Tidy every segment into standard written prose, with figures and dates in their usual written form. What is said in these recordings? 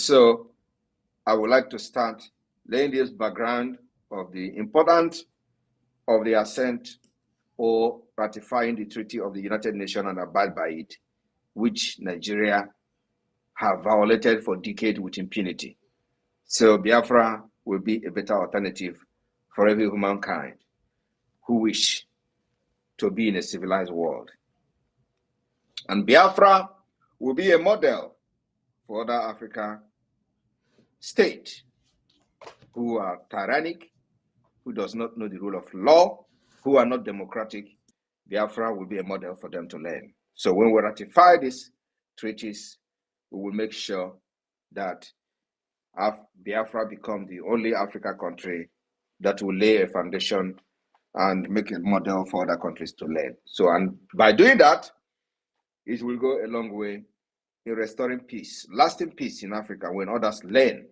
so I would like to start laying this background of the importance of the assent or ratifying the Treaty of the United Nations and abide by it, which Nigeria have violated for decades with impunity. So Biafra will be a better alternative for every humankind who wish to be in a civilized world. And Biafra will be a model for other African states who are tyrannic, who does not know the rule of law, who are not democratic. Biafra will be a model for them to learn. So when we ratify these treaties, we will make sure that Biafra become the only African country that will lay a foundation and make a model for other countries to learn. So, and by doing that, it will go a long way in restoring peace, lasting peace in Africa, when others learn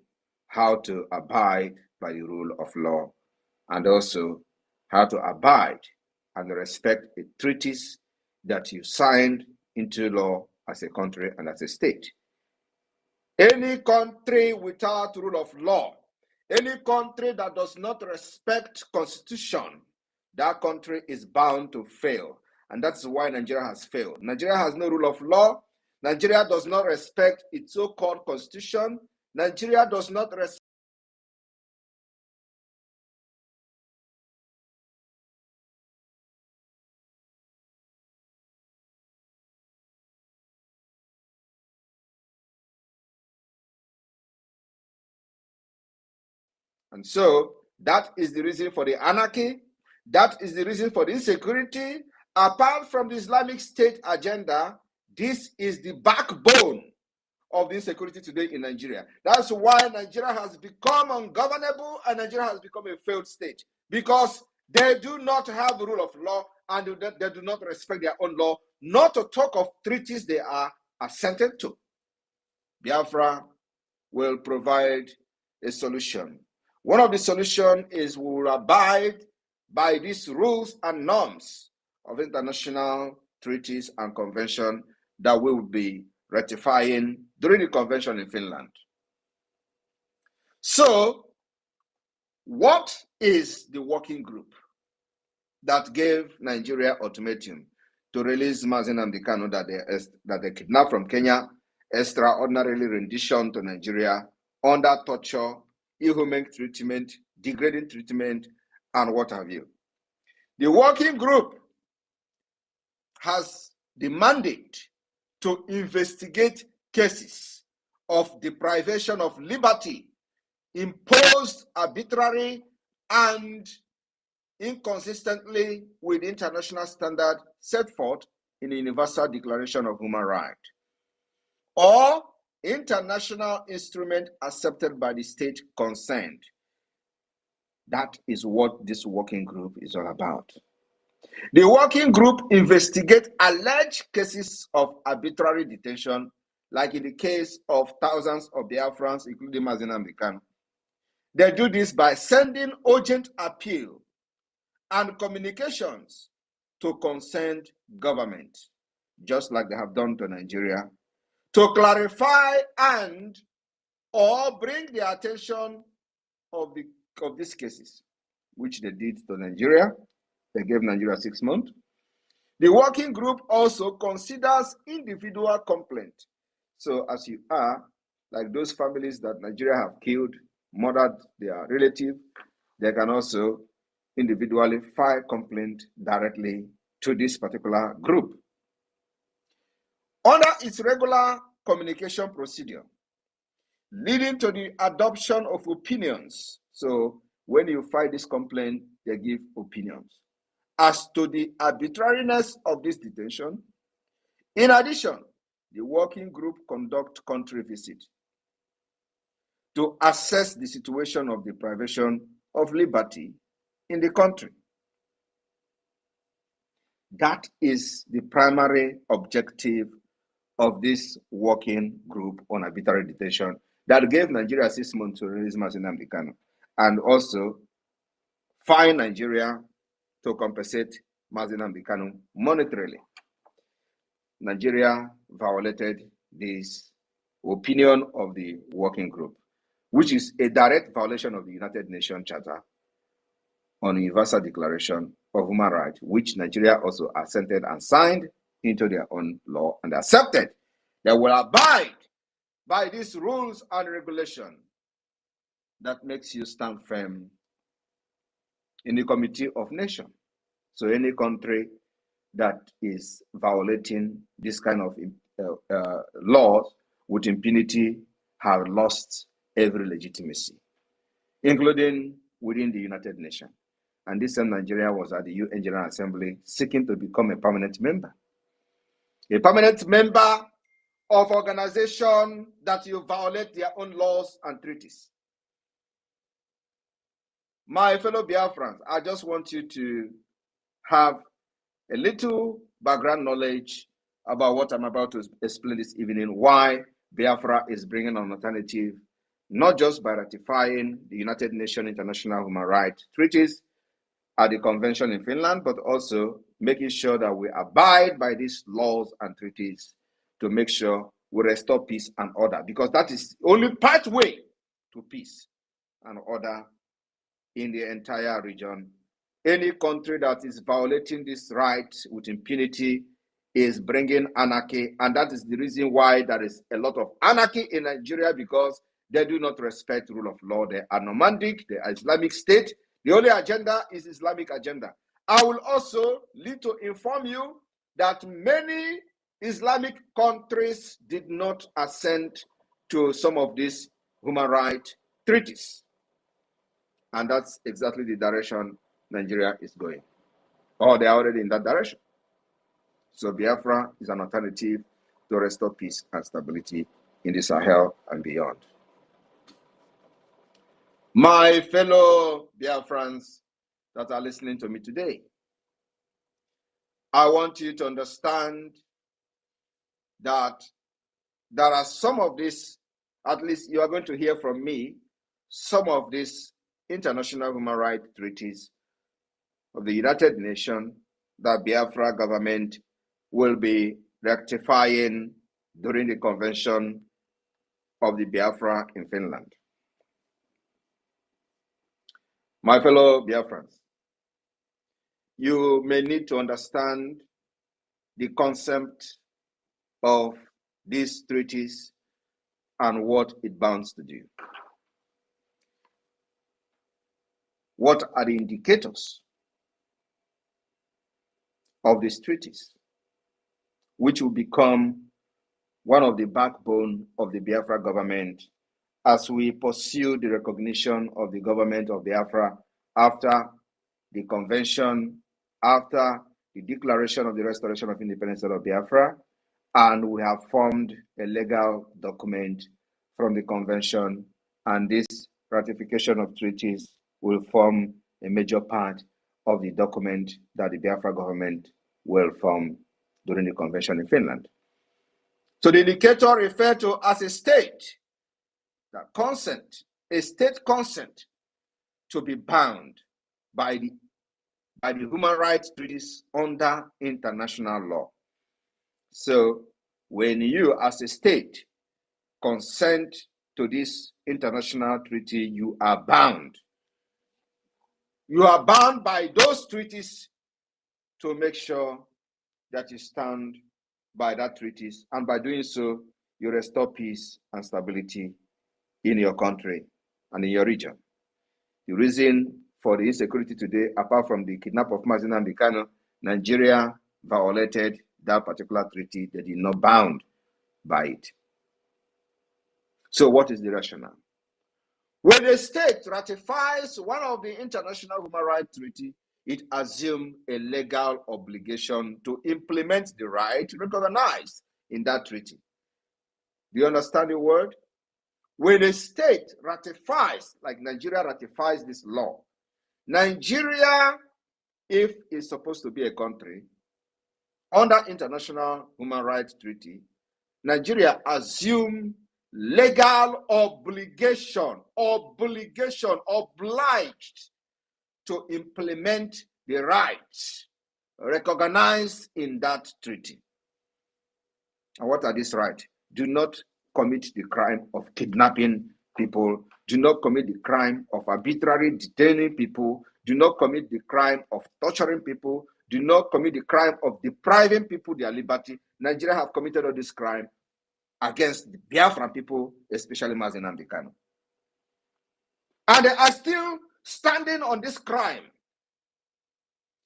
how to abide by the rule of law and also how to abide and respect the treaties that you signed into law as a country and as a state. Any country without rule of law, any country that does not respect constitution, that country is bound to fail. And that's why Nigeria has failed. Nigeria has no rule of law. Nigeria does not respect its so-called constitution. Nigeria does not respect And so that is the reason for the anarchy. That is the reason for the insecurity. Apart from the Islamic State agenda, this is the backbone of the insecurity today in Nigeria. That's why Nigeria has become ungovernable and Nigeria has become a failed state, because they do not have the rule of law and they do not respect their own law, not to talk of treaties they are assented to. Biafra will provide a solution. One of the solutions is we will abide by these rules and norms of international treaties and conventions that we will be ratifying during the convention in Finland. So, what is the working group that gave Nigeria ultimatum to release Mazi Nnamdi Kanu that they kidnapped from Kenya, extraordinarily rendition to Nigeria under torture, inhumane treatment, degrading treatment, and what have you? The working group has the mandate to investigate cases of deprivation of liberty imposed arbitrarily and inconsistently with international standards set forth in the Universal Declaration of Human Rights, or international instrument accepted by the state concerned. That is what this working group is all about. The working group investigates alleged cases of arbitrary detention, like in the case of thousands of Biafrans, including Mazi Nnamdi Kanu. They do this by sending urgent appeal and communications to concerned government, just like they have done to Nigeria, to clarify and or bring the attention of these cases, which they did to Nigeria. They gave Nigeria 6 months. The working group also considers individual complaint. So as you are, like those families that Nigeria have killed, murdered their relative, they can also individually file complaint directly to this particular group. Under its regular communication procedure, leading to the adoption of opinions. So when you file this complaint, they give opinions as to the arbitrariness of this detention. In addition, the working group conduct country visit to assess the situation of deprivation of liberty in the country. That is the primary objective of this working group on arbitrary detention that gave Nigeria 6 months to release Mazi Nnamdi Kanu, and also fine Nigeria to compensate Mazi Nnamdi Kanu monetarily. Nigeria violated this opinion of the working group, which is a direct violation of the United Nations Charter on Universal Declaration of Human Rights, which Nigeria also assented and signed into their own law and accepted. They will abide by these rules and regulations that makes you stand firm in the Committee of Nations. So any country that is violating this kind of laws with impunity have lost every legitimacy, including within the United Nations. And this same Nigeria was at the UN General Assembly seeking to become a permanent member. A permanent member of organization that you violate their own laws and treaties. My fellow Biafrans, I just want you to have a little background knowledge about what I'm about to explain this evening, why Biafra is bringing an alternative, not just by ratifying the United Nations International Human Rights Treaties at the convention in Finland, but also making sure that we abide by these laws and treaties to make sure we restore peace and order, because that is the only pathway to peace and order in the entire region. Any country that is violating this right with impunity is bringing anarchy, and that is the reason why there is a lot of anarchy in Nigeria, because they do not respect rule of law. They are nomadic, they are Islamic State. The only agenda is Islamic agenda. I will also need to inform you that many Islamic countries did not assent to some of these human rights treaties. And that's exactly the direction Nigeria is going. Or they are already in that direction. So Biafra is an alternative to restore peace and stability in the Sahel and beyond. My fellow Biafrans that are listening to me today, I want you to understand that there are some of these, at least you are going to hear from me, some of these international human rights treaties of the United Nations that Biafra government will be rectifying during the convention of the Biafra in Finland. My fellow Biafrans, you may need to understand the concept of these treaties and what it bounds to do. What are the indicators of these treaties, which will become one of the backbone of the Biafra government as we pursue the recognition of the government of Biafra after the convention, after the declaration of the restoration of independence of Biafra, and we have formed a legal document from the convention, and this ratification of treaties will form a major part of the document that the Biafra government will form during the convention in Finland. So the indicator referred to as a state, that consent, a state consent to be bound by the human rights treaties under international law. So when you as a state consent to this international treaty, you are bound. You are bound by those treaties to make sure that you stand by that treaties, and by doing so, you restore peace and stability in your country and in your region. The reason for the insecurity today, apart from the kidnap of Mazi Nnamdi Kanu, Nigeria violated that particular treaty. They did not bound by it. So what is the rationale? When a state ratifies one of the international human rights treaty, it assumes a legal obligation to implement the right recognized in that treaty. Do you understand the word? When a state ratifies, like Nigeria ratifies this law, Nigeria, if it's supposed to be a country, under international human rights treaty, Nigeria assumes legal obligation, obliged to implement the rights recognized in that treaty. And what are these rights? Do not commit the crime of kidnapping people, do not commit the crime of arbitrarily detaining people, do not commit the crime of torturing people, do not commit the crime of depriving people their liberty. Nigeria have committed all this crime against the Biafran people, especially Mazi Nnamdi Kanu. And they are still standing on this crime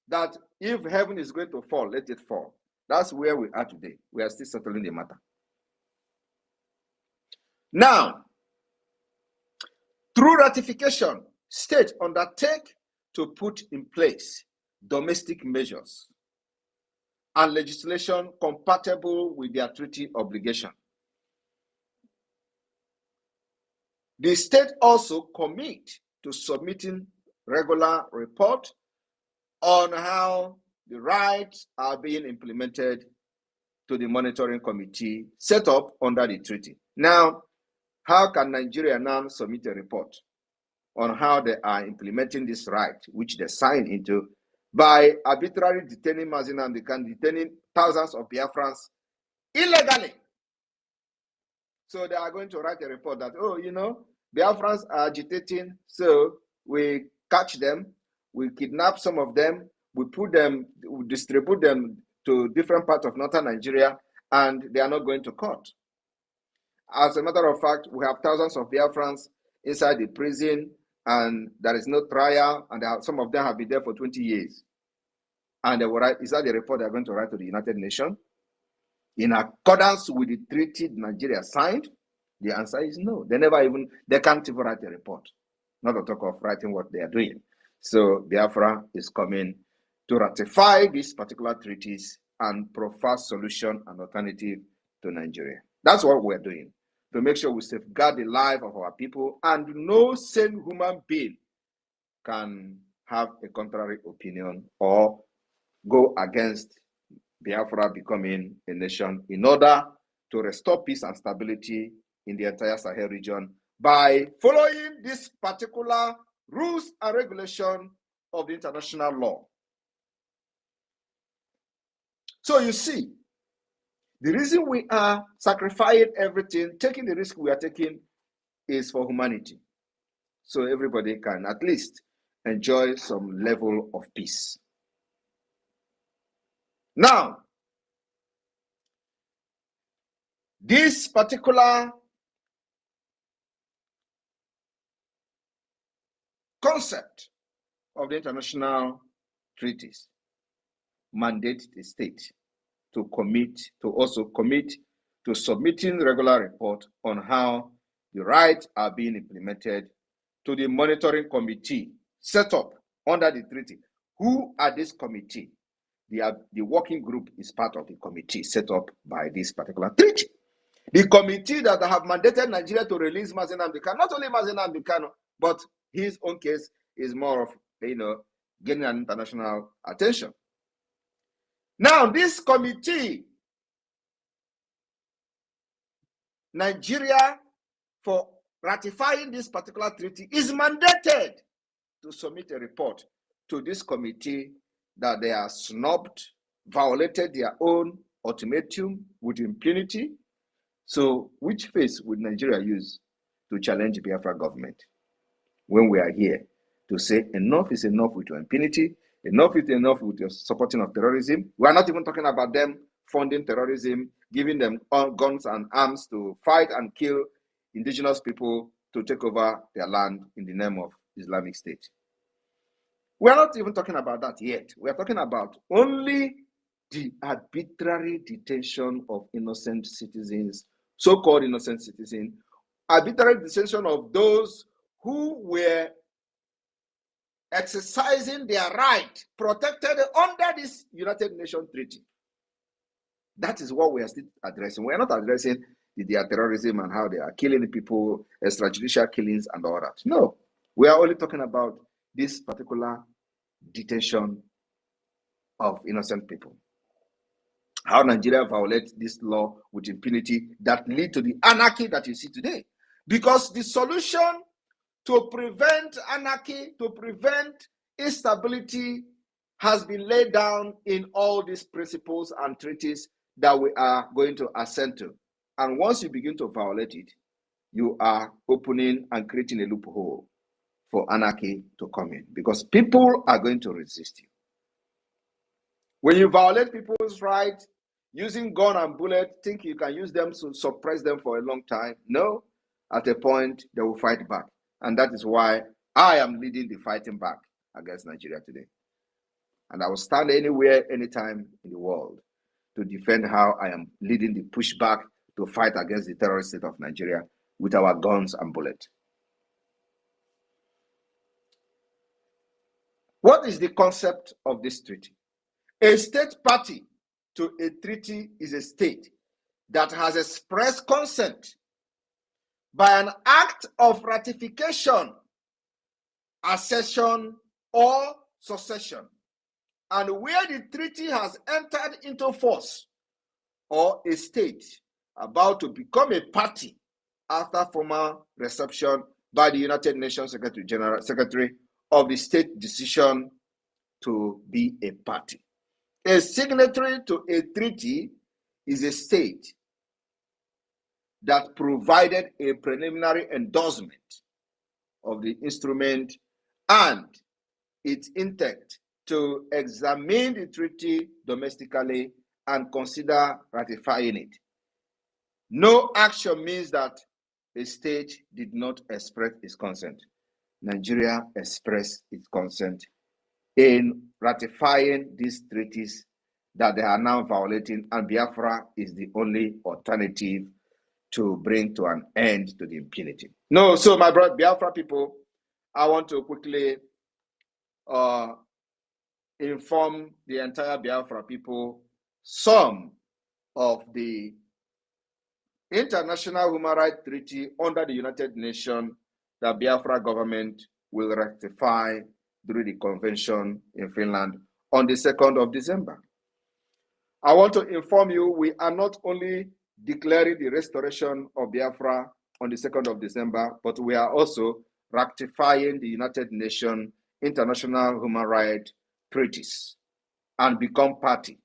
that if heaven is going to fall, let it fall. That's where we are today. We are still settling the matter. Now, through ratification, states undertake to put in place domestic measures and legislation compatible with their treaty obligation. The state also commit to submitting regular report on how the rights are being implemented to the monitoring committee set up under the treaty. Now, how can Nigeria now submit a report on how they are implementing this right, which they signed into, by arbitrarily detaining Mazi Nnamdi Kanu, detaining thousands of Biafrans illegally? So they are going to write a report that, oh, you know, Biafrans are agitating, so we catch them, we kidnap some of them, we put them, we distribute them to different parts of northern Nigeria, and they are not going to court. As a matter of fact, we have thousands of Biafrans inside the prison, and there is no trial, and some of them have been there for 20 years. And they will write, is that the report they're going to write to the United Nations? In accordance with the treaty Nigeria signed? The answer is no. They can't even write a report, not to talk of writing what they are doing. So Biafra is coming to ratify these particular treaties and provide solution and alternative to Nigeria. That's what we're doing, to make sure we safeguard the life of our people, and no sane human being can have a contrary opinion or go against Biafra becoming a nation, in order to restore peace and stability in the entire Sahel region by following this particular rules and regulation of the international law. So you see, the reason we are sacrificing everything, taking the risk we are taking, is for humanity. So everybody can at least enjoy some level of peace. Now, this particular concept of the international treaties mandate the state to also commit to submitting regular report on how the rights are being implemented to the monitoring committee set up under the treaty. Who are this committee? The working group is part of the committee set up by this particular treaty. The committee that have mandated Nigeria to release Mazi Nnamdi Kanu, not only Mazi Nnamdi Kanu, but his own case is more of, getting an international attention. Now, this committee, Nigeria, for ratifying this particular treaty, is mandated to submit a report to this committee that they are snubbed, violated their own ultimatum with impunity. So which face would Nigeria use to challenge the Biafra government when we are here to say enough is enough with your impunity, enough is enough with your supporting of terrorism? We are not even talking about them funding terrorism, giving them guns and arms to fight and kill indigenous people to take over their land in the name of Islamic State. We are not even talking about that yet. We are talking about only the arbitrary detention of innocent citizens, so-called innocent citizens, arbitrary detention of those who were exercising their right protected under this United Nations treaty. That is what we are still addressing. We are not addressing their terrorism and how they are killing people, extrajudicial killings and all that. No, we are only talking about this particular detention of innocent people. How Nigeria violates this law with impunity that lead to the anarchy that you see today. Because the solution to prevent anarchy, to prevent instability, has been laid down in all these principles and treaties that we are going to assent to. And once you begin to violate it, you are opening and creating a loophole for anarchy to come in, because people are going to resist you. When you violate people's rights, using gun and bullet, think you can use them to suppress them for a long time? No. At a point, they will fight back. And that is why I am leading the fighting back against Nigeria today. And I will stand anywhere, anytime in the world to defend how I am leading the pushback to fight against the terrorist state of Nigeria with our guns and bullets. What is the concept of this treaty? A state party to a treaty is a state that has expressed consent by an act of ratification, accession, or succession, and where the treaty has entered into force, or a state about to become a party after formal reception by the United Nations Secretary of the state decision to be a party. A signatory to a treaty is a state that provided a preliminary endorsement of the instrument and its intent to examine the treaty domestically and consider ratifying it. No action means that a state did not express its consent. Nigeria expressed its consent in ratifying these treaties that they are now violating, and Biafra is the only alternative to bring to an end to the impunity. No, so my brother Biafra people, I want to quickly inform the entire Biafra people some of the international human rights treaty under the United Nations that Biafra government will ratify through the convention in Finland on the 2nd of December. I want to inform you, we are not only declaring the restoration of Biafra on the 2nd of December, but we are also ratifying the United Nations international human rights treaties and become party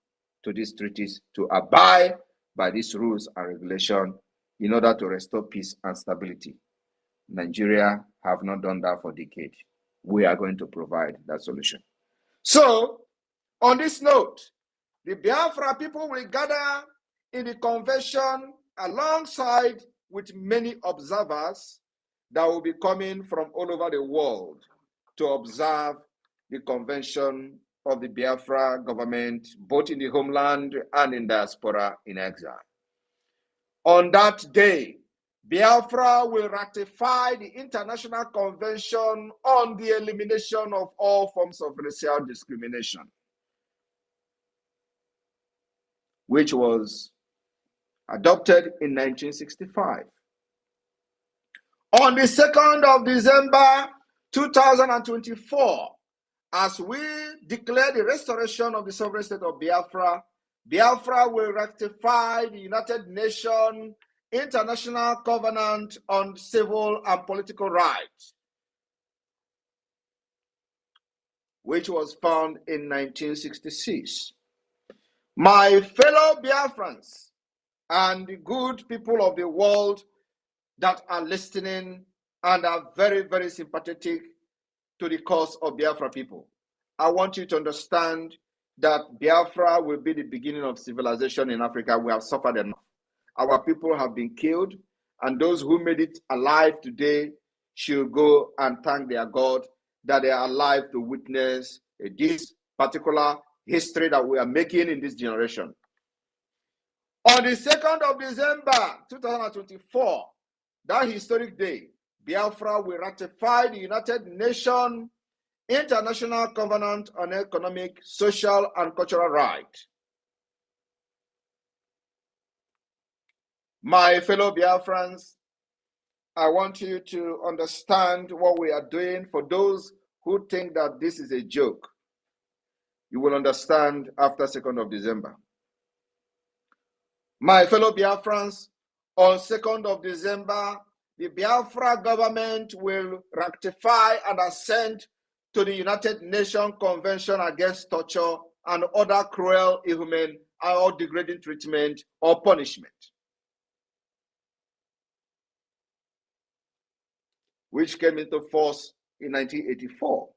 to these treaties to abide by these rules and regulations in order to restore peace and stability. Nigeria have not done that for decades. We are going to provide that solution. So, on this note, the Biafra people will gather in the convention alongside with many observers that will be coming from all over the world to observe the convention of the Biafra government, both in the homeland and in diaspora in exile. On that day, Biafra will ratify the International Convention on the Elimination of All Forms of Racial Discrimination, which was adopted in 1965. On the 2nd of December 2024, as we declare the restoration of the sovereign state of Biafra, Biafra will ratify the United Nations International Covenant on Civil and Political Rights, which was found in 1966. My fellow Biafrans and the good people of the world that are listening and are very, very sympathetic to the cause of Biafra people, I want you to understand that Biafra will be the beginning of civilization in Africa. We have suffered enough. Our people have been killed, and those who made it alive today should go and thank their God that they are alive to witness this particular history that we are making in this generation. On the 2nd of December 2024, that historic day, Biafra will ratify the United Nations International Covenant on Economic, Social, and Cultural Rights. My fellow Biafrans, I want you to understand what we are doing. For those who think that this is a joke, you will understand after 2nd of December. My fellow Biafrans, on 2nd of December, the Biafra government will ratify and assent to the United Nations Convention Against Torture and other cruel, inhuman, or degrading treatment or punishment. which came into force in 1984.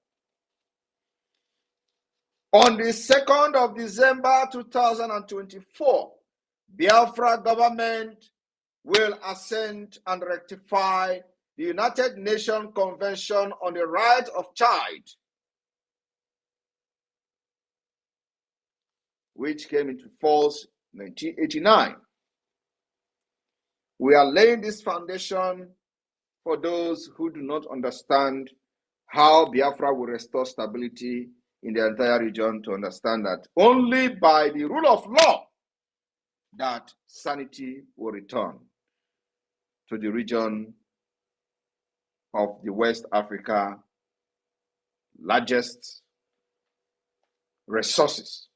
On the 2nd of December 2024, Biafra government will assent and ratify the United Nations Convention on the Right of Child, which came into force in 1989. We are laying this foundation for those who do not understand how Biafra will restore stability in the entire region, to understand that only by the rule of law that sanity will return to the region of the West Africa, largest resources.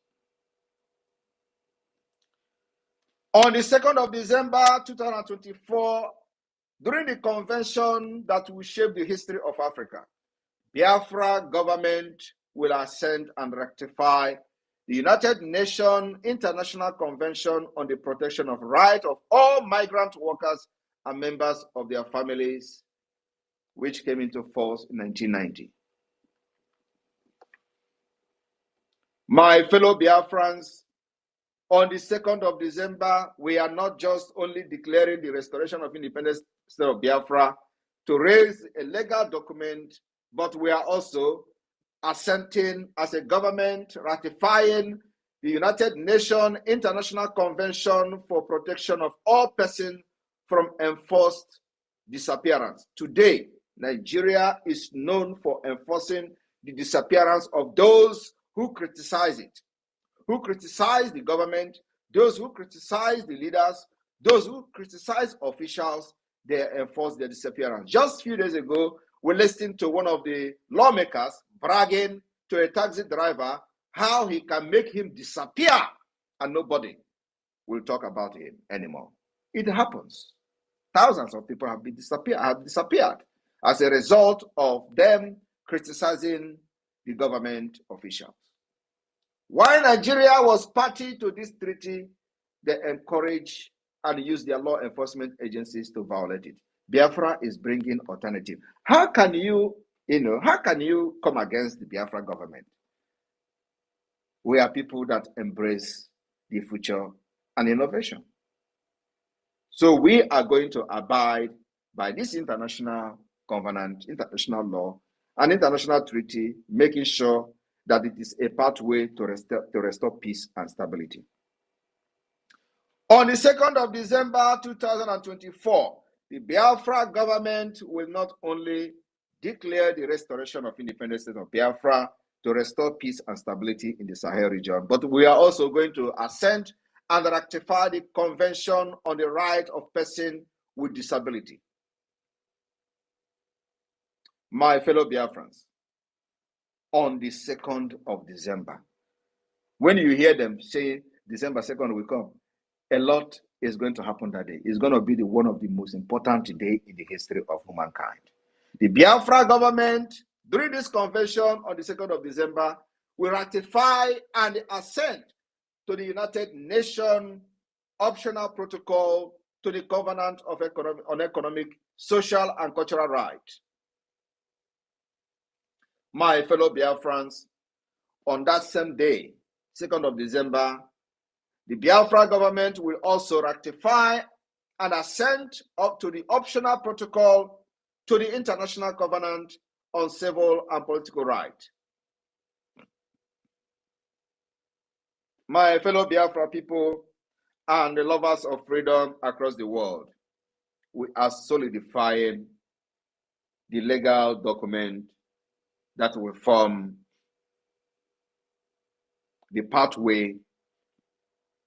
On the 2nd of December 2024, during the convention that will shape the history of Africa, Biafra government will assent and ratify the United Nations International Convention on the Protection of Rights of all migrant workers and members of their families, which came into force in 1990. My fellow Biafrans, on the 2nd of December, we are not just only declaring the restoration of independence state of Biafra to raise a legal document, but we are also assenting as a government, ratifying the United Nations International Convention for Protection of All Persons from Enforced Disappearance. Today, Nigeria is known for enforcing the disappearance of those who criticize it, who criticize the government, those who criticize the leaders, those who criticize officials. They enforce their disappearance. Just a few days ago, we listened to one of the lawmakers bragging to a taxi driver how he can make him disappear and nobody will talk about him anymore. It happens. Thousands of people have disappeared as a result of them criticizing the government officials. While Nigeria was party to this treaty, they encourage and use their law enforcement agencies to violate it. Biafra is bringing alternative. How can you come against the Biafra government? We are people that embrace the future and innovation. So we are going to abide by this international covenant, international law, and international treaty, making sure that it is a pathway to restore peace and stability. On the 2nd of December 2024, the Biafra government will not only declare the restoration of independence state of Biafra to restore peace and stability in the Sahel region, but we are also going to assent and ratify the Convention on the Right of Persons with Disability. My fellow Biafrans, on the 2nd of December, when you hear them say December 2nd will come, a lot is going to happen that day. It's going to be one of the most important days in the history of humankind. The Biafra government, during this convention on the 2nd of December, will ratify and assent to the United Nations optional protocol to the Covenant on Economic, Social, and Cultural Rights. My fellow Biafrans, on that same day, 2nd of December, the Biafra government will also ratify and assent up to the optional protocol to the International Covenant on Civil and Political Rights. My fellow Biafra people and the lovers of freedom across the world, we are solidifying the legal document that will form the pathway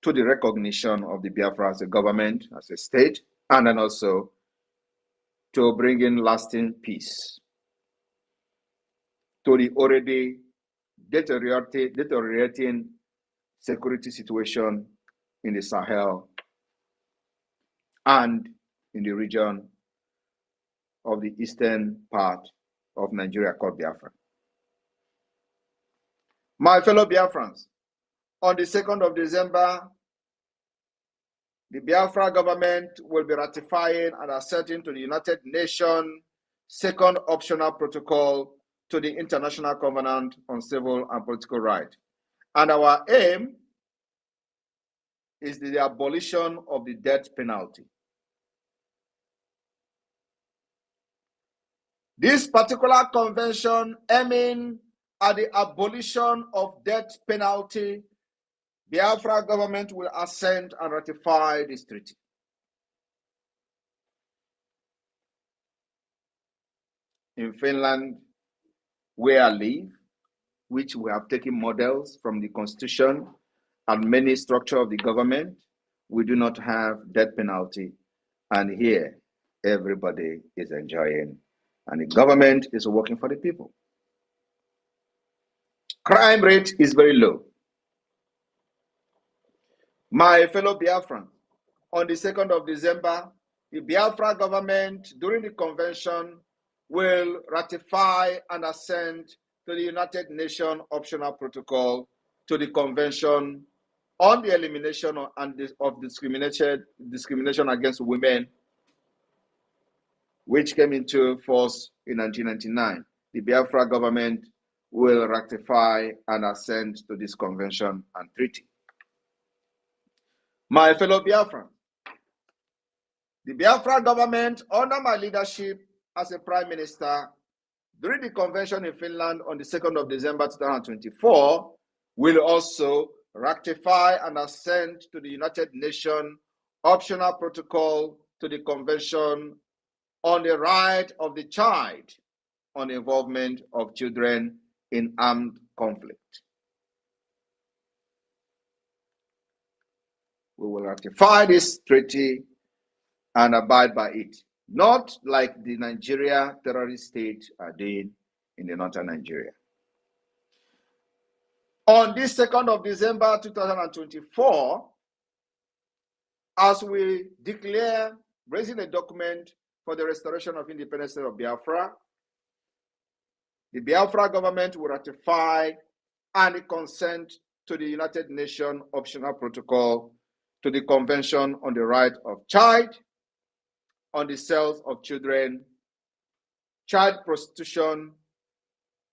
to the recognition of the Biafra as a government, as a state, and then also to bring in lasting peace to the already deteriorating security situation in the Sahel and in the region of the eastern part of Nigeria called Biafra. My fellow Biafrans, on the 2nd of December, the Biafra government will be ratifying and assenting to the United Nations second optional protocol to the International Covenant on Civil and Political Rights. And our aim is the abolition of the death penalty. This particular convention aiming at the abolition of death penalty, Biafra government will assent and ratify this treaty. In Finland, where I live, which we have taken models from the constitution and many structure of the government, we do not have death penalty. And here, everybody is enjoying, and the government is working for the people. Crime rate is very low. My fellow Biafran, on the 2nd of December, the Biafra government, during the convention, will ratify and assent to the United Nations Optional Protocol to the Convention on the Elimination of Discrimination Against Women, which came into force in 1999. The Biafra government will ratify and assent to this convention and treaty. My fellow Biafran, the Biafra government, under my leadership as a prime minister, during the convention in Finland on the 2nd of December 2024, will also ratify and assent to the United Nations Optional Protocol to the Convention on the Right of the Child on Involvement of Children in Armed Conflict. We will ratify this treaty and abide by it, not like the Nigeria terrorist state are doing in the northern Nigeria. On this 2nd of December 2024, as we declare raising a document for the restoration of independence of Biafra, the Biafra government will ratify and consent to the United Nations Optional Protocol to the Convention on the Right of Child, on the Sales of Children, child prostitution,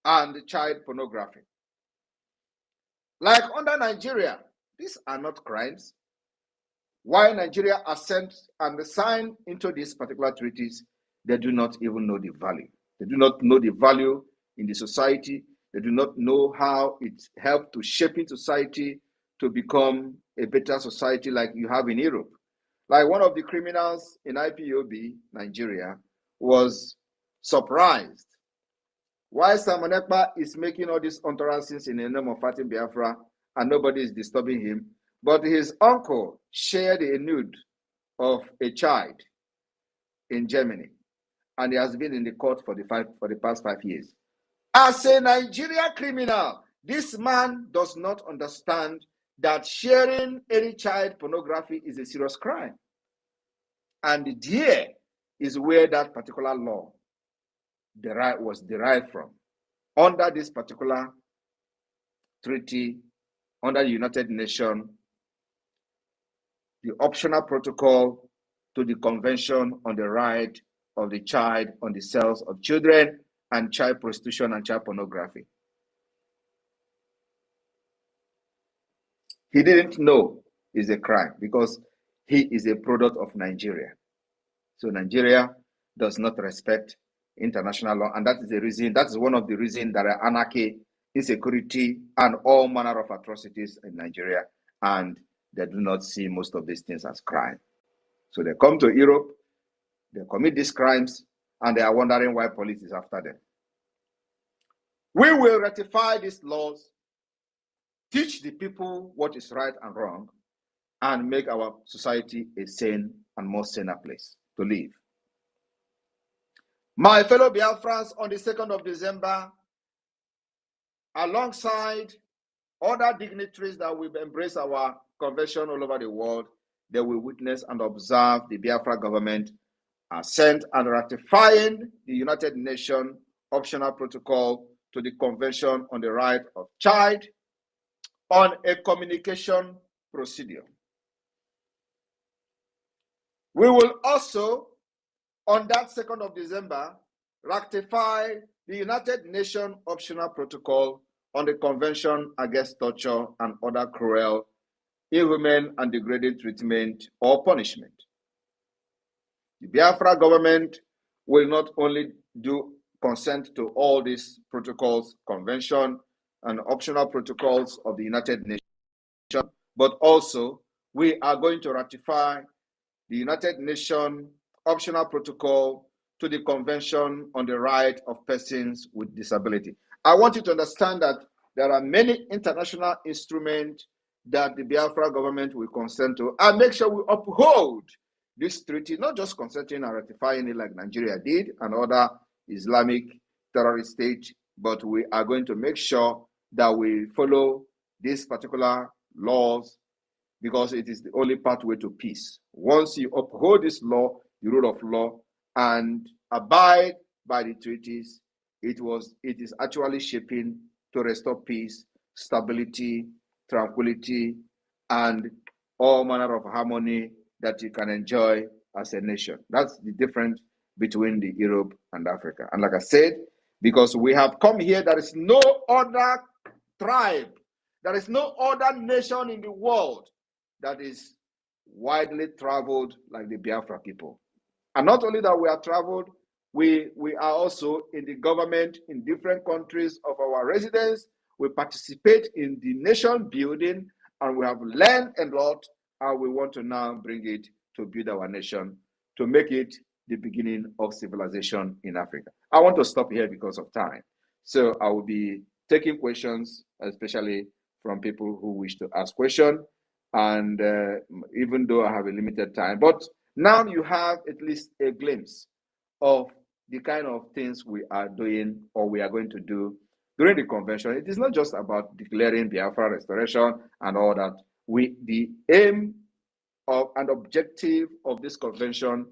and child pornography. Like under Nigeria, these are not crimes. Why Nigeria assent and sign into these particular treaties, they do not even know the value. They do not know the value in the society. They do not know how it helped to shape in society to become a better society like you have in Europe. Like one of the criminals in IPOB, Nigeria, was surprised why Simon Ekpa is making all these utterances in the name of fighting Biafra and nobody is disturbing him. But his uncle shared a nude of a child in Germany, and he has been in the court for the past 5 years. As a Nigeria criminal, this man does not understand that sharing any child pornography is a serious crime. And there is where that particular law was derived from. Under this particular treaty, under the United Nations, the optional protocol to the Convention on the Right of the Child on the Sales of Children and child prostitution and child pornography. He didn't know it's a crime because he is a product of Nigeria. So Nigeria does not respect international law, and that is the reason. That is one of the reasons there are anarchy, insecurity, and all manner of atrocities in Nigeria, and they do not see most of these things as crime. So they come to Europe, they commit these crimes, and they are wondering why police is after them. We will ratify these laws, teach the people what is right and wrong, and make our society a sane and more saner place to live. My fellow Biafrans, on the 2nd of December, alongside other dignitaries that will embrace our convention all over the world, they will witness and observe the Biafra government assent and ratifying the United Nations Optional Protocol to the Convention on the Right of Child on a communication procedure. We will also, on that 2nd of December, ratify the United Nations Optional Protocol on the Convention Against Torture and Other Cruel, Inhuman, and Degrading Treatment or Punishment. The Biafra government will not only do consent to all these protocols, convention, and optional protocols of the United Nations, but also we are going to ratify the United Nations Optional Protocol to the Convention on the Right of Persons with Disability. I want you to understand that there are many international instruments that the Biafra government will consent to, and make sure we uphold this treaty, not just consenting and ratifying it like Nigeria did and other Islamic terrorist states, but we are going to make sure that we follow these particular laws, because it is the only pathway to peace. Once you uphold this law, the rule of law, and abide by the treaties, it is actually shaping to restore peace, stability, tranquility, and all manner of harmony that you can enjoy as a nation. That's the difference between the Europe and Africa. And like I said, because we have come here, there is no other tribe, there is no other nation in the world that is widely traveled like the Biafra people. And not only that we are traveled, we are also in the government in different countries of our residence. We participate in the nation building, and we have learned a lot, and we want to now bring it to build our nation, to make it the beginning of civilization in Africa. I want to stop here because of time. So I will be taking questions, especially from people who wish to ask questions. And even though I have a limited time, but now you have at least a glimpse of the kind of things we are doing or we are going to do during the convention. It is not just about declaring Biafra restoration and all that. The aim of and objective of this convention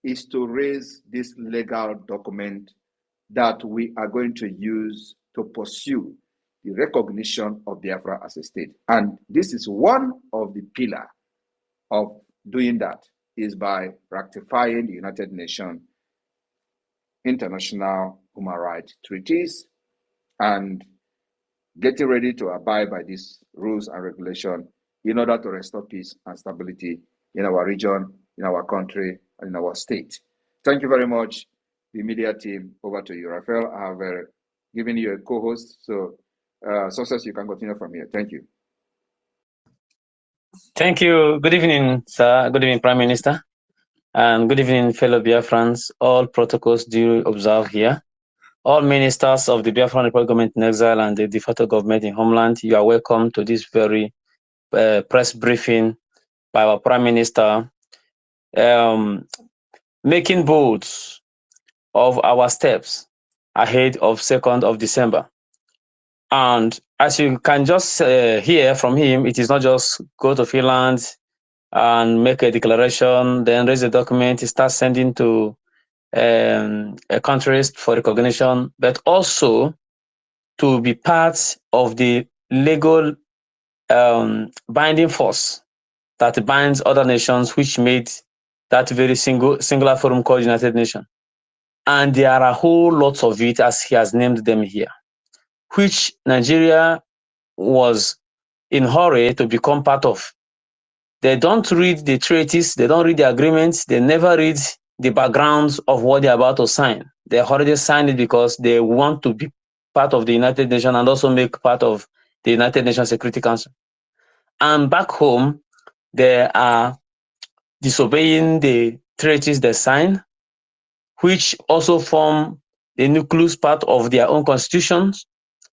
is to raise this legal document that we are going to use to pursue the recognition of Biafra as a state. And this is one of the pillars of doing that, is by ratifying the United Nations international human rights treaties and getting ready to abide by these rules and regulations in order to restore peace and stability in our region, in our country, and in our state. Thank you very much, the media team. Over to you, Raphael. I have given you a co-host, so Success, you can continue from here. Thank you. Thank you. Good evening, sir. Good evening, Prime Minister. And good evening, fellow Biafrans. All protocols due observed here. All ministers of the Biafran Republic government in exile and the de facto government in homeland, you are welcome to this very press briefing by our Prime Minister, making bold of our steps ahead of 2nd of December. And as you can just hear from him, it is not just go to Finland and make a declaration, then raise a document, start sending to countries for recognition, but also to be part of the legal binding force that binds other nations, which made that very singular forum called United Nations. And there are a whole lot of it, as he has named them here, which Nigeria was in a hurry to become part of. They don't read the treaties, they don't read the agreements, they never read the backgrounds of what they're about to sign. They already signed it because they want to be part of the United Nations and also make part of the United Nations Security Council. And back home, they are disobeying the treaties they sign, which also form the nucleus part of their own constitutions.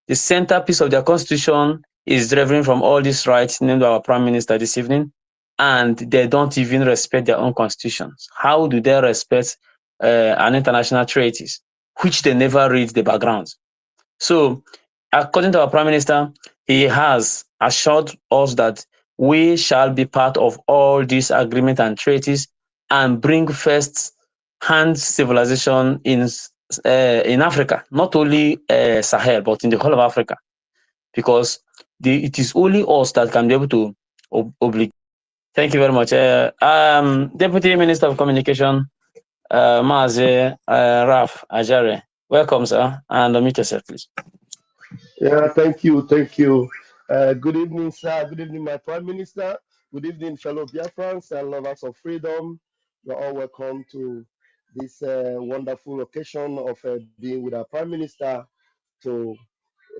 The centerpiece of their constitution is deriving from all these rights named by our Prime Minister this evening, and they don't even respect their own constitutions. How do they respect an international treaties, which they never read the backgrounds? So, according to our Prime Minister, he has assured us that we shall be part of all these agreements and treaties and bring first-hand civilization in Africa, not only Sahel, but in the whole of Africa, because it is only us that can be able to obligate. Thank you very much. Deputy Minister of Communication, Mazi Raf Ajare. Welcome, sir, and unmute yourself, please. Yeah, thank you, thank you. Good evening, sir. Good evening, my Prime Minister. Good evening, fellow Biafrans and lovers of freedom. You're all welcome to this wonderful occasion of being with our Prime Minister to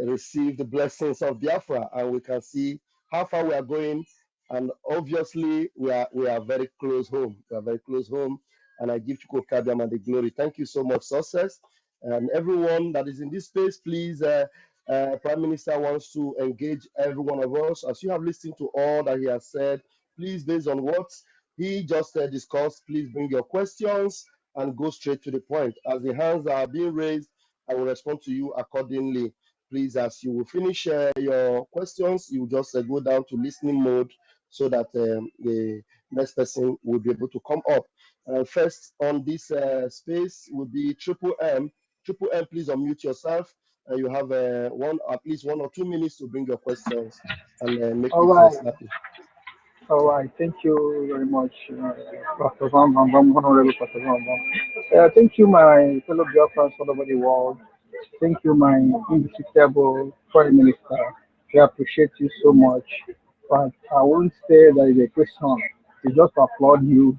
receive the blessings of Biafra, and we can see how far we are going. And obviously, we are very close home. We are very close home, and I give Chukwu Kabiam the glory. Thank you so much, success, and everyone that is in this space. Please, Prime Minister wants to engage every one of us. As you have listened to all that he has said, please, based on what he just discussed, please bring your questions and go straight to the point. As the hands are being raised, I will respond to you accordingly. Please, as you will finish your questions, you just go down to listening mode so that the next person will be able to come up. First on this space will be Triple M. Triple M, please unmute yourself. You have at least 1 or 2 minutes to bring your questions and make All it right. snappy. All right. Thank you very much, Pastor Van Van Van, Honorable Pastor Van Van. Thank you, my fellow Biafrans all over the world. Thank you, my indefatigable Prime Minister. We appreciate you so much. But I won't say that is a question. We just applaud you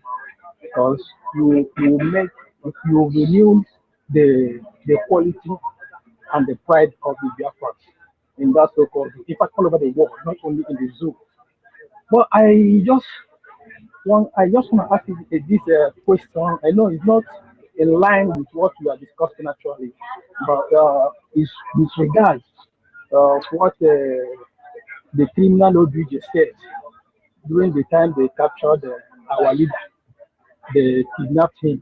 because you renew the quality and the pride of the Biafrans in that so-called, in fact, all over the world, not only in the zoo. But I just want to ask you this question. I know it's not in line with what we are discussing actually, but it's with regards of what the criminal OBJ said during the time they captured our leader, they kidnapped him.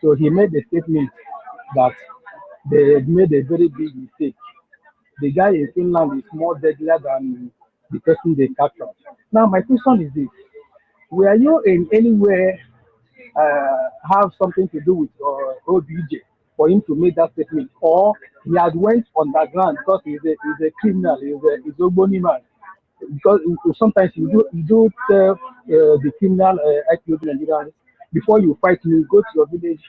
So he made a statement that they made a very big mistake. The guy in Finland is more deadlier than the person they captured. Now, my question is this: were you in anywhere have something to do with OBJ for him to make that statement, or he had went underground because he's a criminal, he's a bony man? Because sometimes you do tell the criminal IPOB Nigerians before you fight, you go to your village,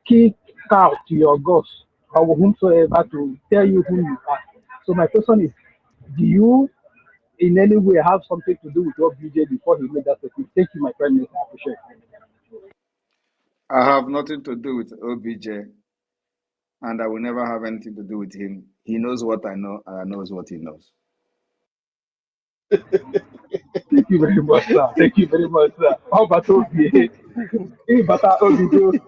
kick out to your gods or whomsoever to tell you who you are. So my question is, do you in any way have something to do with OBJ before he made that statement? Thank you, my Prime Minister. I appreciate it. I have nothing to do with OBJ, and I will never have anything to do with him. He knows what I know, and I knows what he knows. Thank you very much, sir. Thank you very much, sir. How about OBJ? But OBJ.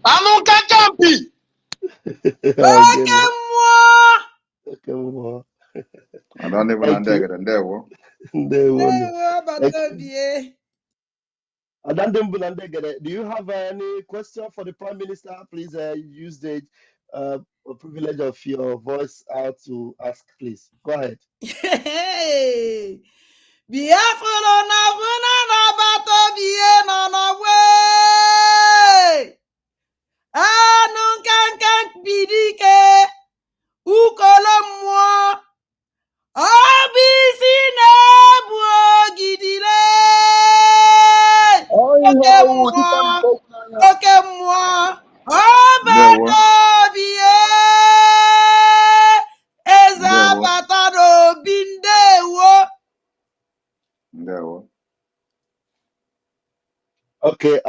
Anu kacampi. Okay, Oke mua. okay, well, I don't even thank you. understand there. They will. Ewe bata bie. Do you have any question for the Prime Minister? Please use the uh, privilege of your voice out to ask, please. Go ahead. Biafra na vuna na bata bie no no we. Anu kankan bidike. Ukolo mua. Obisi na bu gidile. Oh, Oke yeah, mua. oh, Oke mua. There Obata bie. Ndewo. Ezabata no bindewo. Ndewo. Okay,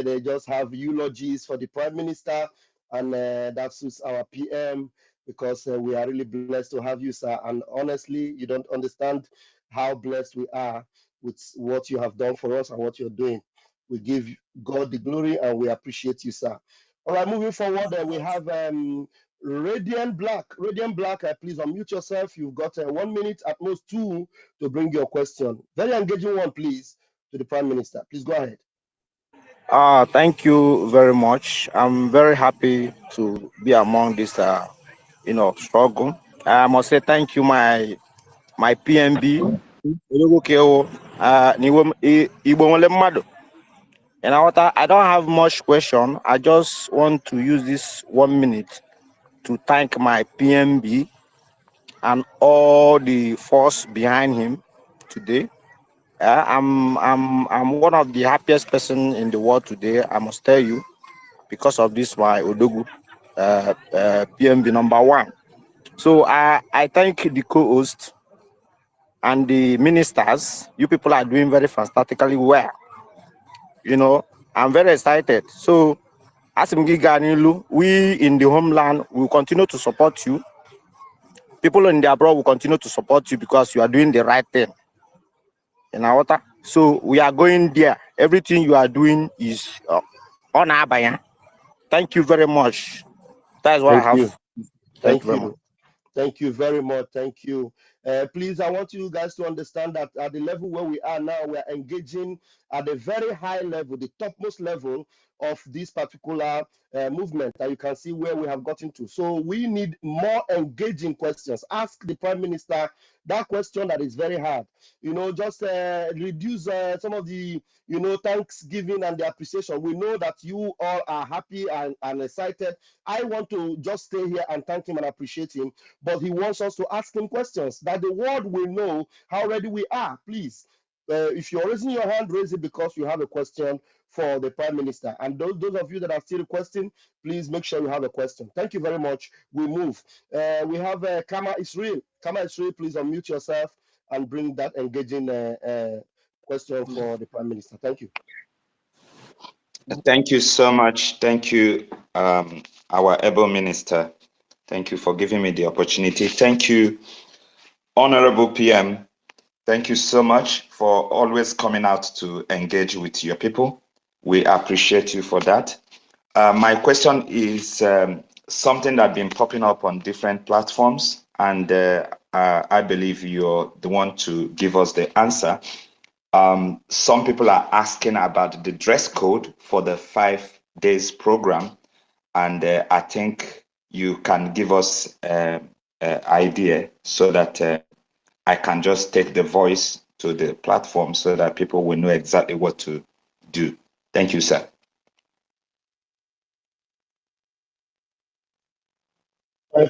they just have eulogies for the Prime Minister, and that suits our PM because we are really blessed to have you, sir. And honestly, you don't understand how blessed we are with what you have done for us and what you're doing. We give God the glory and we appreciate you, sir. All right, moving forward, we have Radiant Black. Radiant Black, please unmute yourself. You've got 1 minute, at most two, to bring your question. Very engaging one, please, to the Prime Minister. Please go ahead. Thank you very much. I'm very happy to be among this, struggle. I must say thank you, my PMB. And I don't have much question. I just want to use this 1 minute to thank my PMB and all the force behind him today. I'm one of the happiest person in the world today. I must tell you, because of this, my Odogu, PMB #1. So I thank the co-host and the ministers. You people are doing very fantastically well. You know, I'm very excited. So, as Mgiganilu, we in the homeland will continue to support you. People in the abroad will continue to support you because you are doing the right thing in our water. So we are going there. Everything you are doing is on Abaya. Thank you very much. That is what I Thank have. you. Thank you Thank very much. you. Thank you very much. Thank you. Please, I want you guys to understand that at the level where we are now, we are engaging at a very high level, the topmost level of this particular movement. And you can see where we have gotten to. So we need more engaging questions. Ask the Prime Minister that question that is very hard. You know, just reduce some of the, you know, thanksgiving and the appreciation. We know that you all are happy and excited. I want to just stay here and thank him and appreciate him, but he wants us to ask him questions that the world will know how ready we are. Please, if you're raising your hand, raise it because you have a question for the Prime Minister. And those of you that are still requesting, please make sure you have a question. Thank you very much. We move. We have Kama Israel. Kama Israel, please unmute yourself and bring that engaging question for the Prime Minister. Thank you. Thank you so much. Thank you, our able minister. Thank you for giving me the opportunity. Thank you, Honorable PM. Thank you so much for always coming out to engage with your people. We appreciate you for that. My question is something that's been popping up on different platforms, and I believe you're the one to give us the answer. Some people are asking about the dress code for the 5 days program, and I think you can give us an idea so that I can just take the voice to the platform so that people will know exactly what to do. Thank you, sir.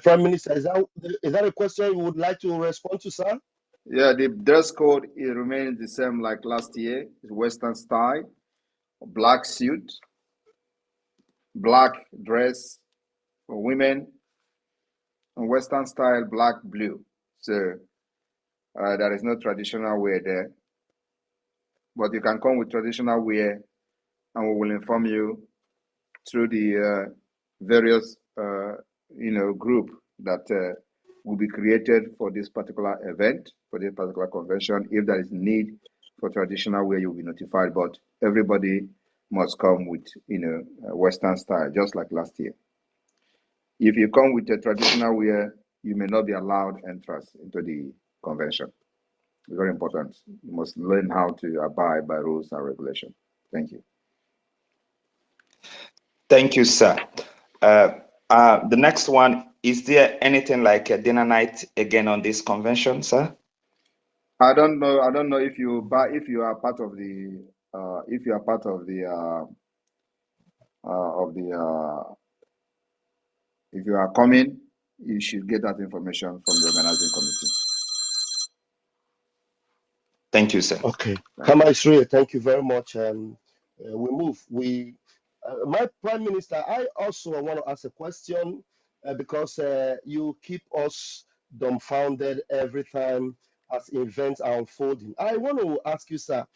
Prime Minister, is that a question you would like to respond to, sir? Yeah, the dress code, it remains the same like last year. It's Western style, black suit, black dress for women, and Western style, black, blue. So there is no traditional wear there. But you can come with traditional wear, and we will inform you through the various, group that will be created for this particular event, for this particular convention. If there is need for traditional wear, you'll be notified. But everybody must come with, Western style, just like last year. If you come with a traditional wear, you may not be allowed entrance into the convention. It's very important. You must learn how to abide by rules and regulations. Thank you. Thank you, sir. The next one, is there anything like a dinner night again on this convention, sir? I don't know. I don't know if you are part of the if you are coming, you should get that information from the organizing committee. Thank you, sir. Okay. Kama Israel, thank you very much. We move. My Prime Minister, I also want to ask a question because you keep us dumbfounded every time as events are unfolding. I want to ask you, sir,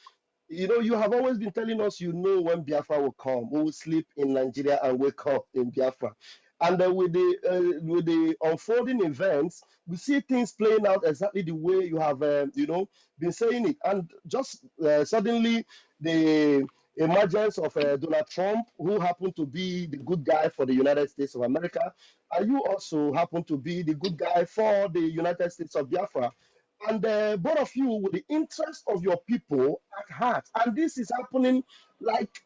you know, you have always been telling us you know when Biafra will come. We will sleep in Nigeria and wake up in Biafra. And with the unfolding events, we see things playing out exactly the way you have, been saying it. And just suddenly, the emergence of Donald Trump, who happened to be the good guy for the United States of America, and you also happen to be the good guy for the United States of Biafra. And both of you with the interest of your people at heart. And this is happening like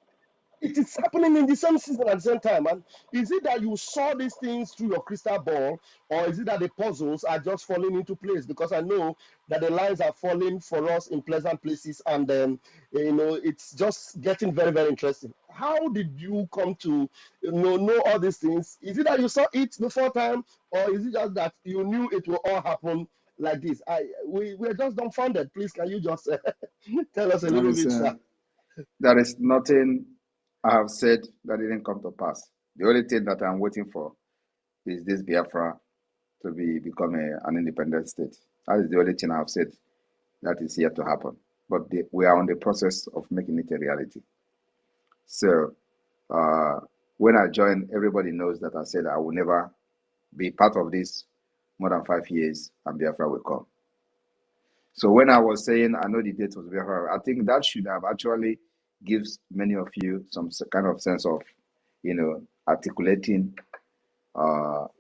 it is happening in the same season at the same time. And is it that you saw these things through your crystal ball, or is it that the puzzles are just falling into place? Because I know that the lines are falling for us in pleasant places, and it's just getting very, very interesting. How did you come to know all these things? Is it that you saw it before time, or is it just that you knew it will all happen like this? We're just dumbfounded. Please, can you just tell us a little bit, sir? There is nothing I have said that didn't come to pass. The only thing that I'm waiting for is this Biafra to become an independent state. That is the only thing I've said that is yet to happen. But we are on the process of making it a reality. So when I joined, everybody knows that I said I will never be part of this more than 5 years, and Biafra will come. So when I was saying I know the date was Biafra, I think that should have actually gives many of you some kind of sense of, articulating.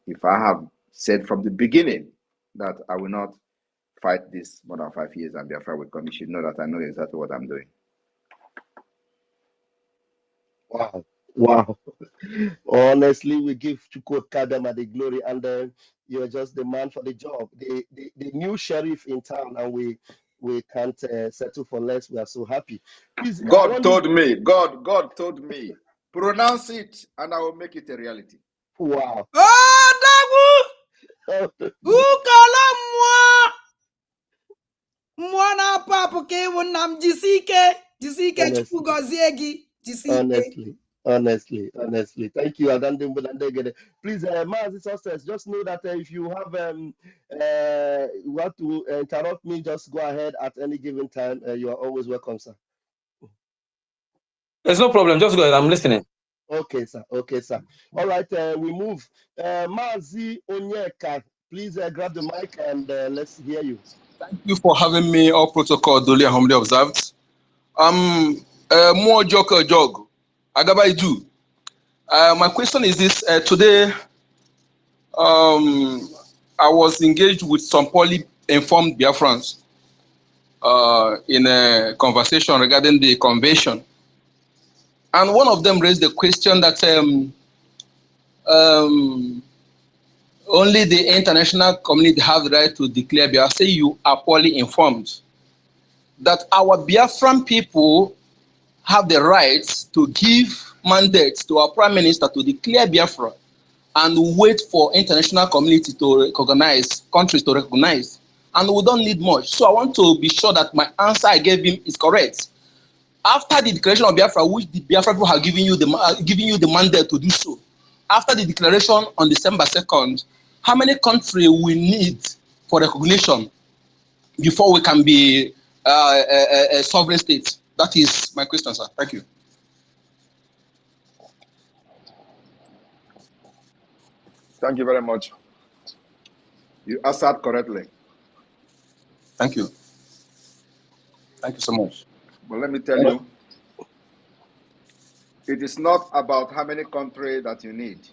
If I have said from the beginning that I will not fight this more than 5 years and Biafra will come, you should know that I know exactly what I'm doing. Wow. Wow. Honestly, we give Chukwu Kadama the glory, and you're just the man for the job, the new sheriff in town, and we can't settle for less. We are so happy. Please, God told me, pronounce it and I will make it a reality. Wow. Ukolo mmụọ na-apụ apụ ka ịwụ nna m, jisi ike Chukwu gọzie gị, jisi ike. Honestly, thank you. Please, Mazi Success, just know that if you have you want to interrupt me, just go ahead at any given time. You are always welcome, sir. There's no problem. Just go ahead. I'm listening. Okay, sir. All right, we move. Mazi Onyeka, please grab the mic and let's hear you. Thank you for having me. All protocol duly and humbly observed. More jog. Agaba do. My question is this: today, I was engaged with some poorly informed Biafrans in a conversation regarding the convention, and one of them raised the question that only the international community have the right to declare Biafra. Say you are poorly informed. That our Biafran people have the right to give mandates to our prime minister to declare Biafra and wait for international community to recognize, countries to recognize. And we don't need much. So I want to be sure that my answer I gave him is correct. After the declaration of Biafra, which the Biafra people have given you the mandate to do so, after the declaration on December 2nd, how many countries we need for recognition before we can be a sovereign state? That is my question, sir. Thank you. Thank you very much. You answered correctly. Thank you. Thank you so much. But let me tell you, it is not about how many countries that you need.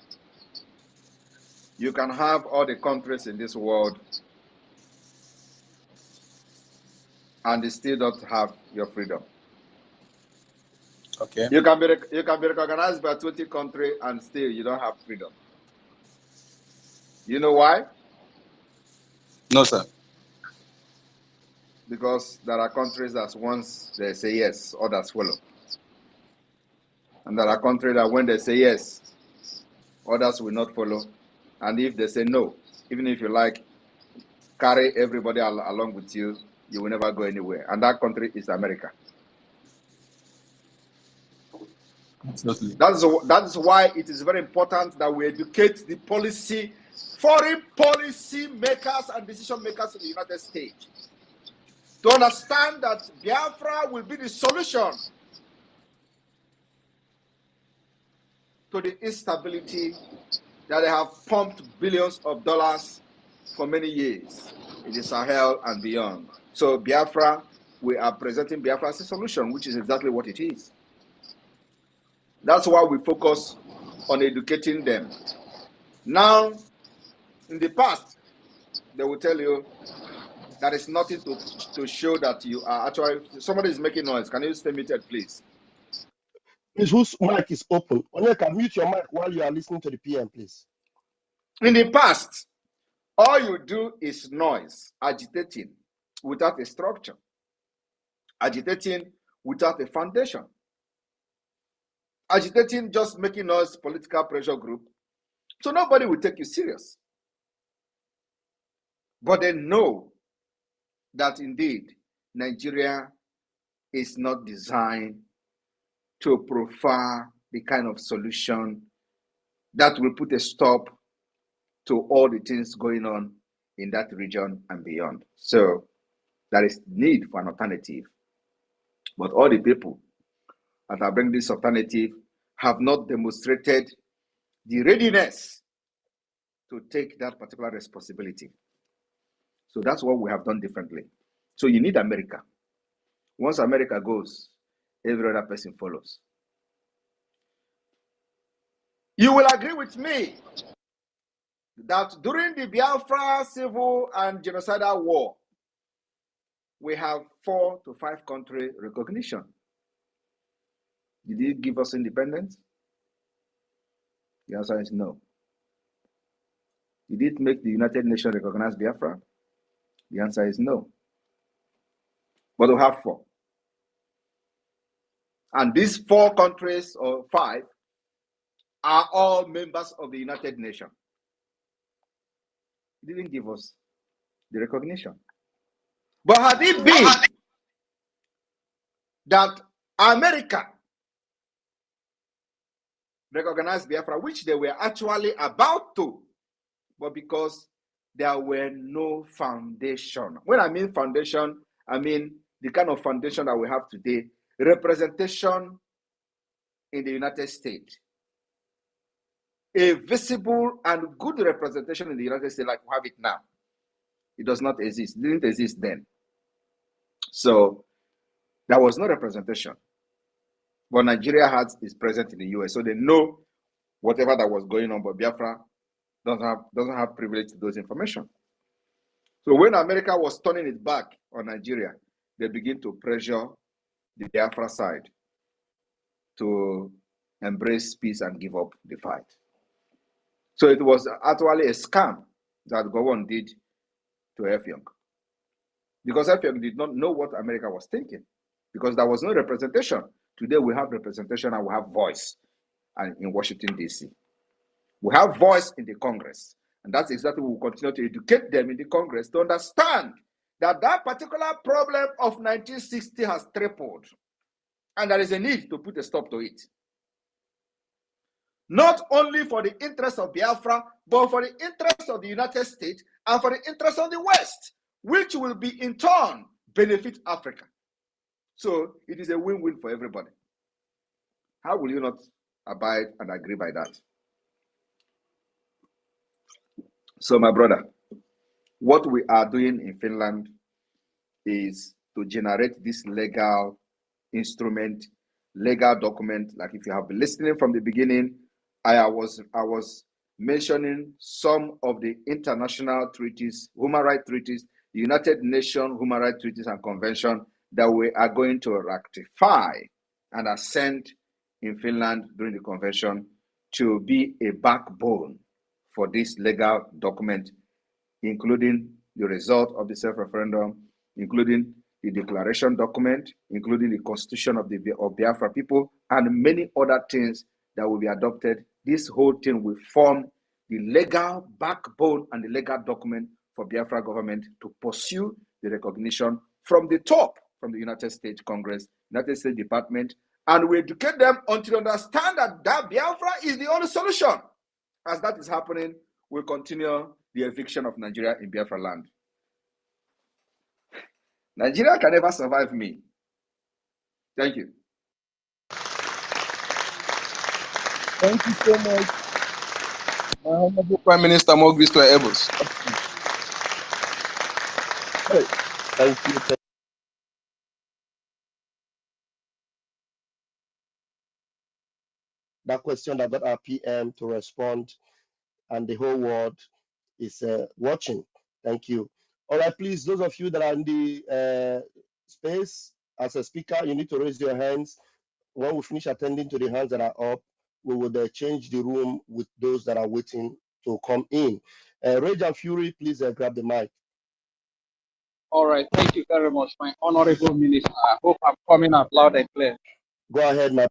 You can have all the countries in this world and they still don't have your freedom. Okay. You can be recognized by 20 countries and still you don't have freedom. You know why? No, sir. Because there are countries that once they say yes, others follow. And there are countries that when they say yes, others will not follow. And if they say no, even if you like, carry everybody along with you, you will never go anywhere. And that country is America. Absolutely. That is why it is very important that we educate the foreign policy makers and decision makers in the United States to understand that Biafra will be the solution to the instability that they have pumped billions of dollars for many years in the Sahel and beyond. So Biafra, we are presenting Biafra as a solution, which is exactly what it is. That's why we focus on educating them. Now, in the past, they will tell you there is nothing to show that you are actually, somebody is making noise. Can you stay muted, please? Please, whose mic is open? Onyeka, mute your mic while you are listening to the PM, please. In the past, all you do is noise, agitating without a structure, agitating without a foundation, agitating just making noise, political pressure group. So nobody will take you serious. But they know that indeed Nigeria is not designed to prefer the kind of solution that will put a stop to all the things going on in that region and beyond. So there is need for an alternative. But all the people that are bringing this alternative have not demonstrated the readiness to take that particular responsibility. So that's what we have done differently. So you need America. Once America goes, every other person follows. You will agree with me that during the Biafra civil and genocidal war, we have 4 to 5 country recognition. Did it give us independence? The answer is no. Did it make the United Nations recognize Biafra? The answer is no. But we have 4. And these 4 countries, or 5, are all members of the United Nations. It didn't give us the recognition. But had it been that America recognized Biafra, which they were actually about to, but because there were no foundation. When I mean foundation, I mean the kind of foundation that we have today, representation in the United States. A visible and good representation in the United States like we have it now. It does not exist. It didn't exist then. So there was no representation. But Nigeria is present in the US, so they know whatever that was going on, but Biafra doesn't have privilege to those information. So when America was turning its back on Nigeria, they begin to pressure the Biafra side to embrace peace and give up the fight. So it was actually a scam that Gowon did to Effiong. Because Effiong did not know what America was thinking, because there was no representation. Today we have representation and we have voice and in Washington, D.C. We have voice in the Congress. And that's exactly what we'll continue to educate them in the Congress to understand that that particular problem of 1960 has tripled. And there is a need to put a stop to it. Not only for the interest of Biafra, but for the interest of the United States and for the interest of the West, which will be in turn benefit Africa. So it is a win-win for everybody. How will you not abide and agree by that? So my brother, what we are doing in Finland is to generate this legal instrument, legal document. Like if you have been listening from the beginning, I was mentioning some of the international treaties, human rights treaties, the United Nations human rights treaties and convention that we are going to ratify and assent in Finland during the convention to be a backbone for this legal document, including the result of the self-referendum, including the declaration document, including the constitution of Biafra people, and many other things that will be adopted. This whole thing will form the legal backbone and the legal document for Biafra government to pursue the recognition from the top, from the United States Congress, United States Department, and we educate them until they understand that Biafra is the only solution. As that is happening, we'll continue the eviction of Nigeria in Biafra land. Nigeria can never survive me. Thank you. Thank you so much, my Honorable Prime Minister Mogisto Ebus. Thank you. That question that got our PM to respond, and the whole world is watching. Thank you. All right, please, those of you that are in the space as a speaker, you need to raise your hands. When we finish attending to the hands that are up, we will change the room with those that are waiting to come in. Rage and Fury, please grab the mic. All right, thank you very much, my honorable minister. I hope I'm coming out loud and clear. Go ahead, my.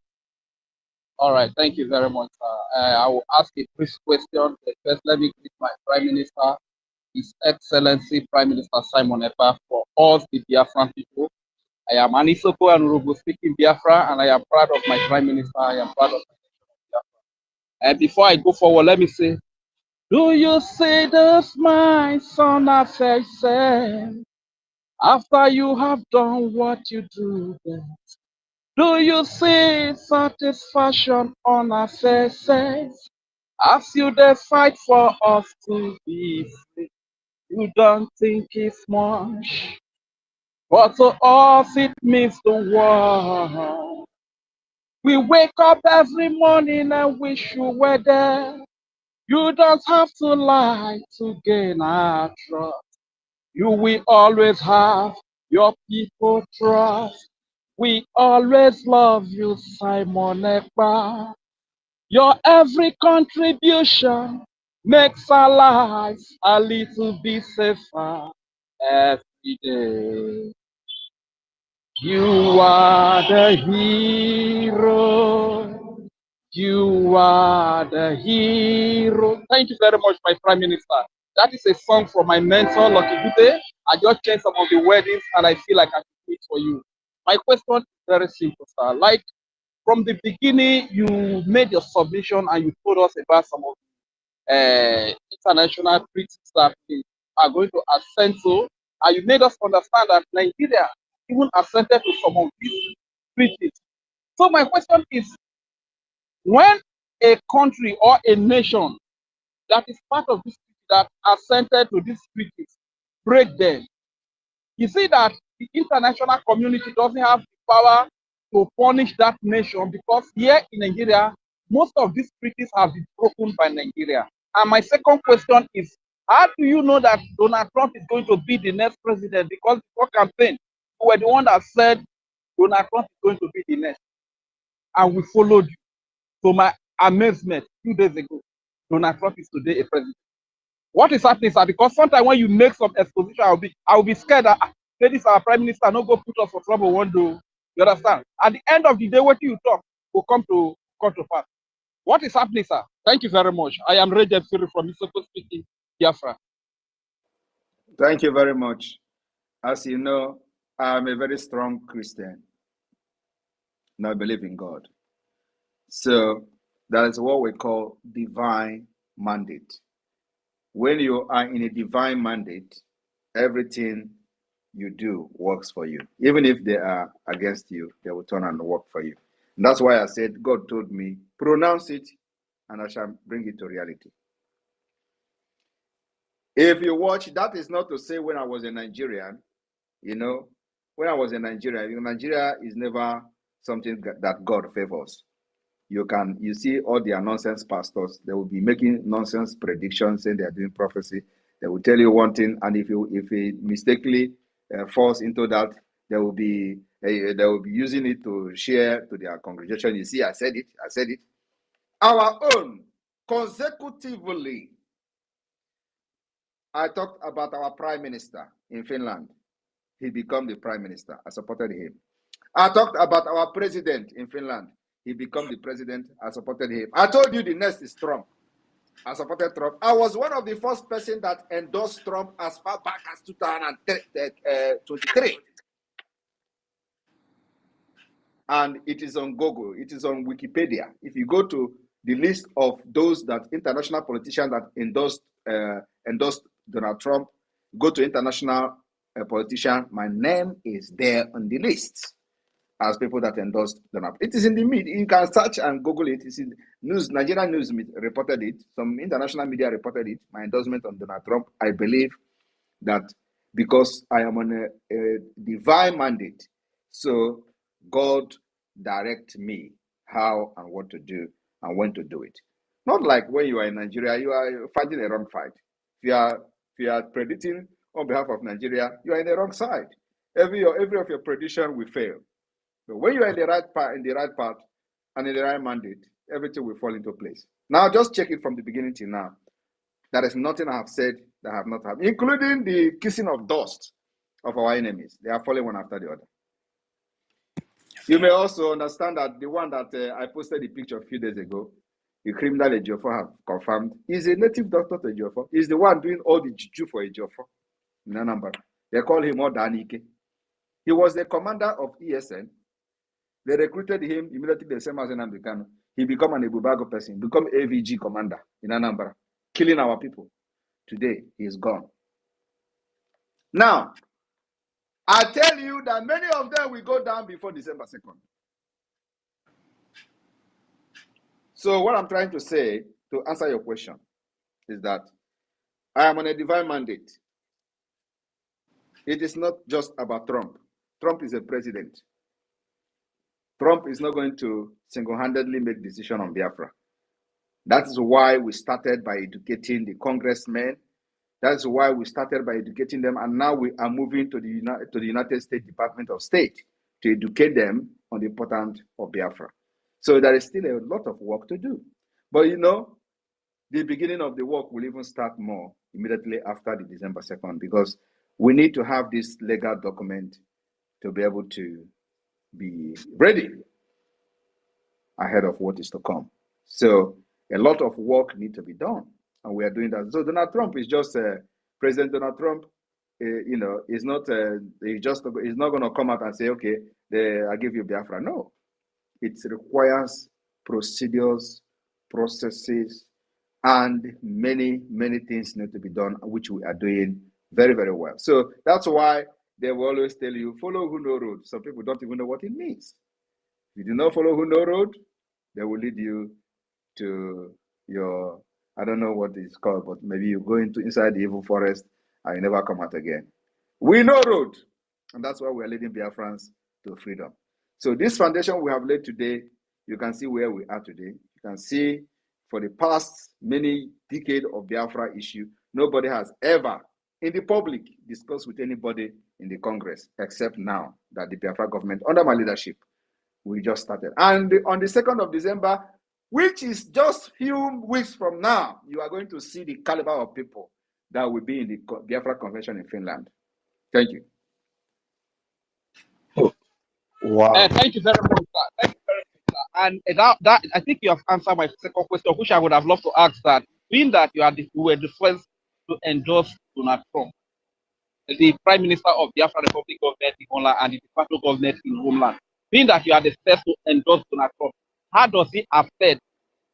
All right, thank you very much. I will ask a brief question. First, let me greet my Prime Minister, His Excellency Prime Minister Simon Ekpa for us, the Biafran people. I am an Isoko and Urugu speaking Biafra, and I am proud of my Prime Minister. I am proud of my Biafra. And before I go forward, let me say, do you see this, my son, as I say, after you have done what you do best? Do you see satisfaction on our faces as you decide for us to be free? You don't think it's much, but to us it means the world. We wake up every morning and wish you were there. You don't have to lie to gain our trust. You will always have your people trust. We always love you, Simon Ekpa. Your every contribution makes our lives a little bit safer every day. You are the hero. You are the hero. Thank you very much, my Prime Minister. That is a song from my mentor, Lucky Dube. I just changed some of the weddings and I feel like I should do it for you. My question is very simple, sir. Like from the beginning, you made your submission and you told us about some of international treaties that we are going to assent to, and you made us understand that Nigeria even assented to some of these treaties. So my question is, when a country or a nation that is part of this treaty that assented to these treaties break them, you see that the international community doesn't have the power to punish that nation, because here in Nigeria, most of these treaties have been broken by Nigeria. And my second question is, how do you know that Donald Trump is going to be the next president? Because before campaign, you were the one that said Donald Trump is going to be the next. And we followed you. To my amazement, 2 days ago, Donald Trump is today a president. What is happening, sir? Because sometimes when you make some exposition, I'll be scared that this is our prime minister, no go put us for trouble one day. You understand? At the end of the day, what you talk will come to pass. What is happening, sir? Thank you very much. I am Regent Siri from Isoko speaking, Biafra. Thank you very much. As you know, I'm a very strong Christian, and I believe in God. So that is what we call divine mandate. When you are in a divine mandate, everything you do works for you. Even if they are against you, they will turn and work for you. And that's why I said, God told me, pronounce it, and I shall bring it to reality. If you watch, that is not to say when I was a Nigerian, when I was in Nigeria, Nigeria is never something that God favors. You see all their nonsense pastors, they will be making nonsense predictions saying they are doing prophecy. They will tell you one thing, and if it mistakenly falls into that, they will be using it to share to their congregation. You see, I said it. Our own, consecutively, I talked about our prime minister in Finland. He became the prime minister. I supported him. I talked about our president in Finland. He became the president. I supported him. I told you the next is Trump. I supported Trump. I was one of the first person that endorsed Trump as far back as 2023. And it is on Google. It is on Wikipedia. If you go to the list of those that international politicians that endorsed Donald Trump, go to international politician, my name is there on the list as people that endorsed Donald. It is in the media. You can search and Google it. It's in news. Nigerian news reported it. Some international media reported it. My endorsement on Donald Trump. I believe that because I am on a divine mandate, so God direct me how and what to do and when to do it. Not like when you are in Nigeria, you are fighting a wrong fight. If you are predicting on behalf of Nigeria, you are in the wrong side. Every of your prediction will fail. But when you are in the right path, and in the right mandate, everything will fall into place. Now, just check it from the beginning till now. There is nothing I have said that I have not had, including the kissing of dust of our enemies. They are falling one after the other. You may also understand that the one that I posted the picture a few days ago, the criminal Ejiofor have confirmed, is a native doctor to Ejiofor. He's the one doing all the juju for Ejiofor in Anambra. They call him Odanike. He was the commander of ESN. They recruited him immediately the same as in Americano. He became an Ebubago person, become AVG commander in Anambra, killing our people. Today, he is gone. Now, I tell you that many of them will go down before December 2nd. So what I'm trying to say, to answer your question, is that I am on a divine mandate. It is not just about Trump. Trump is a president. Trump is not going to single-handedly make decision on Biafra. That is why we started by educating the congressmen. That's why we started by educating them, and now we are moving to the United States Department of State to educate them on the importance of Biafra. So there is still a lot of work to do. But you know, the beginning of the work will even start more immediately after the December 2nd, because we need to have this legal document to be able to be ready ahead of what is to come. So a lot of work needs to be done, and we are doing that. So Donald Trump is just President Donald Trump. You know, is not he's not going to come out and say, okay, I give you Biafra. No, it requires procedures, processes, and many things need to be done, which we are doing very, very well. So that's why they will always tell you, follow who know road. Some people don't even know what it means. If you do not follow who know road, they will lead you to your, I don't know what it's called, but maybe you go inside the evil forest and you never come out again. We know road, and that's why we're leading Biafrans to freedom. So this foundation we have laid today, you can see where we are today. You can see for the past many decades of Biafra issue, nobody has ever in the public discussed with anybody in the Congress, except now that the Biafra government, under my leadership, we just started. And on the 2nd of December, which is just few weeks from now, you are going to see the caliber of people that will be in the Biafra Convention in Finland. Thank you. Oh, wow. Thank you very much, sir. Thank you very much, sir. And that I think you have answered my second question, which I would have loved to ask that, being that you were the first to endorse Donald Trump, the Prime Minister of the Biafra Republic government in Homeland and the de facto government in Homeland, being that you are the first to endorse Donald Trump, how does it affect,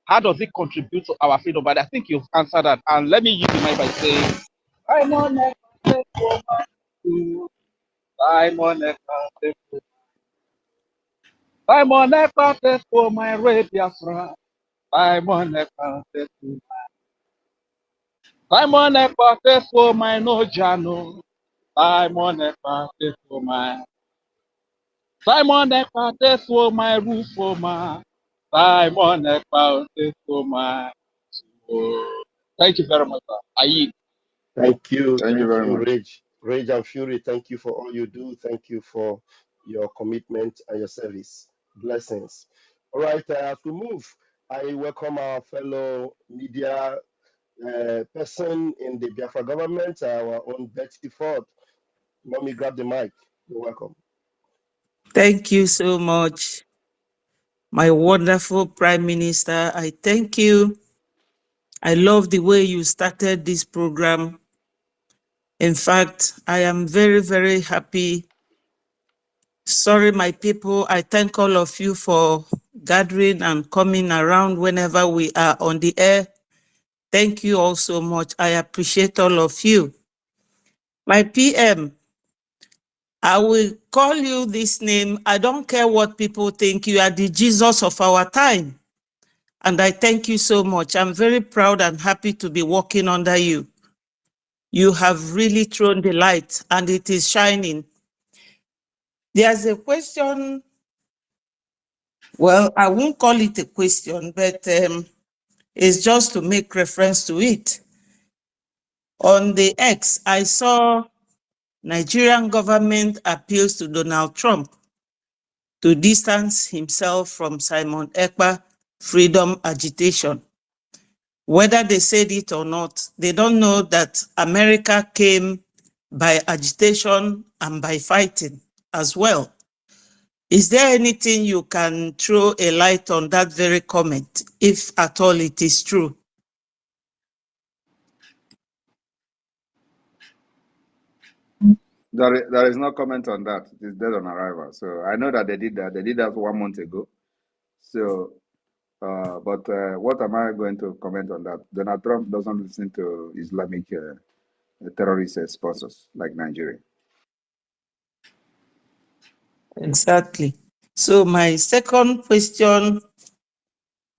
how does it contribute to our freedom? But I think you've answered that. And let me use the mic by saying, Simon, for my radio, Simon, for my no jano, Simon, for my Simon, for my roof, for my Simon, for my. Thank you very much, sir. Thank you, Thank you very much. Rage and Fury. Thank you for all you do. Thank you for your commitment and your service. Blessings. All right, as we move, I welcome our fellow media person in the Biafra government, our own Betty Ford. Mommy, grab the mic. You're welcome. Thank you so much, my wonderful Prime Minister. I thank you. I love the way you started this program. In fact, I am very, very happy. Sorry, my people. I thank all of you for gathering and coming around whenever we are on the air. Thank you all so much. I appreciate all of you. My PM, I will call you this name. I don't care what people think. You are the Jesus of our time. And I thank you so much. I'm very proud and happy to be working under you. You have really thrown the light and it is shining. There's a question. Well, I won't call it a question, but it's just to make reference to it. On the X, I saw Nigerian government appeals to Donald Trump to distance himself from Simon Ekpa freedom agitation. Whether they said it or not, they don't know that America came by agitation and by fighting as well. Is there anything you can throw a light on that very comment? if at all it is true. There is no comment on that. It is dead on arrival. So I know that they did that. They did that 1 month ago. So, but what am I going to comment on that? Donald Trump doesn't listen to Islamic terrorist sponsors like Nigeria. Exactly. So my second question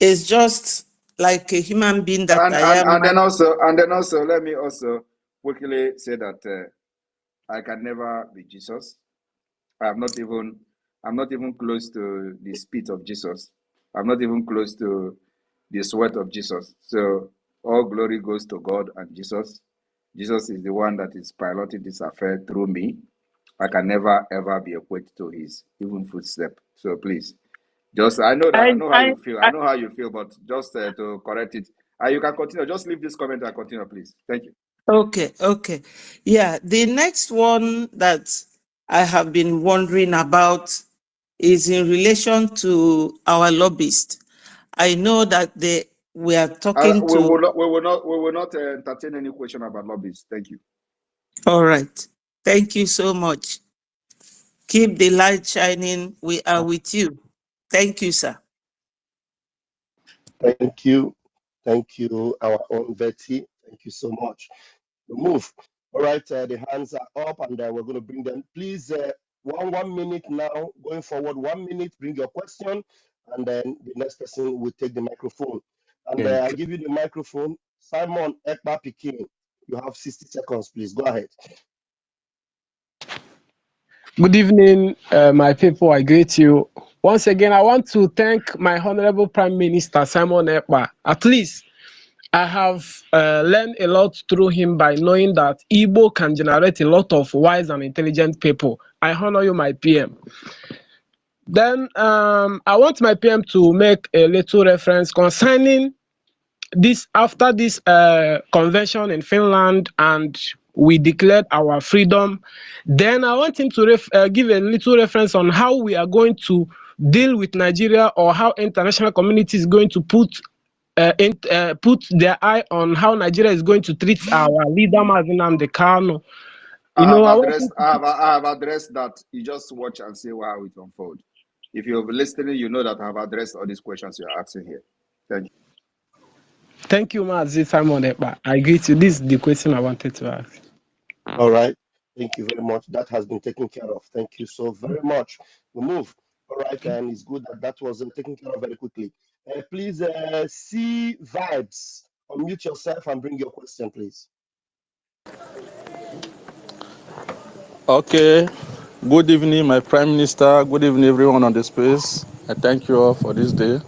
is just like a human being that I am. And then also, let me also quickly say that I can never be Jesus. I'm not even close to the spit of Jesus. I'm not even close to the sweat of Jesus. So all glory goes to God and Jesus. Jesus is the one that is piloting this affair through me. I can never ever be equated to his even footstep. So please, just I know how you feel. I know how you feel, but just to correct it, you can continue. Just leave this comment and continue, please. Thank you. Okay. Yeah, the next one that I have been wondering about is in relation to our lobbyists. I know that we are talking we will not entertain any question about lobbyists. Thank you. All right. Thank you so much. Keep the light shining. We are with you. Thank you, sir. Thank you. Thank you, our own Betty. Thank you so much. We move. All right, the hands are up and we're going to bring them. Please, 1 minute now, going forward, 1 minute, bring your question, and then the next person will take the microphone. And I give you the microphone. Simon Ekpa Pikin, you have 60 seconds, please. Go ahead. Good evening, my people. I greet you. Once again, I want to thank my Honorable Prime Minister, Simon Ekpa. At least I have learned a lot through him by knowing that Igbo can generate a lot of wise and intelligent people. I honor you, my PM. Then I want my PM to make a little reference concerning this after this convention in Finland and we declared our freedom. Then I want him to give a little reference on how we are going to deal with Nigeria, or how international community is going to put their eye on how Nigeria is going to treat our leader Mazi Nnamdi Kanu. I have addressed that. You just watch and see how it unfolds. If you're listening, you know that I have addressed all these questions you're asking here. Thank you. Thank you, Mazi Simon Ekpa. I greet you. This is the question I wanted to ask. All right. Thank you very much. That has been taken care of. Thank you so very much. We move. All right. And it's good that was taken care of very quickly. Please, see Vibes. Unmute yourself and bring your question, please. Okay. Good evening, my Prime Minister. Good evening, everyone on the space. I thank you all for this day.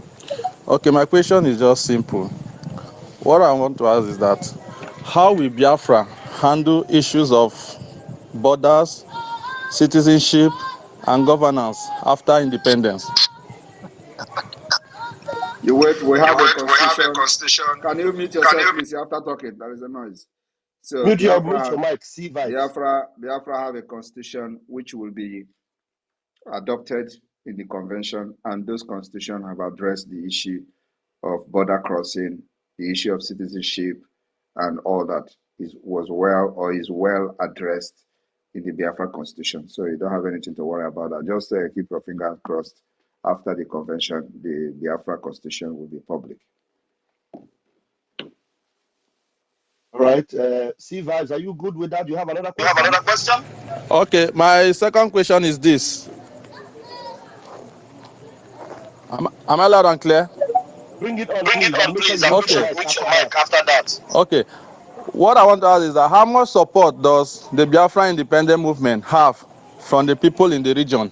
Okay, my question is just simple. What I want to ask is that how will Biafra handle issues of borders, citizenship, and governance after independence? You wait, we have a constitution. Can you mute yourself, please? After talking, there is a noise. So Mute your mic. See Vibes. Biafra have a constitution which will be adopted in the convention, and those constitutions have addressed the issue of border crossing, the issue of citizenship, and all that is well addressed in the Biafra constitution. So you don't have anything to worry about that. Just keep your fingers crossed. After the convention, the Biafra constitution will be public. All right. See Vibes, are you good with that? Do you have another question? Okay, my second question is this. Am I loud and clear? Bring it on, please, and make sure you mute your mic after that. Okay. What I want to ask is that how much support does the Biafra independent movement have from the people in the region?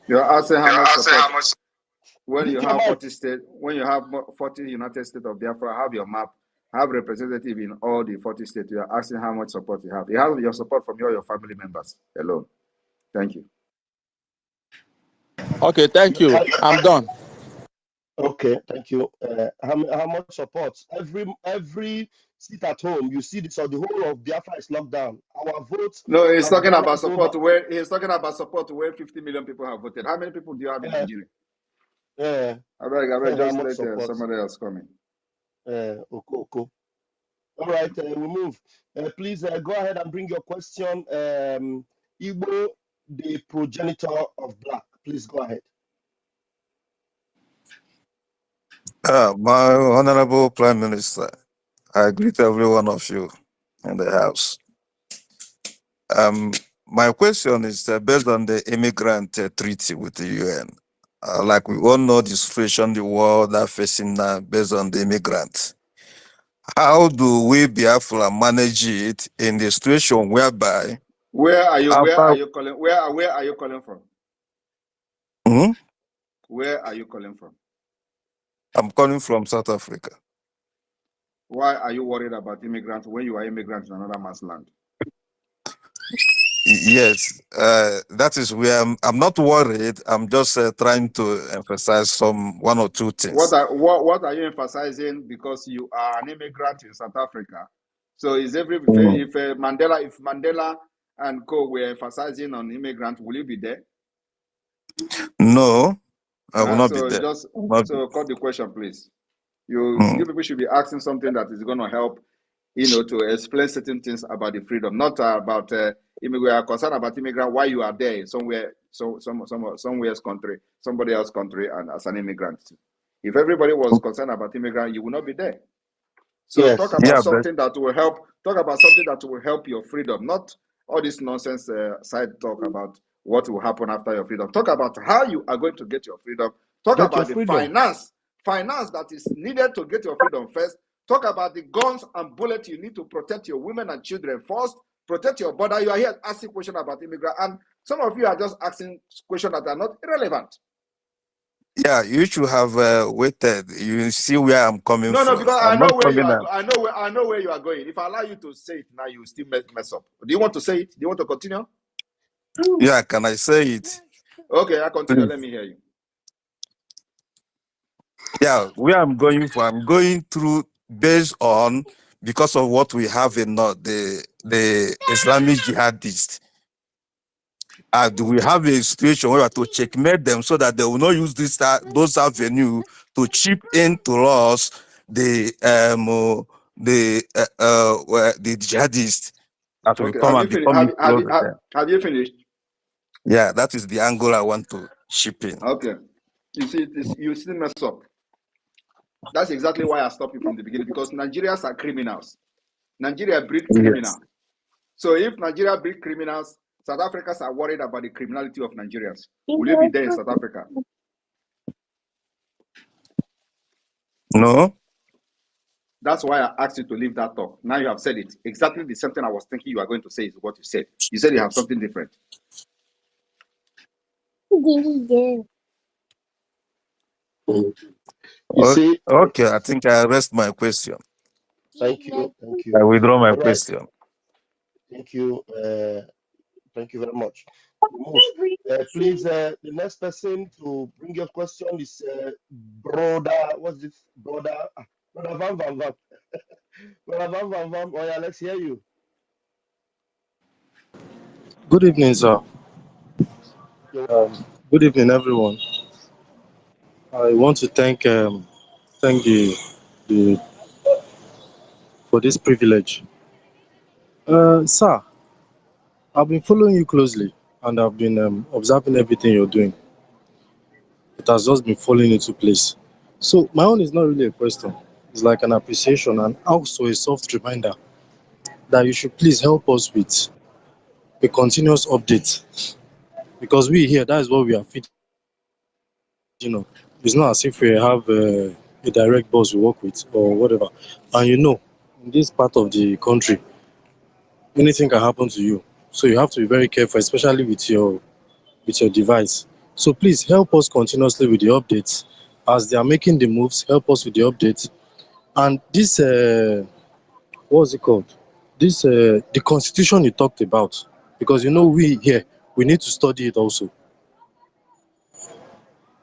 You're asking how much support. When you have 40 states, when you have 40 United States of Biafra, have your map, have representative in all the 40 states. You are asking how much support you have. You have your support from your family members alone. Thank you. Okay, thank you. I'm done. Okay, thank you. How much support? Every seat at home, you see this, or the whole of Biafra is locked down. Our votes. No, he's talking about support where 50 million people have voted. How many people do you have in Nigeria? Yeah. I beg, How just much let support? somebody else come in. Okay. All right, we move. Please go ahead and bring your question. Igbo, the progenitor of black. Please go ahead. My Honorable Prime Minister, I greet every one of you in the House. My question is based on the immigrant treaty with the UN. Like we all know the situation the world are facing now based on the immigrants. How do we Biafra manage it in the situation whereby Where are you after calling? Where are you calling from? Where are you calling from? I'm calling from South Africa. Why are you worried about immigrants when you are immigrants in another man's land? Yes, that is where I'm not worried. I'm just trying to emphasize one or two things. What are you emphasizing? Because you are an immigrant in South Africa. So if Mandela and co were emphasizing on immigrants, will you be there? No, I will not so be there. So cut the question, please. You people should be asking something that is going to help, to explain certain things about the freedom, not about we are concerned about immigrant. Why you are there somewhere, somewhere's country, somebody else's country, and as an immigrant. If everybody was concerned about immigrant, you will not be there. So yes. talk about something that will help. Talk about something that will help your freedom, not all this nonsense side talk about what will happen after your freedom. Talk about how you are going to get your freedom. Talk about the finance that is needed to get your freedom first. Talk about the guns and bullets you need to protect your women and children first. Protect your border. You are here asking questions about immigrants, and some of you are just asking questions that are not irrelevant. Yeah, you should have waited. You see where I'm coming from. No, because I know where you are. I know where you are going. If I allow you to say it now, you will still mess up. Do you want to say it? Do you want to continue? Yeah, can I say it? Okay, I continue. Please. Let me hear you. Yeah, where I'm going for, I'm going through based on because of what we have in the Islamic jihadists. Do we have a situation where we have to checkmate them so that they will not use those avenue to chip into us the jihadists that will Okay, come and become close with them. have you finished? Yeah, that is the angle I want to chip in. Okay, you see, you still mess up. That's exactly why I stopped you from the beginning, because Nigerians are criminals. Nigeria breed criminals. Yes. So if Nigeria breed criminals, South Africans are worried about the criminality of Nigerians. Will you be there in South Africa? No. That's why I asked you to leave that talk. Now you have said it. Exactly the same thing I was thinking you are going to say is what you said. You said you have something different. You see? Okay, I think I rest my question. Thank you. I withdraw my question. Thank you. Thank you very much. Please, the next person to bring your question is brother. What's this, brother? Brother Van Van Van. Brother Van Van Van. Oh yeah, let's hear you. Good evening, sir. Good evening, everyone. I want to thank the for this privilege. Sir, I've been following you closely and I've been observing everything you're doing. It has just been falling into place. So my own is not really a question. It's like an appreciation and also a soft reminder that you should please help us with a continuous update, because we here, that is what we are feeding on. It's not as if we have a direct boss we work with or whatever. And in this part of the country, anything can happen to you. So you have to be very careful, especially with your device. So please help us continuously with the updates. As they are making the moves, help us with the updates. And this, what's it called? This, the constitution you talked about, because we here, we need to study it also.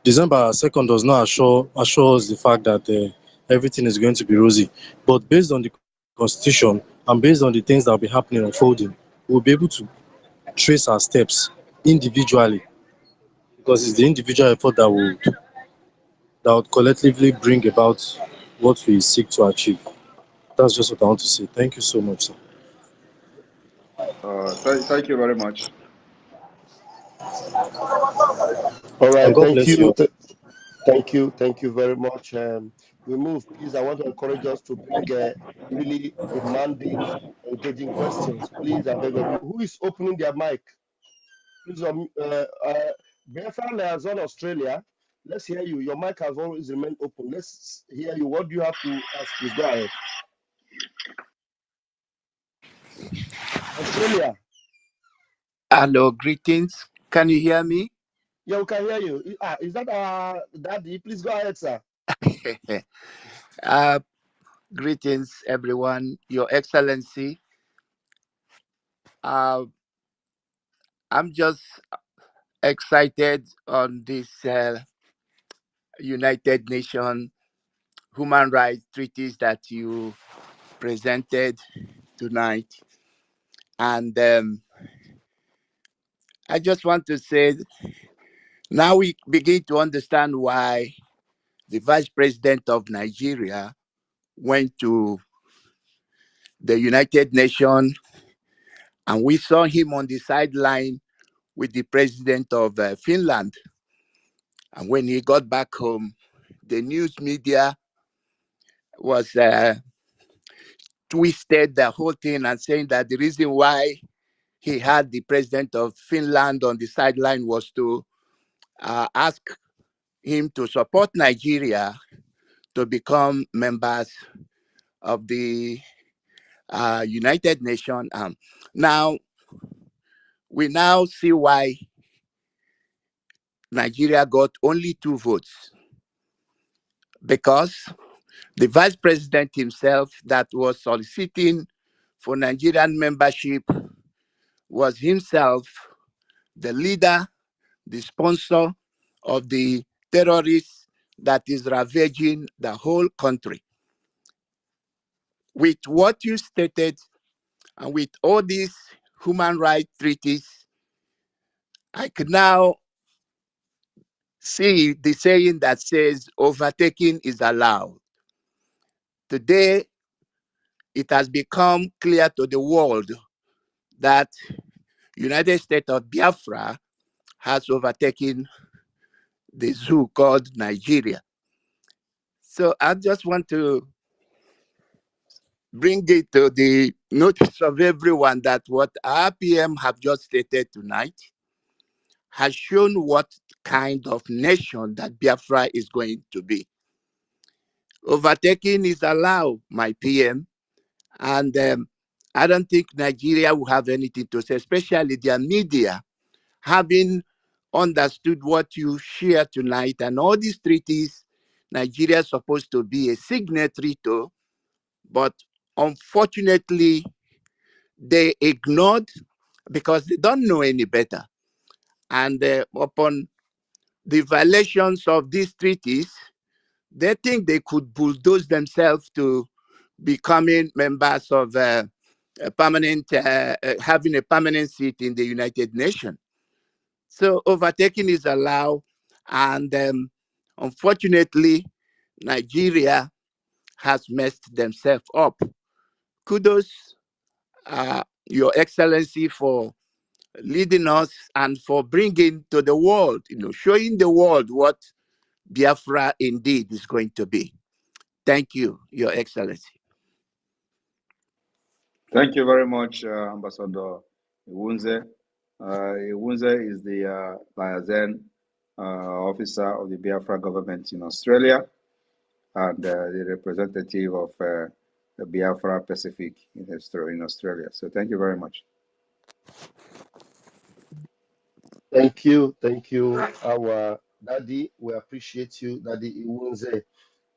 December 2nd does not assure us the fact that everything is going to be rosy. But based on the constitution and based on the things that will be happening unfolding, we'll be able to trace our steps individually, because it's the individual effort that that would collectively bring about what we seek to achieve. That's just what I want to say. Thank you so much, sir. Thank you very much. All right, And God bless you. thank you very much. We move, please. I want to encourage us to bring really demanding, engaging questions, please. I beg of you. Who is opening their mic? Please, Biafra Liaison Australia. Let's hear you. Your mic has always remained open. Let's hear you. What do you have to ask? Please go ahead. Australia. Hello, greetings. Can you hear me? Yeah, we can hear you. Is that our daddy? Please go ahead, sir. Greetings, everyone. Your Excellency. I'm just excited on this United Nations human rights treaties that you presented tonight. And I just want to say, now we begin to understand why the Vice President of Nigeria went to the United Nations, and we saw him on the sideline with the president of Finland. And when he got back home, the news media was twisted the whole thing and saying that the reason why he had the president of Finland on the sideline was to ask him to support Nigeria to become members of the United Nations. Now, we now see why Nigeria got only 2 votes, because the vice president himself that was soliciting for Nigerian membership was himself the leader, the sponsor of the terrorists that is ravaging the whole country. With what you stated and with all these human rights treaties, I could now see the saying that says overtaking is allowed. Today, it has become clear to the world that United States of Biafra has overtaken the zoo called Nigeria. So I just want to bring it to the notice of everyone that what RPM have just stated tonight has shown what kind of nation that Biafra is going to be. Overtaking is allowed, my PM, and I don't think Nigeria will have anything to say, especially their media, having understood what you share tonight and all these treaties Nigeria is supposed to be a signatory to, but unfortunately they ignored because they don't know any better. And upon the violations of these treaties, they think they could bulldoze themselves to becoming members of a permanent, having a permanent seat in the United Nations. So overtaking is allowed, and unfortunately, Nigeria has messed themselves up. Kudos, Your Excellency, for leading us and for bringing to the world, showing the world what Biafra indeed is going to be. Thank you, Your Excellency. Thank you very much, Ambassador Iwunze. Iwunze is the liaison officer of the Biafra government in Australia and the representative of the Biafra Pacific in Australia. So thank you very much. Thank you, our daddy. We appreciate you, Daddy Iwunze.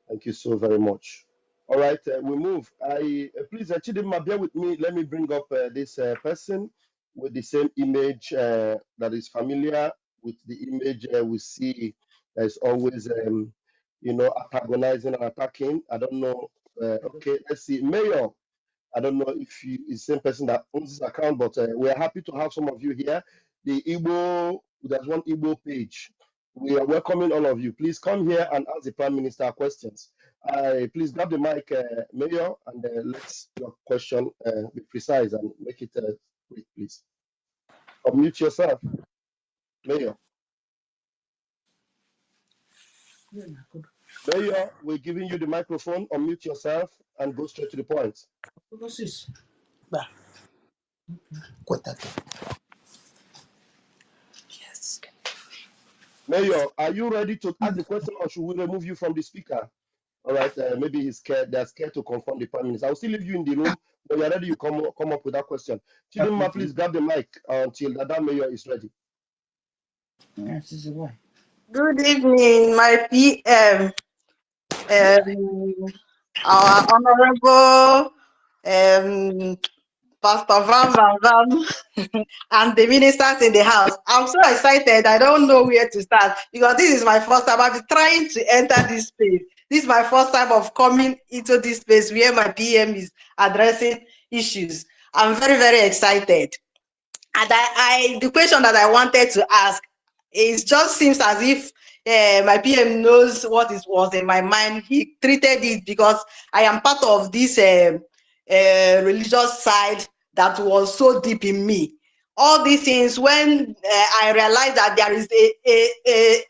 Thank you so very much. All right, we move. Please, Chidinma, bear with me. Let me bring up this person with the same image that is familiar with the image we see. There's always, antagonizing and attacking. I don't know. Okay, let's see. Mayor, I don't know if you is the same person that owns this account, but we are happy to have some of you here. The Igbo, there's one Igbo page We are welcoming all of you. Please come here and ask the Prime Minister questions. Please grab the mic, Mayor, and let your question be precise and make it quick, please. Unmute yourself, Mayor. Mayor, we're giving you the microphone. Unmute yourself and go straight to the point. Yes. Mayor, are you ready to ask the question, or should we remove you from the speaker? All right, maybe he's scared. They're scared to confront the Prime Minister. I'll still leave you in the room. When you're ready, you come up with that question. Chidinma, please grab the mic until that Mayor is ready. Good evening, my PM. Our honorable Pastor Van Van Van and the ministers in the house. I'm so excited. I don't know where to start because this is my first time. I've been trying to enter this space. This is my first time of coming into this space where my PM is addressing issues. I'm very, very excited. And the question that I wanted to ask, it just seems as if my PM knows what was in my mind. He treated it because I am part of this religious side that was so deep in me. All these things, when I realized that there is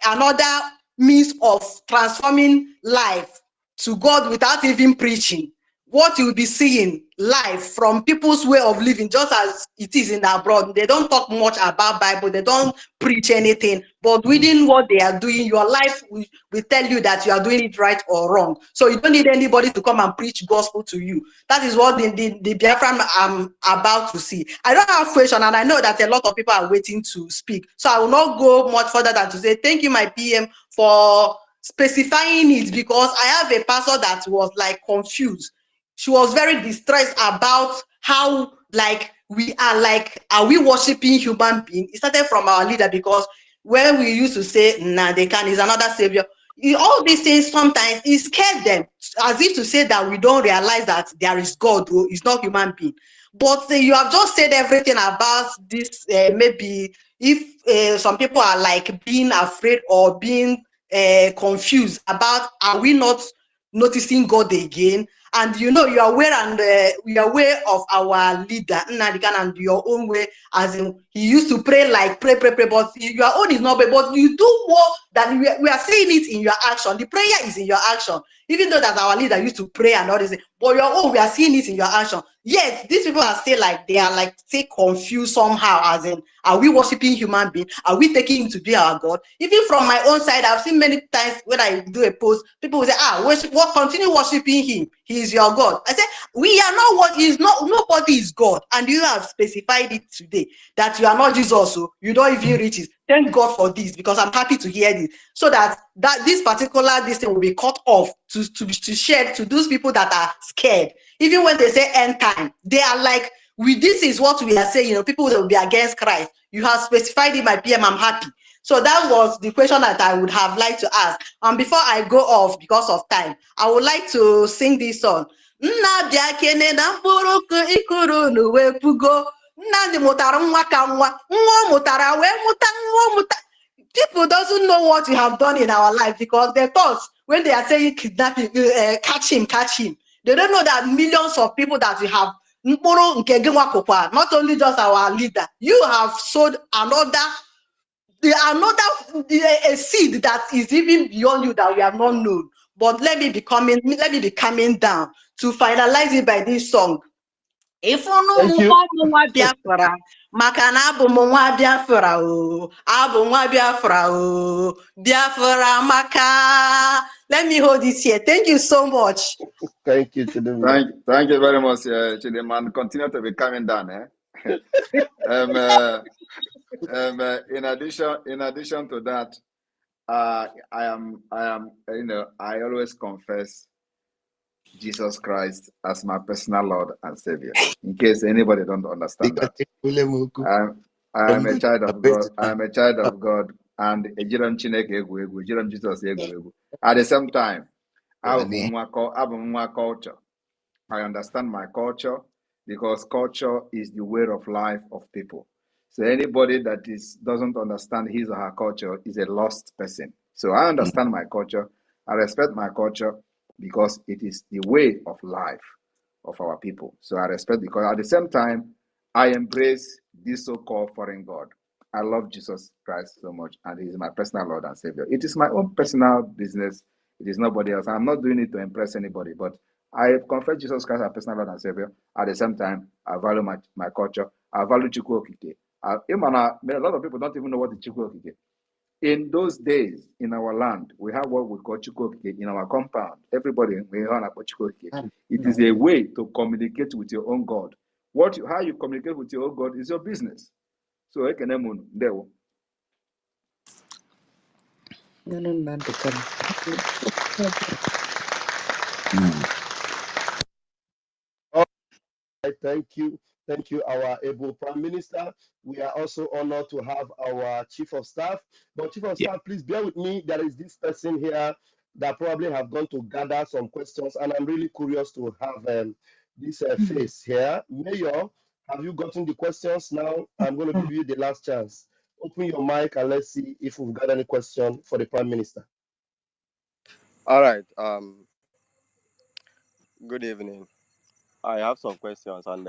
another means of transforming life to God without even preaching, what you'll be seeing live from people's way of living, just as it is in abroad. They don't talk much about Bible, they don't preach anything, but within what they are doing, your life will tell you that you are doing it right or wrong. So you don't need anybody to come and preach gospel to you. That is what the Biafran I'm about to see. I don't have question, and I know that a lot of people are waiting to speak. So I will not go much further than to say thank you, my PM, for specifying it, because I have a pastor that was like confused. She was very distressed about how, like, are we worshiping human beings? It started from our leader, because when we used to say, nah, they can, is another savior. All these things sometimes it scared them, as if to say that we don't realize that there is God, who is not human being. But you have just said everything about this. Maybe if some people are like being afraid or being confused about, are we not noticing God again? And you know, you are aware, and we are aware of our leader Nnamdi Kanu, and your own way, as in he used to pray like pray, but your own is not, but you do more than we are seeing it in your action. The prayer is in your action, even though that our leader used to pray and all this, but your own, we are seeing it in your action. Yet these people are still like, they are like still confused somehow, as in, are we worshiping human being? Are we taking him to be our God? Even from my own side, I've seen many times when I do a post, people will say, worship, what, continue worshiping him, he is your God. I say, we are not what is not, nobody is God, and you have specified it today that you are not Jesus, so you don't even reach it. Thank God for this, because I'm happy to hear this, so that this particular this thing will be cut off to share to those people that are scared. Even when they say end time, they are like, this is what we are saying. You know, people will be against Christ. You have specified in my PM. I'm happy. So that was the question that I would have liked to ask. And before I go off, because of time, I would like to sing this song. People doesn't know what you have done in our life, because they thought when they are saying kidnapping, catch him. They don't know that millions of people that we have, not only just our leader, you have sowed a seed that is even beyond you, that we have not known. But let me be coming down to finalize it by this song. If Thank you. Biafra, makana abụ m nwa Biafra o, abụ nwa Biafra o, Biafra maka. Let me hold this here. Thank you so much. Thank you, Chidinma. Thank you very much, Chidinma. Continue to be coming down. In addition to that, I am, I always confess Jesus Christ as my personal Lord and Savior. In case anybody don't understand that, I am a child of God. I am a child of God, and ejiram Chineke egwu egwu, ejiram Jesus egwu egwu. At the same time, abụ nwa culture. I understand my culture, because culture is the way of life of people. So anybody that doesn't understand his or her culture is a lost person. So I understand my culture. I respect my culture because it is the way of life of our people. So I respect, because at the same time, I embrace this so-called foreign God. I love Jesus Christ so much, and he is my personal Lord and Savior. It is my own personal business. It is nobody else. I'm not doing it to impress anybody, but I confess Jesus Christ as personal Lord and Savior. At the same time, I value my culture. I value Chukwu Okike. A lot of people don't even know what is Chukwu Okike. In those days, in our land, we have what we call Chukwu Okike in our compound. Everybody, we run about Chukwu Okike. It is a way to communicate with your own God. How you communicate with your own God is your business. So, there. Thank you. Thank you, our able Prime Minister. We are also honored to have our Chief of Staff. But Chief of Staff, please bear with me. There is this person here that probably have gone to gather some questions, and I'm really curious to have this face here. Mayor, have you gotten the questions now? I'm going to give you the last chance. Open your mic and let's see if we've got any question for the Prime Minister. All right. Good evening. I have some questions, and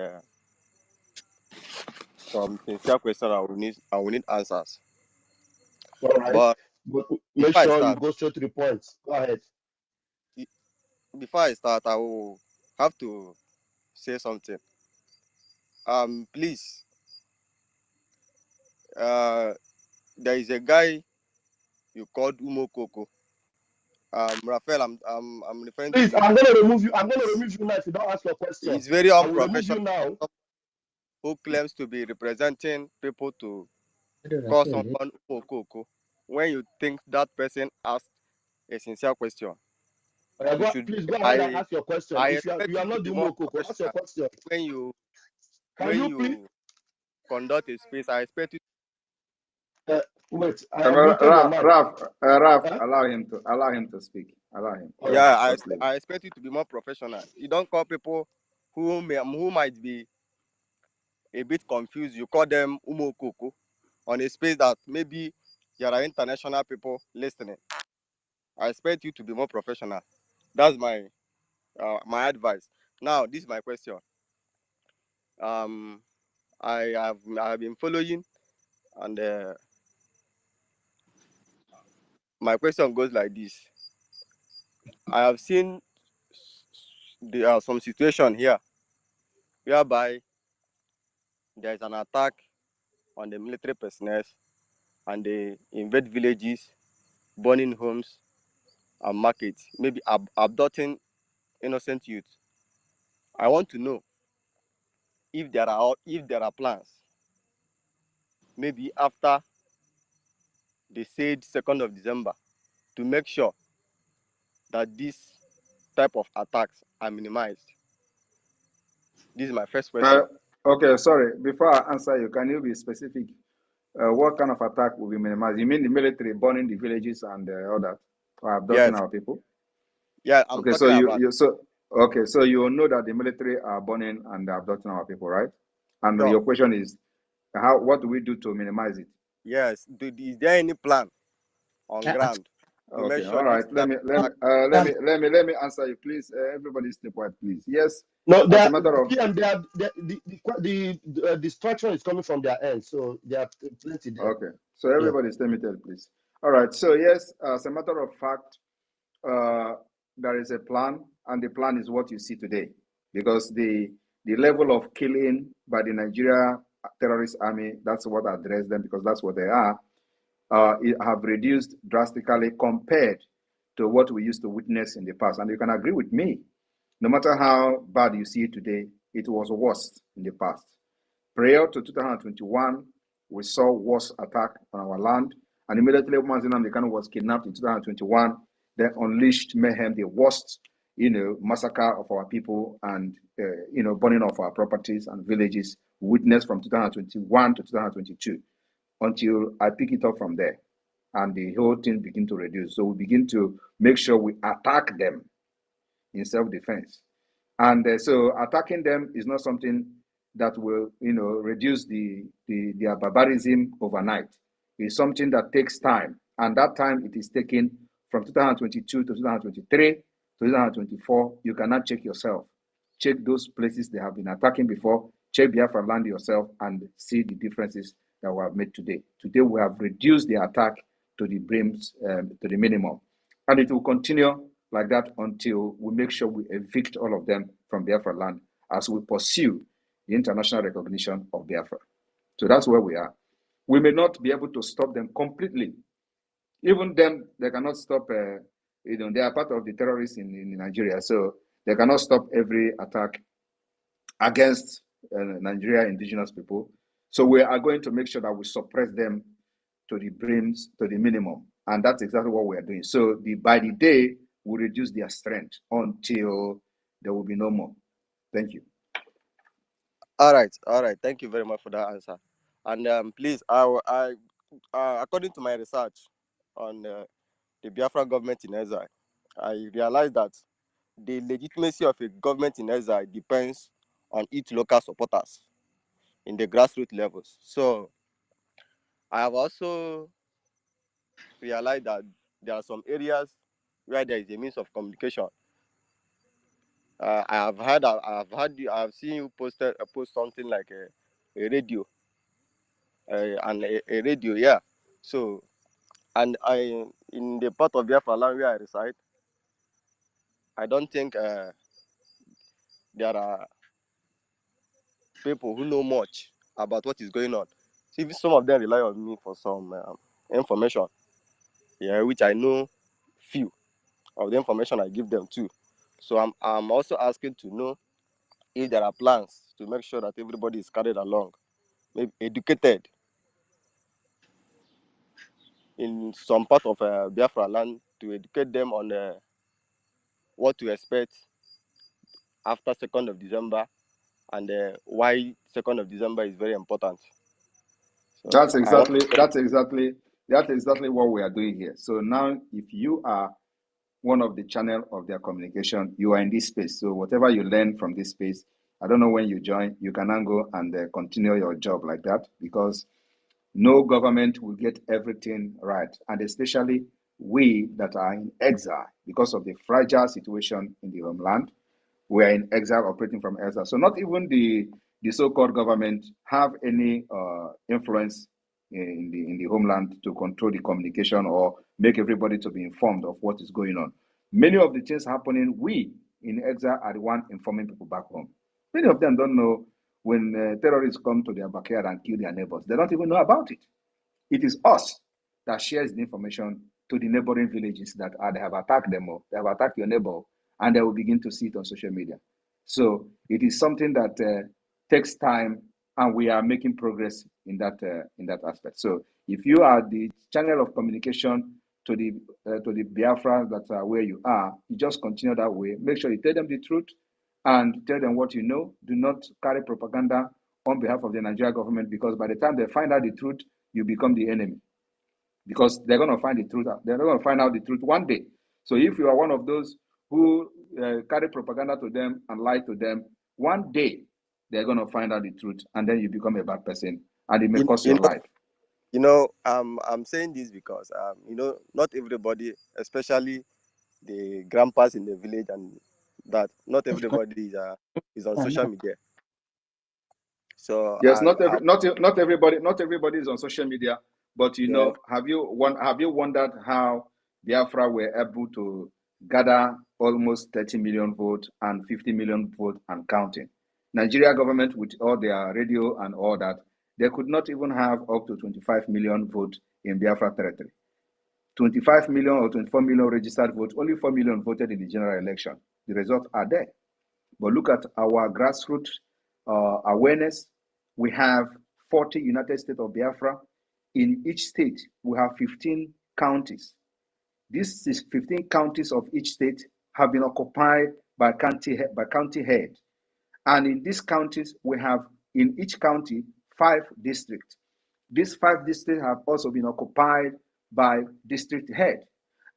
some sincere questions I will need answers. All right. But make sure you go straight to the point. Go ahead. Before I start, I will have to say something. Please. There is a guy you called Umokoko. Raphael, I'm referring Please, to you. I'm gonna remove you. I'm gonna remove you now if you don't ask your question. He's very unprofessional. Now. Who claims to be representing people to call someone Umokoko when you think that person asked a sincere question. Please go ahead and ask your question. If you are not doing Umokoko, ask your question. When you conduct a space, I expect you. Wait, Raf, allow him to speak. Allow him. Yeah, I expect you to be more professional. You don't call people who might be a bit confused. You call them Umokoko on a space that maybe there are international people listening. I expect you to be more professional. That's my advice. Now, this is my question. I have been following, and my question goes like this. I have seen there are some situation here whereby there is an attack on the military personnel, and they invade villages, burning homes and markets, maybe abducting innocent youth. I want to know if there are plans, maybe after the said 2nd of December, to make sure that this type of attacks are minimized. This is my first question. Okay, sorry. Before I answer you, can you be specific? What kind of attack will be minimized? You mean the military burning the villages and all that, or abducting our people? Yeah, I'm talking about. So you know that the military are burning and abducting our people, right? And your question is, what do we do to minimize it? Yes. Is there any plan on ground? Okay, all right. Let me answer you, please. Everybody stay quiet, please. Yes. No, the destruction is coming from their end, so there are plenty there. Okay, so everybody stay muted, please. All right. So yes, as a matter of fact, there is a plan, and the plan is what you see today, because the level of killing by the Nigeria terrorist army, that's what addressed them, because that's what they are, have reduced drastically compared to what we used to witness in the past. And you can agree with me, no matter how bad you see it today, it was worse in the past. Prior to 2021, we saw worse attack on our land, and immediately Mazi Nnamdi Kanu was kidnapped in 2021. They unleashed mayhem, the worst, massacre of our people, and burning of our properties and villages witnessed from 2021 to 2022, until I pick it up from there, and the whole thing begin to reduce. So we begin to make sure we attack them in self-defense, and so attacking them is not something that will, reduce their barbarism overnight. It's something that takes time, and that time it is taken from 2022 to 2023 to 2024. You cannot check yourself. Check those places they have been attacking before. Check Biafra land yourself and see the differences that we have made today. Today we have reduced the attack to the minimum, and it will continue like that until we make sure we evict all of them from Biafra land as we pursue the international recognition of Biafra. So that's where we are. We may not be able to stop them completely. Even them, they cannot stop, they are part of the terrorists in Nigeria, so they cannot stop every attack against Nigeria indigenous people. So we are going to make sure that we suppress them to the minimum. And that's exactly what we are doing. So by the day, we reduce their strength until there will be no more. Thank you. All right. Thank you very much for that answer. And please, according to my research on the Biafra government in exile, I realized that the legitimacy of a government in exile depends on its local supporters in the grassroots levels. So I have also realized that there are some areas where there is a means of communication. I have seen you post something like a radio, and a radio, yeah. So, and in the part of Biafra land where I reside, I don't think there are people who know much about what is going on. So even some of them rely on me for some information, yeah, which I know few of the information I give them too. So I'm also asking to know if there are plans to make sure that everybody is carried along, maybe educated in some part of Biafra land, to educate them on what to expect after 2nd of December and why 2nd of December is very important. So That's exactly what we are doing here. So now, if you are one of the channel of their communication, you are in this space. So whatever you learn from this space, I don't know when you join, you can now go and continue your job like that, because no government will get everything right. And especially we that are in exile, because of the fragile situation in the homeland, we are in exile, operating from exile. So not even the so-called government have any influence in the homeland to control the communication or make everybody to be informed of what is going on. Many of the things happening, we in exile are the one informing people back home. Many of them don't know when terrorists come to their backyard and kill their neighbors. They don't even know about it. It is us that shares the information to the neighboring villages that they have attacked them, or they have attacked your neighbor, and they will begin to see it on social media. So it is something that takes time, and we are making progress in that aspect. So if you are the channel of communication to the Biafra that are where you are, you just continue that way. Make sure you tell them the truth and tell them what you know. Do not carry propaganda on behalf of the Nigerian government, because by the time they find out the truth, you become the enemy, because they're going to find the truth. They're going to find out the truth one day. So if you are one of those who carry propaganda to them and lie to them, one day they're going to find out the truth, and then you become a bad person, and it may cost your life. I'm saying this because not everybody, especially the grandpas in the village, and that not everybody is on social media. So yes, not everybody is on social media. But have you wondered how Biafra were able to gather almost 30 million votes and 50 million votes and counting? Nigeria government, with all their radio and all that, they could not even have up to 25 million votes in Biafra territory. 25 million or 24 million registered votes, only 4 million voted in the general election. The results are there. But look at our grassroots awareness. We have 40 United States of Biafra. In each state, we have 15 counties. These 15 counties of each state have been occupied by county head. And in these counties, we have in each county 5 districts. These 5 districts have also been occupied by district head.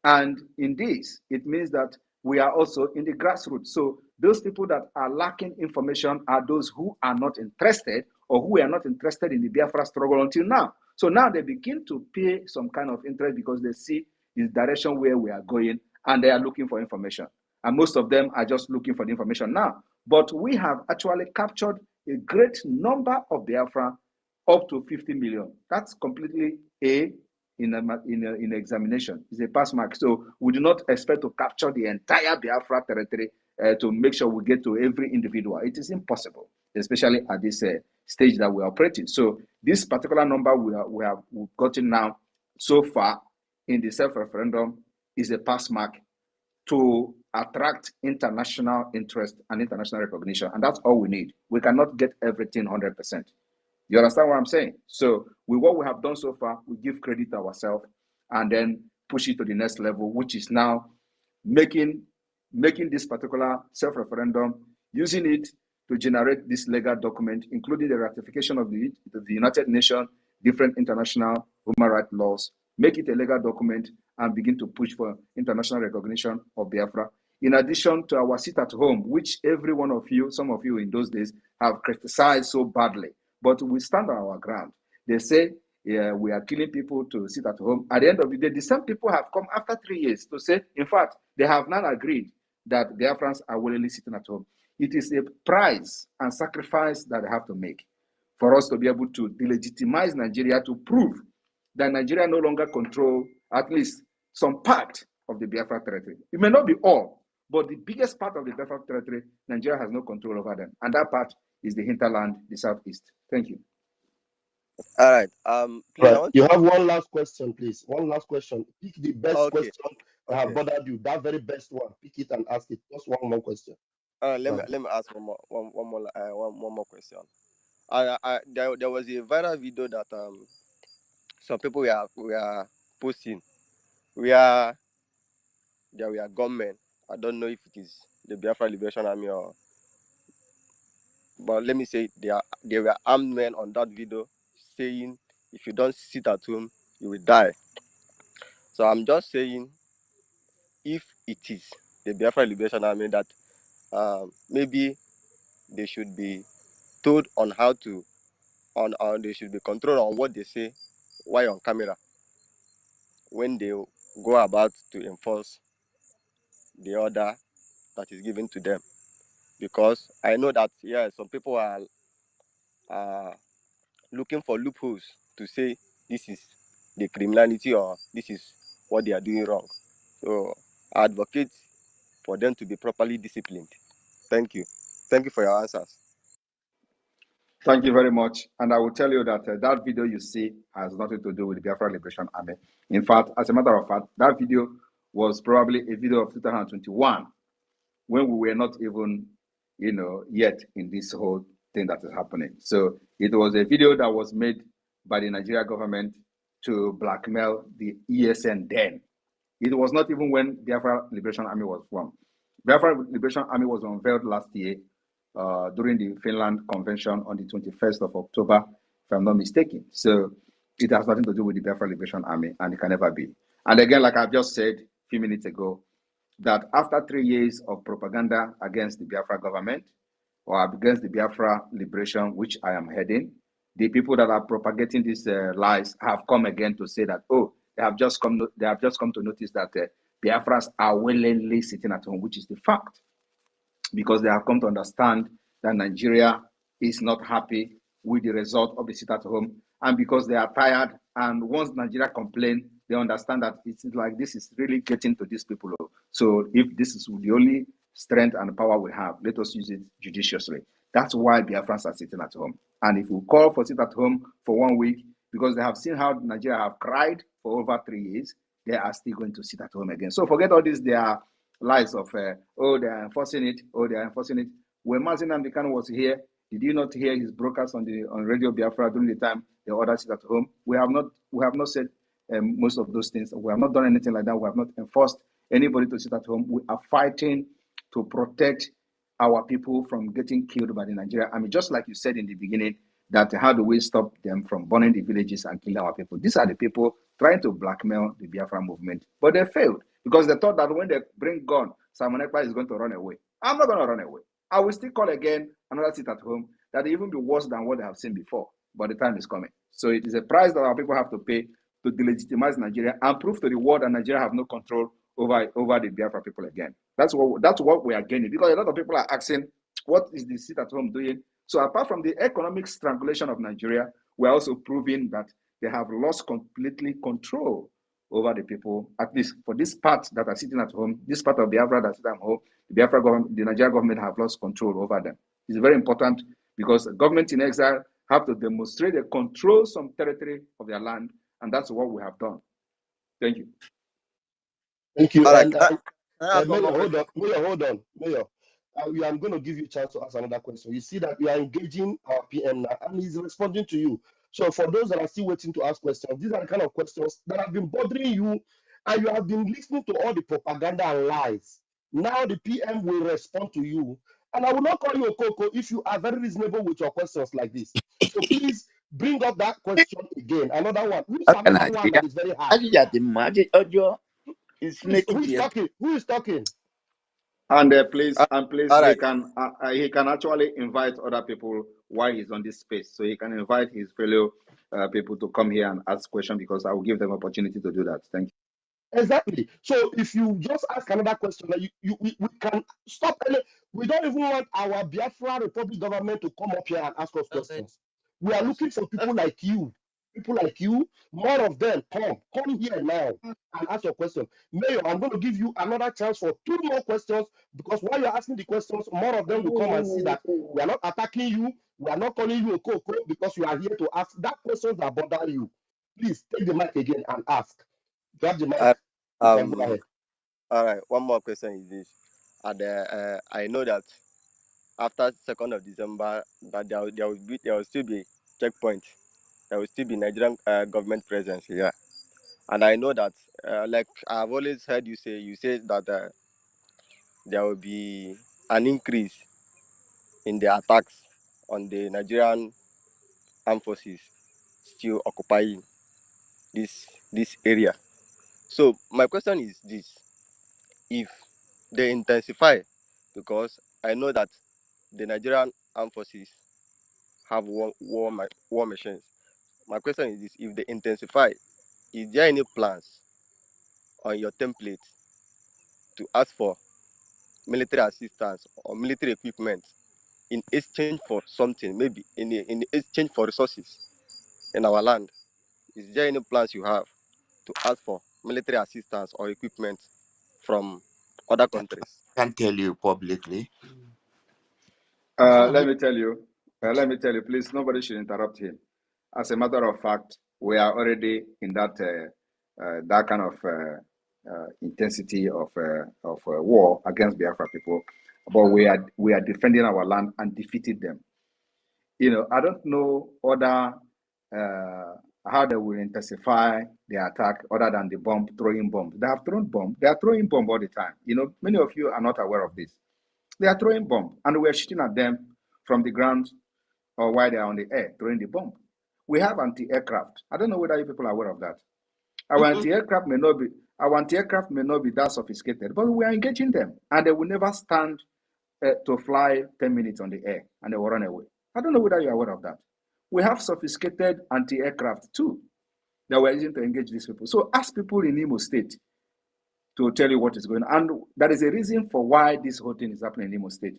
And in this, it means that we are also in the grassroots. So Those people that are lacking information are those who are not interested or who are not interested in the Biafra struggle until now. So now they begin to pay some kind of interest because they see the direction where we are going and they are looking for information. And most of them are just looking for the information now. But we have actually captured a great number of Biafra, up to 50 million. That's completely in examination. It's a pass mark. So we do not expect to capture the entire Biafra territory to make sure we get to every individual. It is impossible, especially at this stage that we're operating. So this particular number we've gotten now so far in the self-referendum is a pass mark to attract international interest and international recognition. And that's all we need. We cannot get everything 100%. You understand what I'm saying? So with what we have done so far, we give credit to ourselves and then push it to the next level, which is now making this particular self-referendum, using it to generate this legal document, including the ratification of the United Nations, different international human rights laws, make it a legal document and begin to push for international recognition of Biafra. In addition to our sit at home, which every one of you, some of you in those days, have criticized so badly. But we stand on our ground. They say, yeah, we are killing people to sit at home. At the end of the day, the same people have come after 3 years to say, in fact, they have not agreed that Biafrans are willingly sitting at home. It is a price and sacrifice that they have to make for us to be able to delegitimize Nigeria, to prove that Nigeria no longer control at least some part of the Biafra territory. It may not be all, but the biggest part of the Biafra territory, Nigeria has no control over them. And that part is the hinterland, the southeast. Thank you. All right. Please, Right. You have one last question, please. One last question. Pick the best question that have bothered you. That very best one. Pick it and ask it. Just one more question. Let me ask one more question. There was a viral video that some people were posting where there were gunmen. I don't know if it is the Biafra Liberation Army or, but let me say there were armed men on that video saying, if you don't sit at home, you will die. So I'm just saying, if it is the Biafra Liberation Army, that maybe they should be told on how to, on they should be controlled on what they say while on camera when they go about to enforce the order that is given to them. Because I know that, yeah, some people are looking for loopholes to say this is the criminality or this is what they are doing wrong. So I advocate for them to be properly disciplined. Thank you. Thank you for your answers. Thank you very much. And I will tell you that that video you see has nothing to do with the Biafra Liberation Army. In fact, as a matter of fact, that video was probably a video of 2021 when we were not even, yet in this whole thing that is happening. So it was a video that was made by the Nigeria government to blackmail the ESN then. It was not even when Biafra Liberation Army was formed. Biafra Liberation Army was unveiled last year during the Finland Convention on the 21st of October, if I'm not mistaken. So it has nothing to do with the Biafra Liberation Army, and it can never be. And again, like I've just said a few minutes ago, that after 3 years of propaganda against the Biafra government or against the Biafra liberation, which I am heading, the people that are propagating these lies have come again to say that, oh, they have just come to notice that Biafras are willingly sitting at home, which is the fact, because they have come to understand that Nigeria is not happy with the result of the sit at home, and because they are tired, and once Nigeria complain, they understand that it's like this is really getting to these people. So if this is the only strength and power we have, let us use it judiciously. That's why Biafrans are sitting at home. And if we call for sit at home for 1 week, because they have seen how Nigeria have cried for over 3 years, they are still going to sit at home again. So forget all this, their lies of, oh, they are enforcing it, oh, they are enforcing it. When Mazi Nnamdi Kanu was here, did you not hear his broadcast on Radio Biafra during the time the order sit at home? We have not said most of those things. We have not done anything like that. We have not enforced anybody to sit at home. We are fighting to protect our people from getting killed by the Nigeria army. Just like you said in the beginning, that how do we stop them from burning the villages and killing our people? These are the people trying to blackmail the Biafra movement, but they failed because they thought that when they bring gun, Simon Ekpa is going to run away. I'm not going to run away. I will still call again another seat at home that will even be worse than what they have seen before. But the time is coming. So it is a price that our people have to pay to delegitimize Nigeria and prove to the world that Nigeria have no control over the Biafra people again. That's what we are gaining, because a lot of people are asking, what is the seat at home doing? So apart from the economic strangulation of Nigeria, we're also proving that they have lost completely control over the people, at least for this part that are sitting at home, this part of Biafra that is at home, the Biafra government, the Nigerian government have lost control over them. It's very important because the government in exile have to demonstrate they control some territory of their land, and that's what we have done. Thank you. Thank you. All right, And can I ask one Mayor, more question? hold on. Mayor, I'm going to give you a chance to ask another question. You see that you are engaging our PM now, and he's responding to you. So for those that are still waiting to ask questions, these are the kind of questions that have been bothering you, and you have been listening to all the propaganda and lies. Now the PM will respond to you. And I will not call you a Coco if you are very reasonable with your questions like this. So please bring up that question again. Another one. Who's another one that is very hard? Please, who is talking? Who is talking? And please, all he right. can actually invite other people while he's on this space. So he can invite his fellow people to come here and ask questions, because I will give them opportunity to do that. Thank you. Exactly. So if you just ask another question, we can stop. We don't even want our Biafra Republic government to come up here and ask us questions. We are looking for people like you. People like you, more of them, come here now and ask your question. Mayor, I'm going to give you another chance for 2 more questions, because while you're asking the questions, more of them will come and see that we are not attacking you, we are not calling you a coco, because you are here to ask that questions that bother you. Please take the mic again and ask. Grab the mic. You can go ahead. All right, one more question is this. And I know that after 2nd of December, that there will still be checkpoint. There will still be Nigerian government presence here. And I know that, like I've always heard you say that there will be an increase in the attacks on the Nigerian armed forces still occupying this area. So my question is this: if they intensify, because I know that the Nigerian armed forces have war machines. My question is this: if they intensify, is there any plans on your template to ask for military assistance or military equipment in exchange for something, maybe in exchange for resources in our land? Is there any plans you have to ask for military assistance or equipment from other countries? Can't tell you publicly. Let me tell you, please, nobody should interrupt him. As a matter of fact, we are already in that kind of intensity of war against Biafra people, but we are defending our land and defeated them. I don't know how they will intensify the attack other than the throwing bomb. They have thrown bomb. They are throwing bomb all the time. Many of you are not aware of this. They are throwing bomb, and we are shooting at them from the ground or while they are on the air throwing the bomb. We have anti-aircraft. I don't know whether you people are aware of that. Our anti-aircraft may not be that sophisticated, but we are engaging them, and they will never stand to fly 10 minutes on the air, and they will run away. I don't know whether you are aware of that. We have sophisticated anti-aircraft too that we're using to engage these people. So ask people in Imo State to tell you what is going on. And that is a reason for why this whole thing is happening in Imo State.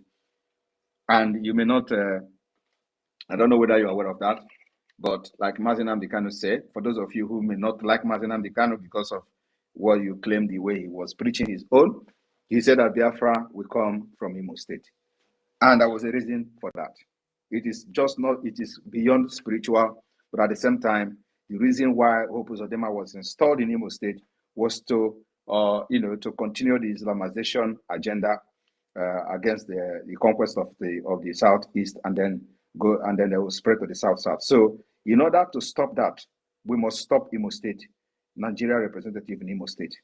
And you may not, I don't know whether you're aware of that, but like Mazi Nnamdi Kanu said, for those of you who may not like Mazi Nnamdi Kanu because of what you claim the way he was preaching his own, he said that Biafra will come from Imo State. And there was a reason for that. It is beyond spiritual, but at the same time, the reason why Hope Uzodinma was installed in Imo State was to continue the Islamization agenda against the conquest of the Southeast, and then they will spread to the South. So in order to stop that, we must stop Imo State, Nigeria representative in Imo State.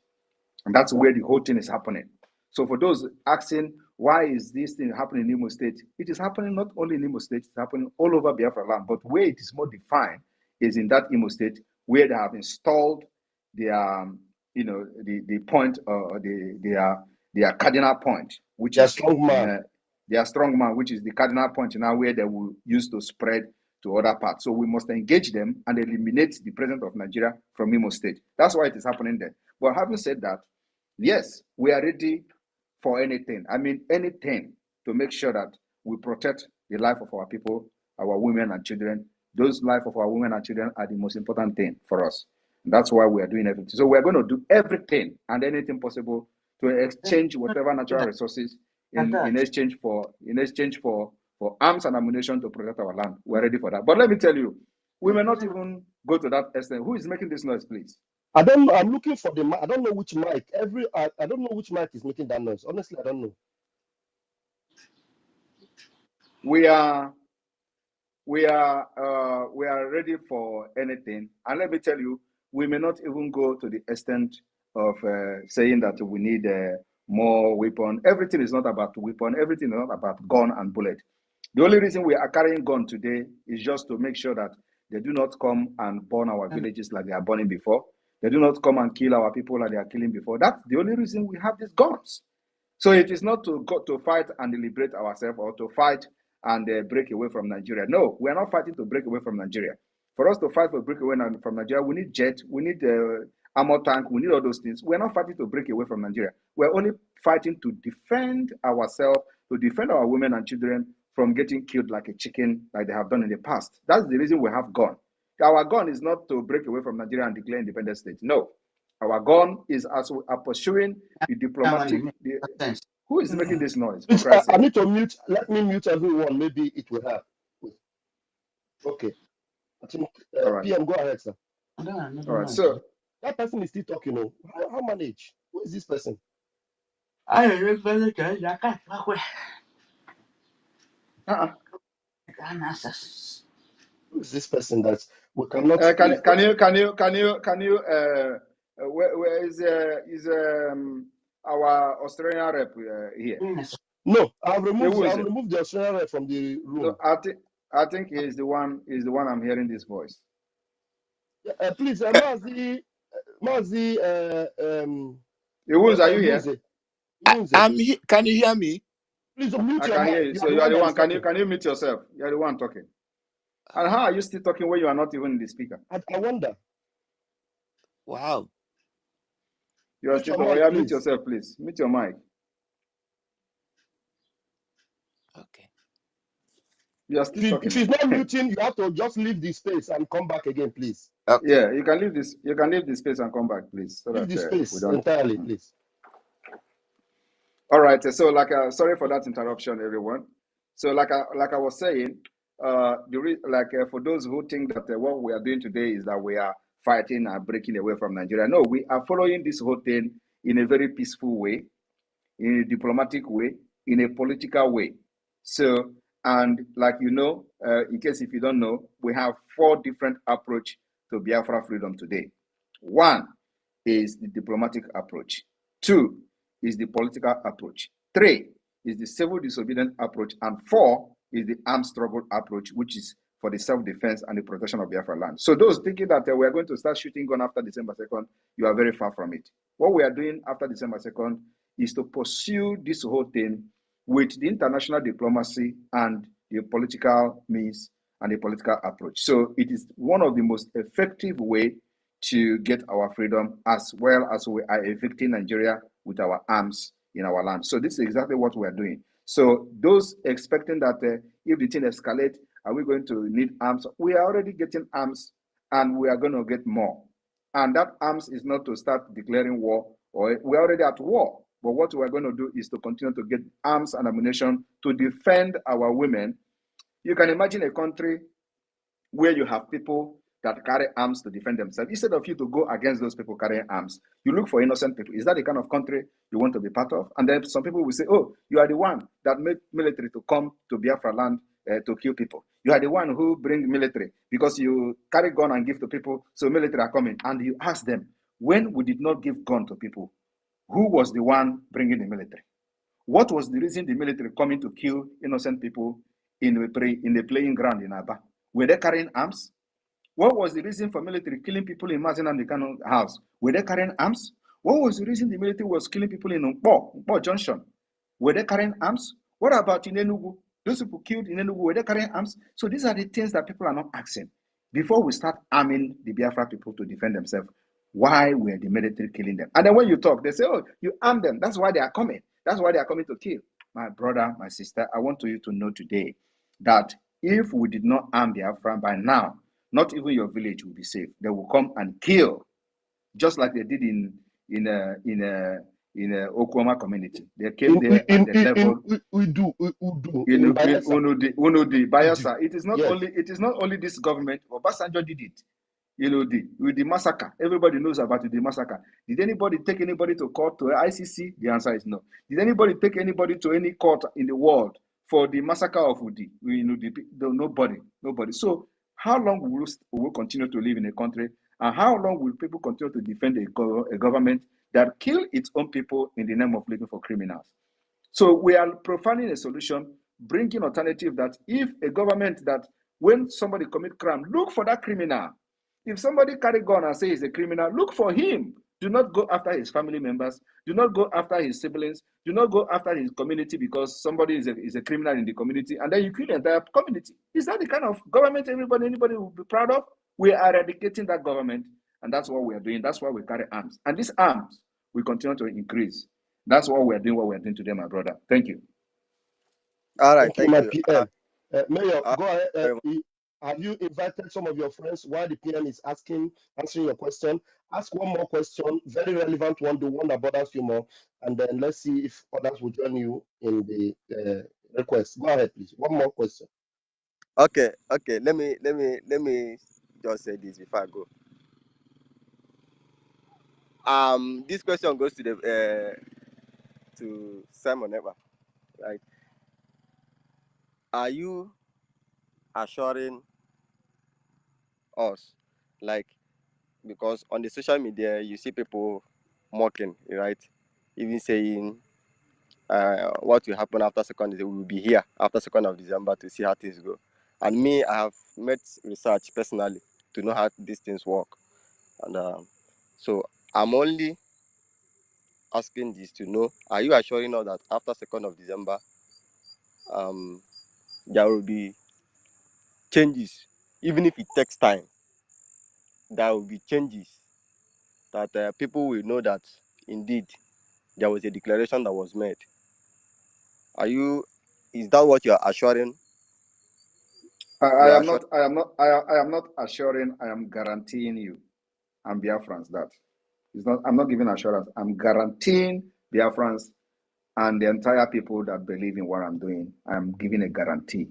And that's where the whole thing is happening. So for those asking, why is this thing happening in Imo State? It is happening not only in Imo State, it's happening all over Biafra land. But where it is more defined is in that Imo State, where they have installed their, the point, their cardinal point, which their is strong man. Their strong man, which is the cardinal point now where they will use to spread to other parts. So we must engage them and eliminate the presence of Nigeria from Imo State. That's why it is happening there. But having said that, yes, we are ready for anything. I mean, anything to make sure that we protect the life of our people, our women and children. Those life of our women and children are the most important thing for us. And that's why we are doing everything. So we are going to do everything and anything possible to exchange whatever natural resources in exchange for arms and ammunition to protect our land. We're ready for that. But let me tell you, we may not even go to that extent. Who is making this noise, please? I don't know. I'm looking for the mic. I don't know which mic. I don't know which mic is making that noise. Honestly, I don't know. We are ready for anything. And let me tell you, we may not even go to the extent of saying that we need more weapon. Everything is not about weapon. Everything is not about gun and bullet. The only reason we are carrying gun today is just to make sure that they do not come and burn our villages like they are burning before. They do not come and kill our people like they are killing before. That's the only reason we have these guns. So it is not to go to fight and liberate ourselves or to fight and break away from Nigeria. No, we are not fighting to break away from Nigeria. For us to fight for break away from Nigeria, we need jet, we need armor tank, we need all those things. We're not fighting to break away from Nigeria. We're only fighting to defend ourselves, to defend our women and children from getting killed like a chicken like they have done in the past. That's the reason we have gun. Our gun is not to break away from Nigeria and declare independent state. No. Our gun is as we are pursuing the diplomatic. Who is making this noise? I need to mute. Let me mute everyone. Maybe it will help. Okay. I think, all right. PM, go ahead, sir. All right. So that person is still talking. Oh, how manage? Who is this person? Who is this person that we cannot? Where is our Australian rep here? No, I've removed the Australian rep from the room. No, I think he is the one. I'm hearing this voice. Please, Mazi, Iwunze, are you here? I'm here. Can you hear me? Please mute I your can mic. hear you. So you are the one. Can you mute yourself? You are the one talking. And how are you still talking when you are not even in the speaker? I wonder. Wow. You are still talking. Mute yourself, please. Mute your mic. Okay. You are still talking. If it's not muting, you have to just leave the space and come back again, please. Okay. Yeah, you can leave this. You can leave the space and come back, please. So leave that, the space we don't... entirely, please. All right. So, sorry for that interruption, everyone. So, like I was saying, for those who think that what we are doing today is that we are fighting and breaking away from Nigeria. No, we are following this whole thing in a very peaceful way, in a diplomatic way, in a political way. So, and like you know, in case if you don't know, we have 4 different approaches to Biafra freedom today. 1 is the diplomatic approach. 2 is the political approach. 3 is the civil disobedience approach. And 4 is the armed struggle approach, which is for the self-defense and the protection of Biafra land. So those thinking that we are going to start shooting gun after December 2nd, you are very far from it. What we are doing after December 2nd is to pursue this whole thing with the international diplomacy and the political means and the political approach. So it is one of the most effective way to get our freedom, as well as we are evicting Nigeria with our arms in our land. So this is exactly what we are doing. So those expecting that if the thing escalates, are we going to need arms? We are already getting arms, and we are going to get more. And that arms is not to start declaring war, or we're already at war. But what we're going to do is to continue to get arms and ammunition to defend our women. You can imagine a country where you have people that carry arms to defend themselves. Instead of you to go against those people carrying arms, you look for innocent people. Is that the kind of country you want to be part of? And then some people will say, oh, you are the one that made military to come to Biafra land to kill people. You are the one who bring military because you carry gun and give to people, so military are coming. And you ask them, when we did not give gun to people, who was the one bringing the military? What was the reason the military coming to kill innocent people in the playing ground in Aba? Were they carrying arms? What was the reason for military killing people in Mazen and the Kano house? Were they carrying arms? What was the reason the military was killing people in Nkpo Junction? Were they carrying arms? What about in Enugu? Those people killed in Enugu, were they carrying arms? So these are the things that people are not asking. Before we start arming the Biafra people to defend themselves, why were the military killing them? And then when you talk, they say, oh, you arm them. That's why they are coming. That's why they are coming to kill. My brother, my sister, I want you to know today that if we did not arm Biafra by now, not even your village will be safe. They will come and kill, just like they did in Okwama community. They came there and they leveled. In Bayelsa. It is not only this government. Obasanjo did it. With the massacre. Everybody knows about the massacre. Did anybody take anybody to court, to ICC? The answer is no. Did anybody take anybody to any court in the world for the massacre of Udi? Nobody. So how long will we continue to live in a country, and how long will people continue to defend a government that kill its own people in the name of looking for criminals? So we are profiling a solution, bringing alternative that if a government that when somebody commit crime, look for that criminal. If somebody carry gun and say he's a criminal, look for him. Do not go after his family members. Do not go after his siblings. Do not go after his community because somebody is a criminal in the community, and then you kill the entire community. Is that the kind of government anybody will be proud of? We are eradicating that government, and that's what we are doing. That's why we carry arms. And these arms will continue to increase. That's what we're doing today, my brother. Thank you. All right, thank you. my PM. Mayor, go ahead. Have you invited some of your friends while the PM is answering your question? Ask one more question, very relevant one, the one that bothers you more, and then let's see if others will join you in the request. Go ahead, please. One more question. Okay. Let me just say this before I go. This question goes to Simon Eber. Right? Are you assuring us, like, because on the social media you see people mocking, right? Even saying what will happen after we will be here after 2nd of December to see how things go. And me, I have met research personally to know how these things work, and so I'm only asking this to know: are you assuring us that after 2nd of December, there will be changes, even if it takes time? There will be changes that people will know that indeed there was a declaration that was made. Is that what you are assuring? I am not assuring, I am guaranteeing you and Biafrans that. I'm not giving assurance. I'm guaranteeing Biafrans and the entire people that believe in what I'm doing. I'm giving a guarantee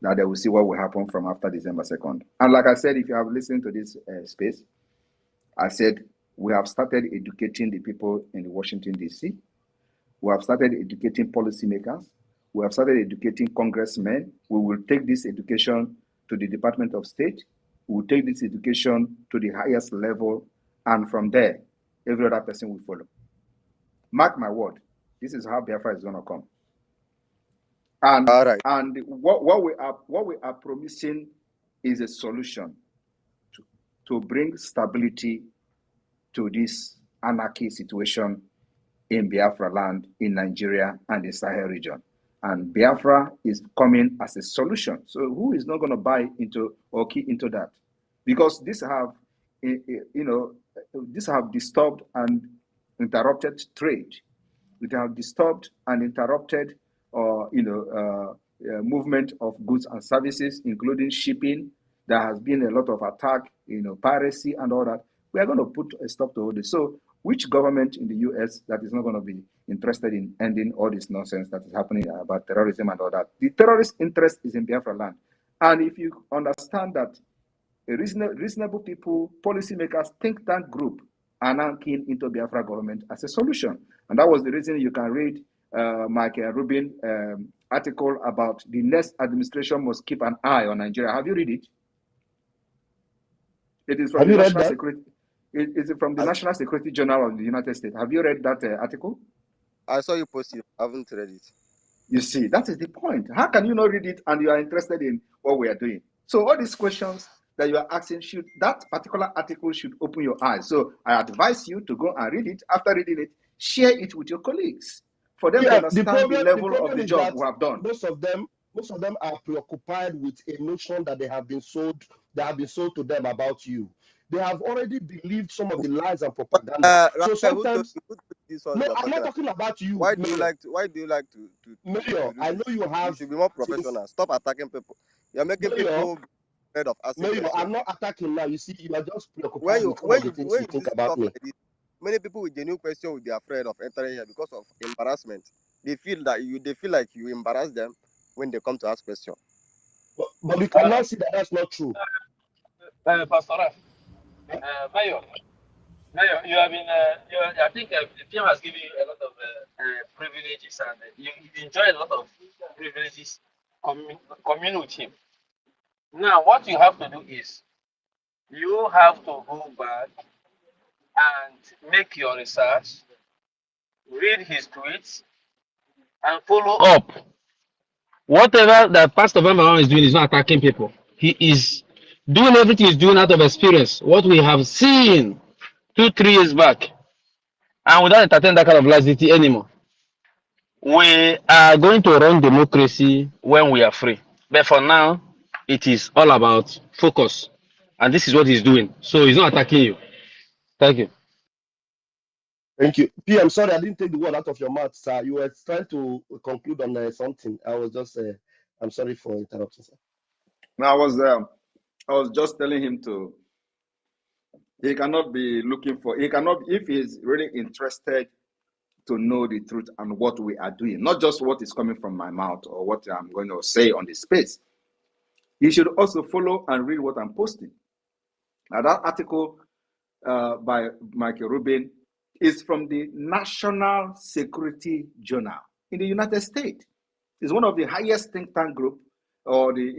that they will see what will happen from after December 2nd. And like I said, if you have listened to this space, I said we have started educating the people in Washington, D.C. We have started educating policymakers. We have started educating congressmen. We will take this education to the Department of State. We will take this education to the highest level. And from there, every other person will follow. Mark my word, this is how Biafra is going to come. And, all right. And what we are promising is a solution to bring stability to this anarchy situation in Biafra land, in Nigeria, and the Sahel region. And Biafra is coming as a solution. So who is not going to buy into or key into that? Because these have disturbed and interrupted trade. It have disturbed and interrupted movement of goods and services, including shipping. There has been a lot of attack, piracy and all that. We are going to put a stop to all this. So which government in the US that is not going to be interested in ending all this nonsense that is happening about terrorism and all that? The terrorist interest is in Biafra land. And if you understand that a reasonable people, policymakers, think tank group are now keen into Biafra government as a solution. And that was the reason you can read Mike Rubin article about the next administration must keep an eye on Nigeria. Have you read it? It is from the National Security. It is from the National Security Journal of the United States. Have you read that article? I saw you post it. I haven't read it. You see, that is the point. How can you not read it and you are interested in what we are doing? So all these questions that you are asking, should that particular article should open your eyes. So I advise you to go and read it. After reading it, share it with your colleagues for them to Yeah, understand the level of problem the is job that we have done. most of them are preoccupied with a notion that they have been sold to them about you. They have already believed some of the lies and propaganda. So Raphael, sometimes, who told you these ones no, you are I'm talking not about? talking about you, Why do you Mayor. like to Mayor, do I know this? you You have should be more things. professional. Stop attacking people. You're making Mayor, people afraid of asking Mayor, questions. I'm not attacking now. You see, you are just When preoccupied you with some when of the you things when you you think do about stuff me. like this, many people with genuine question will be afraid of entering here because of embarrassment. They feel like you embarrass them when they come to ask questions. But we cannot see that that's not true. Pastor Raf, Mayor, you have been, I think the PM has given you a lot of privileges, and you enjoy a lot of privileges commune with him. Now, what you have to do is you have to go back and make your research, read his tweets, and follow up. Whatever that Pastor Bamba is doing is not attacking people. He is doing everything he's doing out of experience. What we have seen 2-3 years back, and we don't entertain that kind of laxity anymore. We are going to run democracy when we are free. But for now, it is all about focus. And this is what he's doing. So he's not attacking you. Thank you. Thank you. PM, sorry, I didn't take the word out of your mouth, sir. You were trying to conclude on something. I was just, I'm sorry for interrupting, sir. No, I was just telling him he cannot be if he's really interested to know the truth and what we are doing, not just what is coming from my mouth or what I'm going to say on the space. He should also follow and read what I'm posting. Now, that article by Michael Rubin is from the National Security Journal in the United States. It's one of the highest think tank group or the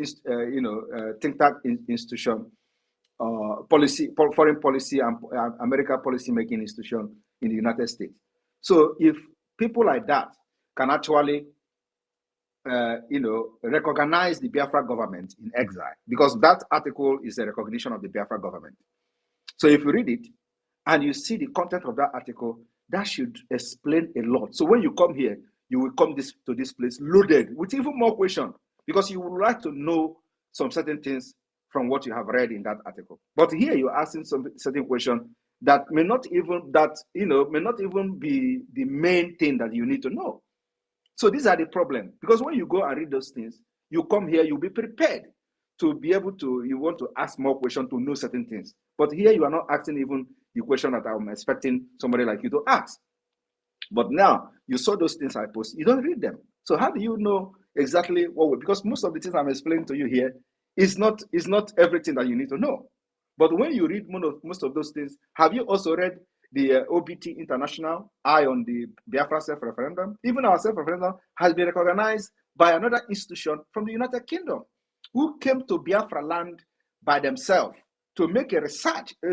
think tank institution, foreign policy and American policy making institution in the United States. So if people like that can actually recognize the Biafra government in exile, because that article is a recognition of the Biafra government. So if you read it and you see the content of that article, that should explain a lot. So when you come here, you will come to this place loaded with even more questions, because you would like to know some certain things from what you have read in that article. But here you're asking some certain question that may not even be the main thing that you need to know. So these are the problem, because when you go and read those things, you come here, you'll be prepared to be able to, you want to ask more questions to know certain things. But here you are not asking even the question that I'm expecting somebody like you to ask. But now you saw those things I post, you don't read them. So how do you know exactly because most of the things I'm explaining to you here is not everything that you need to know. But when you read most of those things, have you also read the OBT International Eye on the Biafra self-referendum? Even our self-referendum has been recognized by another institution from the United Kingdom, who came to Biafra land by themselves to make a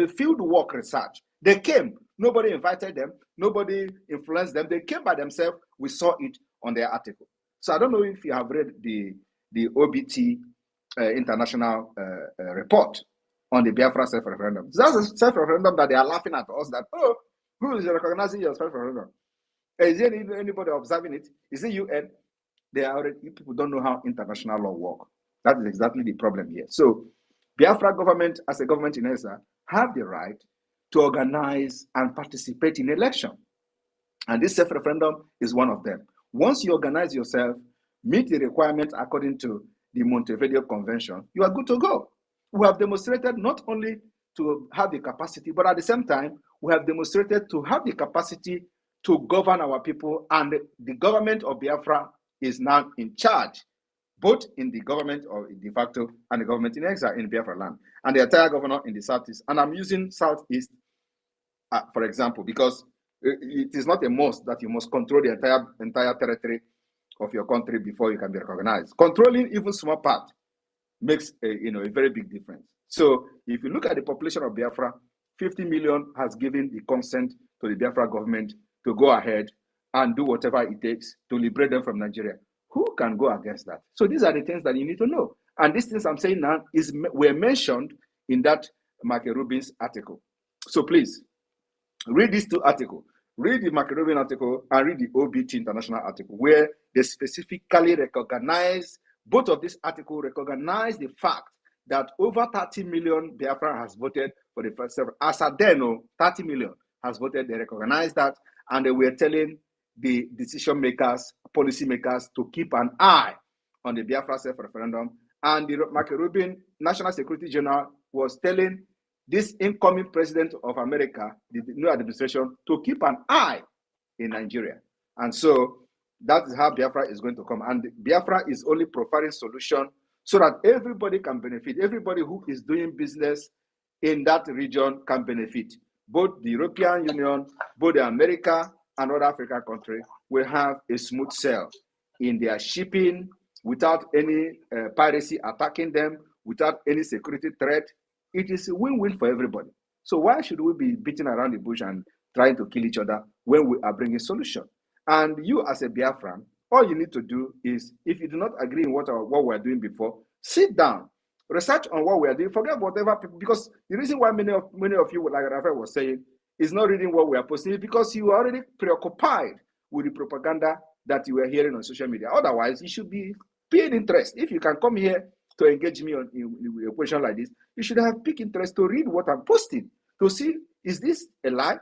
field work research. They came, nobody invited them, nobody influenced them. They came by themselves. We saw it on their article. So I don't know if you have read the OBT International report on the Biafra self-referendum. That's a self-referendum that they are laughing at us that, who is recognizing your self-referendum? Is there anybody observing it? Is it UN? People don't know how international law works. That is exactly the problem here. So Biafra government, as a government in exile, have the right to organize and participate in election. And this self-referendum is one of them. Once you organize yourself, meet the requirements according to the Montevideo Convention, you are good to go. We have demonstrated not only to have the capacity, but at the same time, we have demonstrated to have the capacity to govern our people, and the government of Biafra is now in charge, both in the government of de facto and the government in exile in Biafra land, and the entire governor in the southeast. And I'm using southeast, for example, because it is not a must that you must control the entire territory of your country before you can be recognized. Controlling even small part makes a very big difference. So if you look at the population of Biafra, 50 million has given the consent to the Biafra government to go ahead and do whatever it takes to liberate them from Nigeria. Who can go against that? So these are the things that you need to know. And these things I'm saying now were mentioned in that Michael Rubin's article. So please, read these two articles. Read the Michael Rubin article and read the OBT International article, where they specifically recognize, both of these articles recognize the fact that over 30 million Biafra has voted for the first several. As at then, 30 million has voted. They recognize that, and they were telling the decision makers, policy makers, to keep an eye on the Biafra self-referendum. And the Michael Rubin National Security General was telling this incoming president of America, the new administration, to keep an eye in Nigeria. And so that is how Biafra is going to come. And Biafra is only providing solution so that everybody can benefit. Everybody who is doing business in that region can benefit. Both the European Union, both the America and other African countries will have a smooth sail in their shipping without any piracy attacking them, without any security threat. It is a win-win for everybody. So why should we be beating around the bush and trying to kill each other when we are bringing solution? And you as a Biafran, all you need to do is, if you do not agree in what we are doing before, sit down, research on what we are doing, forget whatever, because the reason why many of you, like Rafael was saying, is not reading what we are posting is because you are already preoccupied with the propaganda that you are hearing on social media. Otherwise, you should be paying interest. If you can come here to engage me in a question like this, you should have big interest to read what I'm posting, to see, is this a lie?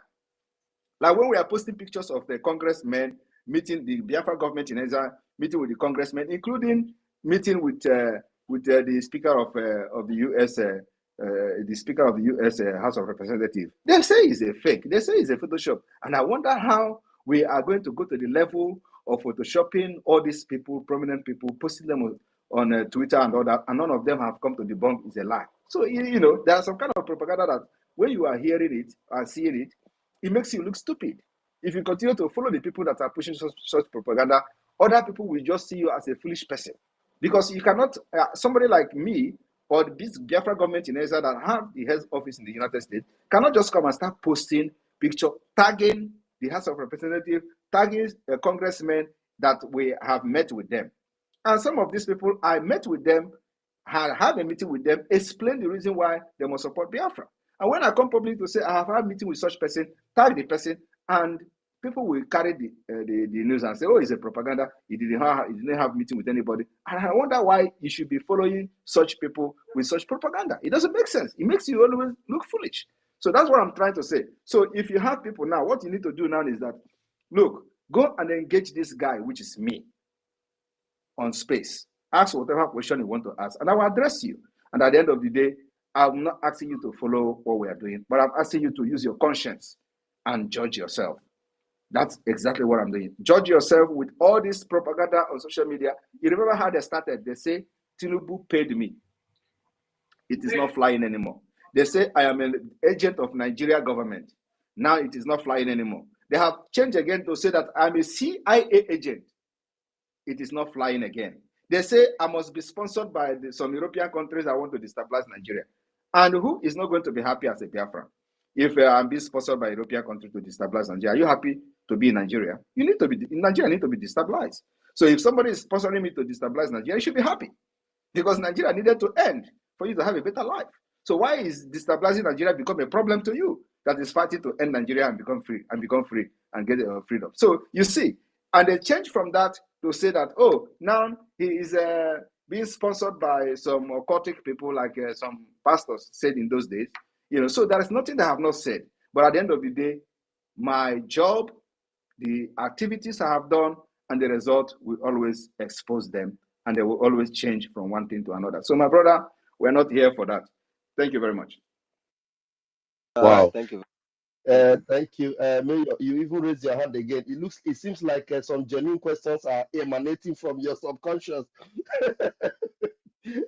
Like when we are posting pictures of the congressmen meeting the Biafra government in Israel, meeting with the congressmen, including meeting with the Speaker of the U.S. The Speaker of the U.S. House of Representatives. They say it's a fake. They say it's a Photoshop. And I wonder how we are going to go to the level of photoshopping all these people, prominent people, posting them on Twitter and all that, and none of them have come to debunk it's a lie. So, you know, there's some kind of propaganda that when you are hearing it and seeing it, it makes you look stupid. If you continue to follow the people that are pushing such propaganda, other people will just see you as a foolish person. Because you cannot, somebody like me, or this Biafra government in Israel that have the head office in the United States, cannot just come and start posting picture, tagging the House of Representatives, tagging congressmen that we have met with them. And some of these people, I met with them, had a meeting with them, explain the reason why they must support Biafra. And when I come publicly to say I have had a meeting with such person, tag the person, and people will carry the news and say, oh, it's a propaganda. He didn't have a meeting with anybody. And I wonder why you should be following such people with such propaganda. It doesn't make sense. It makes you always look foolish. So that's what I'm trying to say. So if you have people now, what you need to do now is that, look, go and engage this guy, which is me, on space. Ask whatever question you want to ask, and I will address you. And at the end of the day, I'm not asking you to follow what we are doing, but I'm asking you to use your conscience and judge yourself. That's exactly what I'm doing. Judge yourself with all this propaganda on social media. You remember how they started? They say, Tinubu paid me. It is not flying anymore. They say, I am an agent of Nigeria government. Now it is not flying anymore. They have changed again to say that I'm a CIA agent. It is not flying again. They say I must be sponsored by some European countries that want to destabilize Nigeria. And who is not going to be happy as a Biafran? If I'm being sponsored by European countries to destabilize Nigeria, are you happy to be in Nigeria? You need to be in Nigeria. Need to be destabilized. So if somebody is sponsoring me to destabilize Nigeria, you should be happy, because Nigeria needed to end for you to have a better life. So why is destabilizing Nigeria become a problem to you that is fighting to end Nigeria and become free and get freedom? So you see, and they change from that to say that, oh, now he is being sponsored by some occultic people, like some pastors said in those days. You know, so there is nothing that I have not said. But at the end of the day, my job, the activities I have done, and the result will always expose them, and they will always change from one thing to another. So, my brother, we're not here for that. Thank you very much. Wow. Thank you. Thank you. Mayor, you even raised your hand again. It seems like some genuine questions are emanating from your subconscious.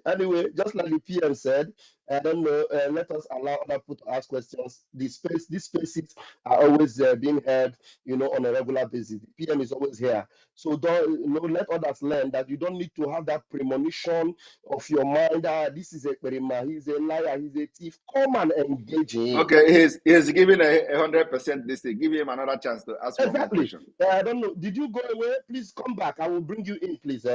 Anyway, just like the PM said, I don't know, let us allow other people to ask questions. These spaces are always being held, on a regular basis. The PM is always here. So let others learn that you don't need to have that premonition of your mind. This is a perima, he's a liar, he's a thief. Come and engage him. Okay, he's giving 100% this thing. Give him another chance to ask one question. I don't know. Did you go away? Please come back. I will bring you in, please.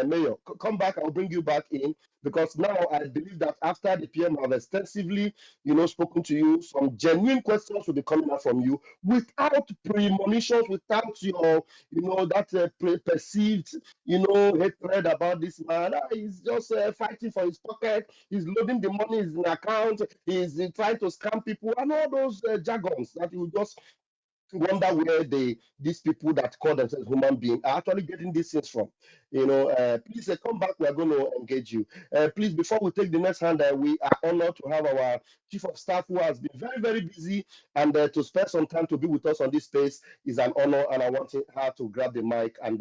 Mayor, come back. I'll bring you back in, because now I believe that after the PM have extensively, spoken to you, some genuine questions will be coming out from you without premonitions, without your, that perceived, hatred about this man. He's just fighting for his pocket. He's loading the money in his account. He's trying to scam people and all those jargons that you just wonder where these people that call themselves human beings are actually getting these things from. Please come back. We are going to engage you. Please, before we take the next hand, we are honored to have our chief of staff, who has been very, very busy, and to spend some time to be with us on this space is an honor. And I want her to grab the mic and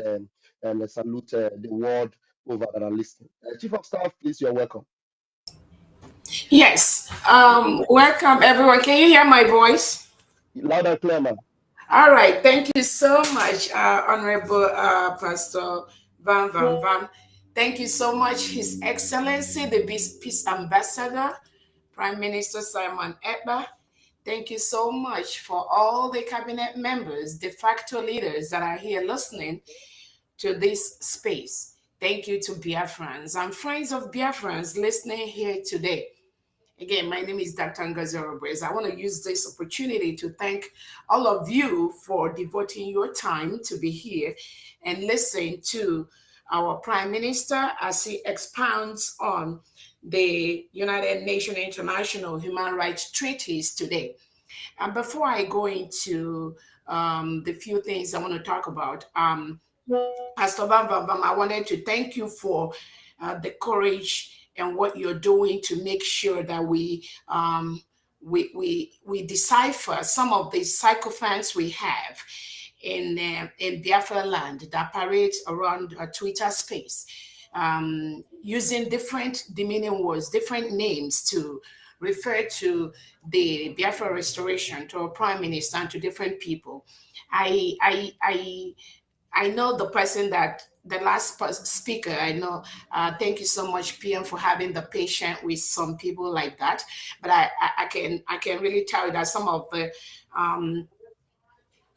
salute the world over that are listening. Chief of staff, please, you're welcome. Yes. Welcome, everyone. Can you hear my voice? Loud and clear, ma'am. All right. Thank you so much, Honorable Pastor Van Van Van. Thank you so much, His Excellency, the Peace Ambassador, Prime Minister Simon Ekpa. Thank you so much for all the cabinet members, de facto leaders that are here listening to this space. Thank you to Biafrans and friends of Biafrans listening here today. Again, my name is Dr. Ngozi Orobres. I want to use this opportunity to thank all of you for devoting your time to be here and listen to our Prime Minister as he expounds on the United Nations International Human Rights Treaties today. And before I go into the few things I want to talk about, Pastor Van Van Van, I wanted to thank you for the courage and what you're doing to make sure that we decipher some of the sycophants we have in Biafra land that parades around a Twitter space, using different demeaning words, different names to refer to the Biafra restoration, to our prime minister, and to different people. I know the person that the last speaker, I know, thank you so much, PM, for having the patience with some people like that. But I can really tell you that some of the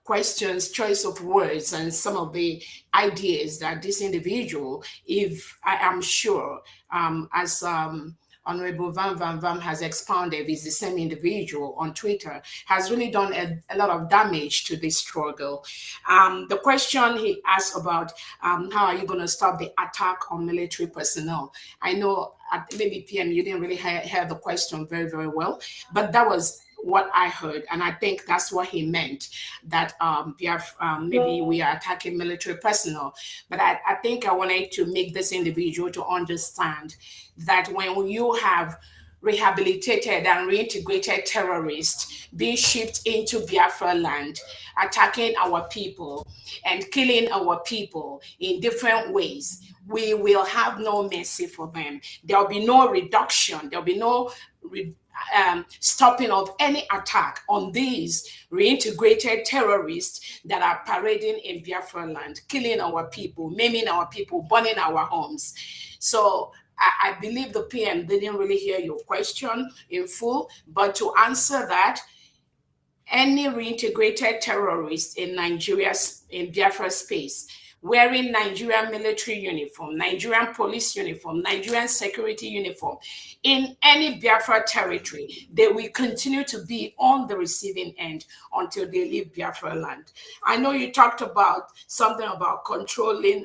questions, choice of words, and some of the ideas that this individual, if I am sure, as Honorable Van Van Van has expounded, is the same individual on Twitter, has really done a lot of damage to this struggle. The question he asked about how are you going to stop the attack on military personnel? I know at maybe PM you didn't really hear the question very, very well, but that was what I heard, and I think that's what he meant, that maybe we are attacking military personnel. But I think I wanted to make this individual to understand that when you have rehabilitated and reintegrated terrorists being shipped into Biafra land, attacking our people and killing our people in different ways, we will have no mercy for them. There will be no reduction. There will be no stopping of any attack on these reintegrated terrorists that are parading in Biafra land, killing our people, maiming our people, burning our homes. So I believe the PM didn't really hear your question in full, but to answer that, any reintegrated terrorist in Nigeria, in Biafra space, wearing Nigerian military uniform, Nigerian police uniform, Nigerian security uniform, in any Biafra territory, they will continue to be on the receiving end until they leave Biafra land. I know you talked about something about controlling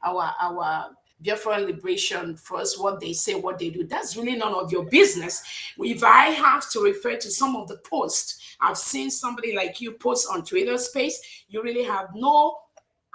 our Biafra liberation first, what they say, what they do. That's really none of your business. If I have to refer to some of the posts, I've seen somebody like you post on Twitter space, you really have no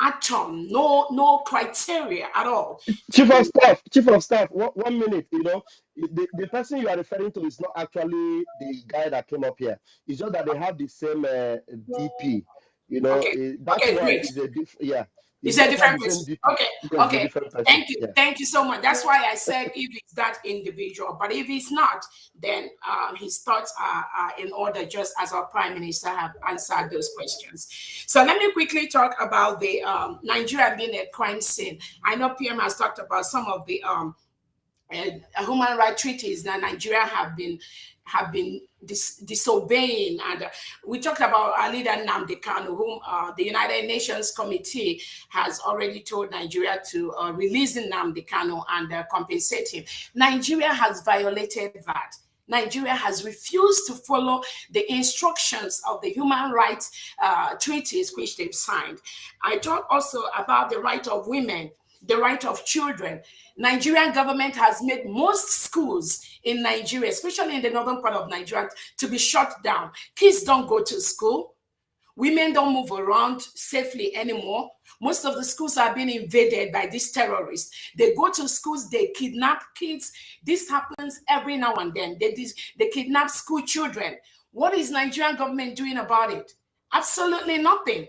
atom, no criteria at all. Chief of staff, 1 minute, the person you are referring to is not actually the guy that came up here. It's just that they have the same DP. That one is a different, It's a different person. Okay. Thank you. Yeah. Thank you so much. That's why I said if it's that individual, but if it's not, then his thoughts are in order, just as our Prime Minister have answered those questions. So let me quickly talk about the Nigeria being a crime scene. I know PM has talked about some of the human rights treaties that Nigeria have been disobeying. And we talked about our leader Nnamdi Kanu, whom the United Nations Committee has already told Nigeria to release Nnamdi Kanu and compensate him. Nigeria has violated that. Nigeria has refused to follow the instructions of the human rights treaties which they've signed. I talked also about the right of women, the right of children. Nigerian government has made most schools in Nigeria, especially in the northern part of Nigeria, to be shut down. Kids don't go to school. Women don't move around safely anymore. Most of the schools are being invaded by these terrorists. They go to schools, they kidnap kids. This happens every now and then. They kidnap school children. What is Nigerian government doing about it? Absolutely nothing.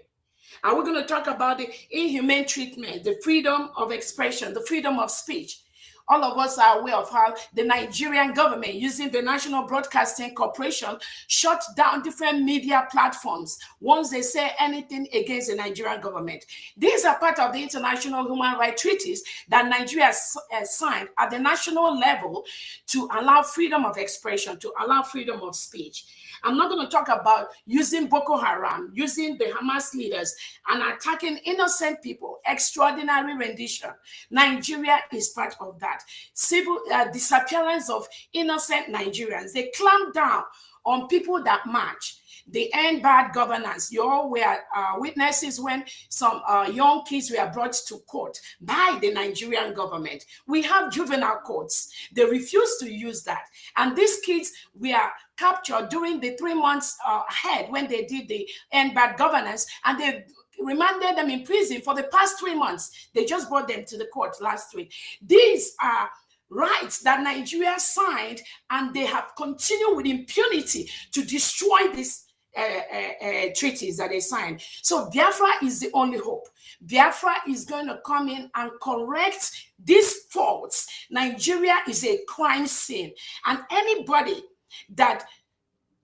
And we're going to talk about the inhumane treatment, the freedom of expression, the freedom of speech. All of us are aware of how the Nigerian government, using the National Broadcasting Corporation, shut down different media platforms once they say anything against the Nigerian government. These are part of the international human rights treaties that Nigeria has signed at the national level to allow freedom of expression, to allow freedom of speech. I'm not going to talk about using Boko Haram, using the Hamas leaders, and attacking innocent people. Extraordinary rendition. Nigeria is part of that. Civil disappearance of innocent Nigerians. They clamp down on people that march. They end bad governance. You all were witnesses when some young kids were brought to court by the Nigerian government. We have juvenile courts. They refuse to use that. And these kids were captured during the 3 months ahead when they did the end bad governance, and they remanded them in prison for the past 3 months. They just brought them to the court last week. These are rights that Nigeria signed, and they have continued with impunity to destroy these treaties that they signed. So Biafra is the only hope. Biafra is going to come in and correct these faults. Nigeria is a crime scene, and anybody that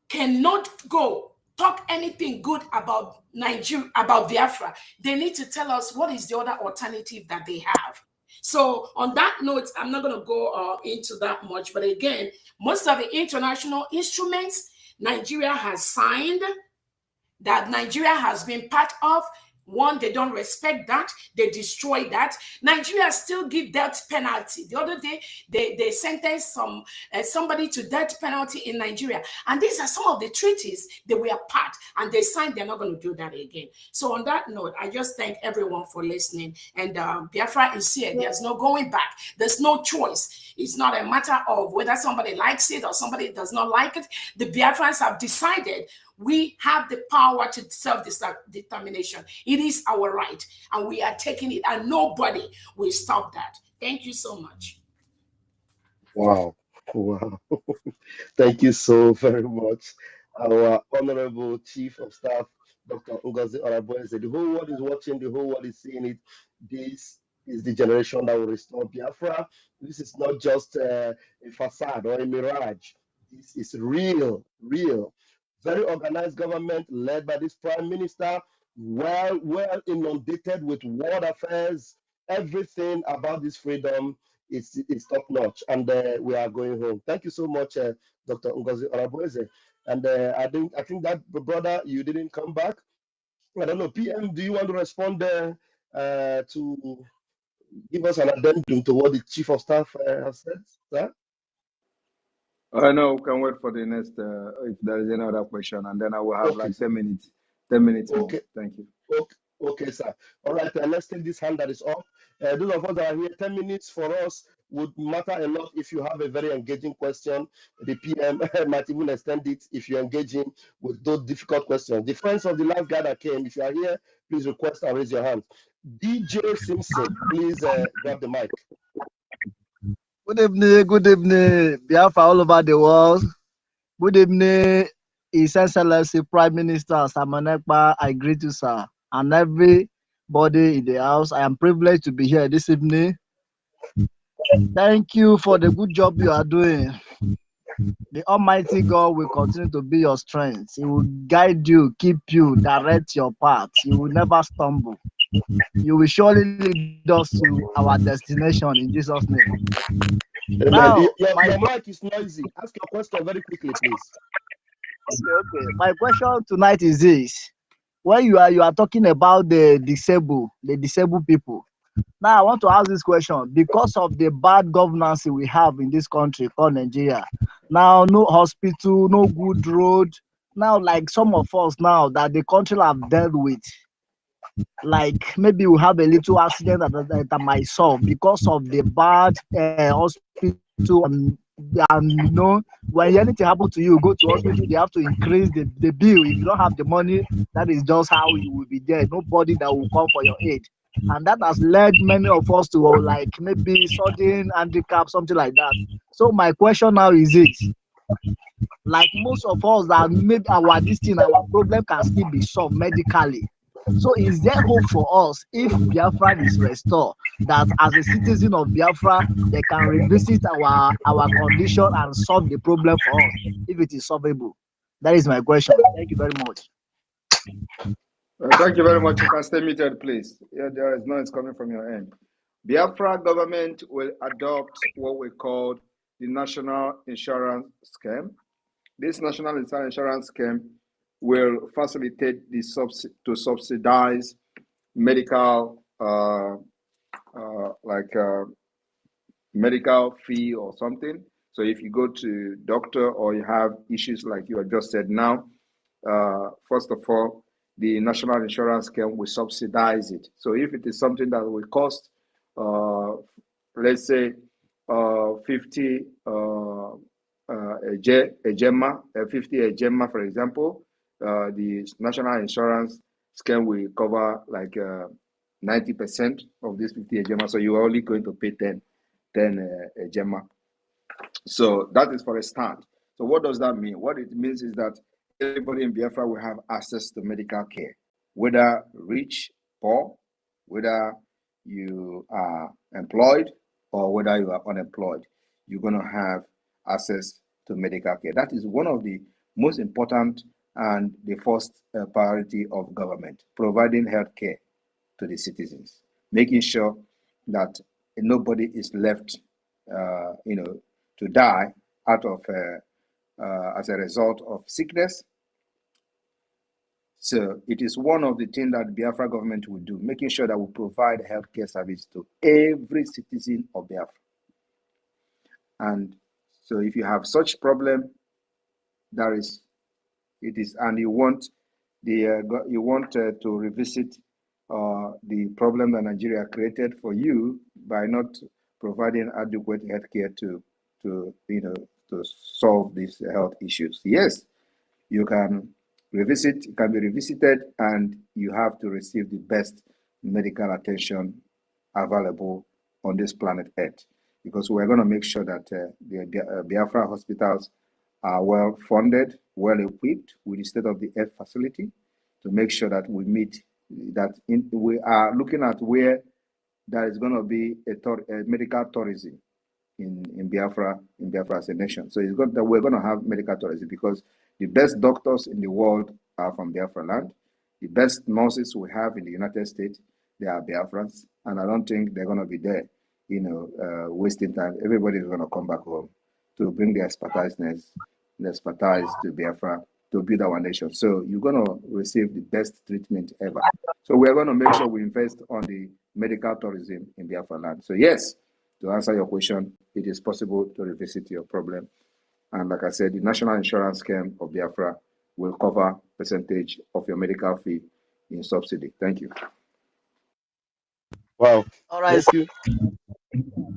cannot go talk anything good about Nigeria, about Biafra, they need to tell us what is the other alternative that they have. So on that note, I'm not going to go into that much, but again, most of the international instruments Nigeria has signed, that Nigeria has been part of, one, they don't respect that. They destroy that. Nigeria still give death penalty. The other day, they sentenced somebody to death penalty in Nigeria. And these are some of the treaties they were part, and they signed. They're not going to do that again. So on that note, I just thank everyone for listening. And Biafra is here. There's no going back. There's no choice. It's not a matter of whether somebody likes it or somebody does not like it. The Biafrans have decided we have the power to self-determination. It is our right, and we are taking it, and nobody will stop that. Thank you so much. Wow. Wow. Thank you so very much. Our Honorable Chief of Staff, Dr. Ngozi Oraboeze. The whole world is watching, the whole world is seeing it. This is the generation that will restore Biafra. This is not just a facade or a mirage. This is real. Very organized government led by this prime minister, well inundated with world affairs. Everything about this freedom is top notch, and we are going home. Thank you so much, Dr. Ngozi Oraboeze. And I think that brother, you didn't come back. I don't know, PM, do you want to respond to give us an addendum to what the Chief of Staff has said, sir? No, we can wait for the next, if there is any other question, and then I will have like 10 minutes. 10 minutes more. Thank you. Okay, sir. All right, let's take this hand that is up. Those of us that are here, 10 minutes for us would matter a lot. If you have a very engaging question, the PM might even extend it if you engage him with those difficult questions. The friends of the last guy that came, if you are here, please request and raise your hand. DJ Simpson, please grab the mic. Good evening, Biafra all over the world. Good evening, His Excellency Prime Minister Simon Ekpa. I greet you, sir, and everybody in the house. I am privileged to be here this evening. Thank you for the good job you are doing. The Almighty God will continue to be your strength. He will guide you, keep you, direct your path. You will never stumble. You will surely lead us to our destination in Jesus' name. Now, your mic is noisy. Ask your question very quickly, please. Okay. My question tonight is this: when you are talking about the disabled people. Now I want to ask this question because of the bad governance we have in this country called Nigeria. Now no hospital, no good road. Now like some of us now that the country have dealt with, like maybe we have a little accident that might solve because of the bad hospital and when anything happen to you, go to hospital, they have to increase the bill. If you don't have the money, that is just how you will be there. Nobody that will come for your aid. And that has led many of us to like maybe sudden handicap, something like that. So my question now is this: like most of us that maybe our problem can still be solved medically. So is there hope for us if Biafra is restored, that as a citizen of Biafra, they can revisit our condition and solve the problem for us if it is solvable? That is my question. Thank you very much. Thank you very much. You can stay muted, please. Yeah, there is noise coming from your end. Biafra government will adopt what we call the National Insurance Scheme. This National Insurance Scheme will facilitate the to subsidize medical, medical fee or something. So if you go to doctor or you have issues like you have just said now, first of all, the national insurance scheme will subsidize it. So if it is something that will cost, let's say, 50 a gemma, 50 a gemma, for example, the national insurance scheme will cover like 90% of this 50 a gemma. So you are only going to pay 10 a gemma. So that is for a start. So what does that mean? What it means is that everybody in Biafra will have access to medical care, whether rich, poor, whether you are employed or whether you are unemployed. You're going to have access to medical care. That is one of the most important and the first priority of government, providing health care to the citizens, making sure that nobody is left, to die out of as a result of sickness. So it is one of the things that Biafra government will do, making sure that we provide healthcare service to every citizen of Biafra. And so if you have such problem, and you want to revisit the problem that Nigeria created for you by not providing adequate healthcare to solve these health issues. Yes, you can revisit. It can be revisited, and you have to receive the best medical attention available on this planet Earth, because we're going to make sure that the Biafra hospitals are well funded, well equipped with the state-of-the-art facility to make sure that we meet that. We are looking at where there is going to be a medical tourism in Biafra as a nation. So it's good that we're going to have medical tourism because the best doctors in the world are from Biafra land. The best nurses we have in the United States, they are Biafrans, and I don't think they're going to be there, wasting time. Everybody is going to come back home to bring their expertise to Biafra to build our nation. So you're going to receive the best treatment ever. So we're going to make sure we invest on the medical tourism in Biafra land. So yes, to answer your question, it is possible to revisit your problem. And like I said, the National Insurance Scheme of Biafra will cover percentage of your medical fee in subsidy. Thank you. Wow. All right. Thank you.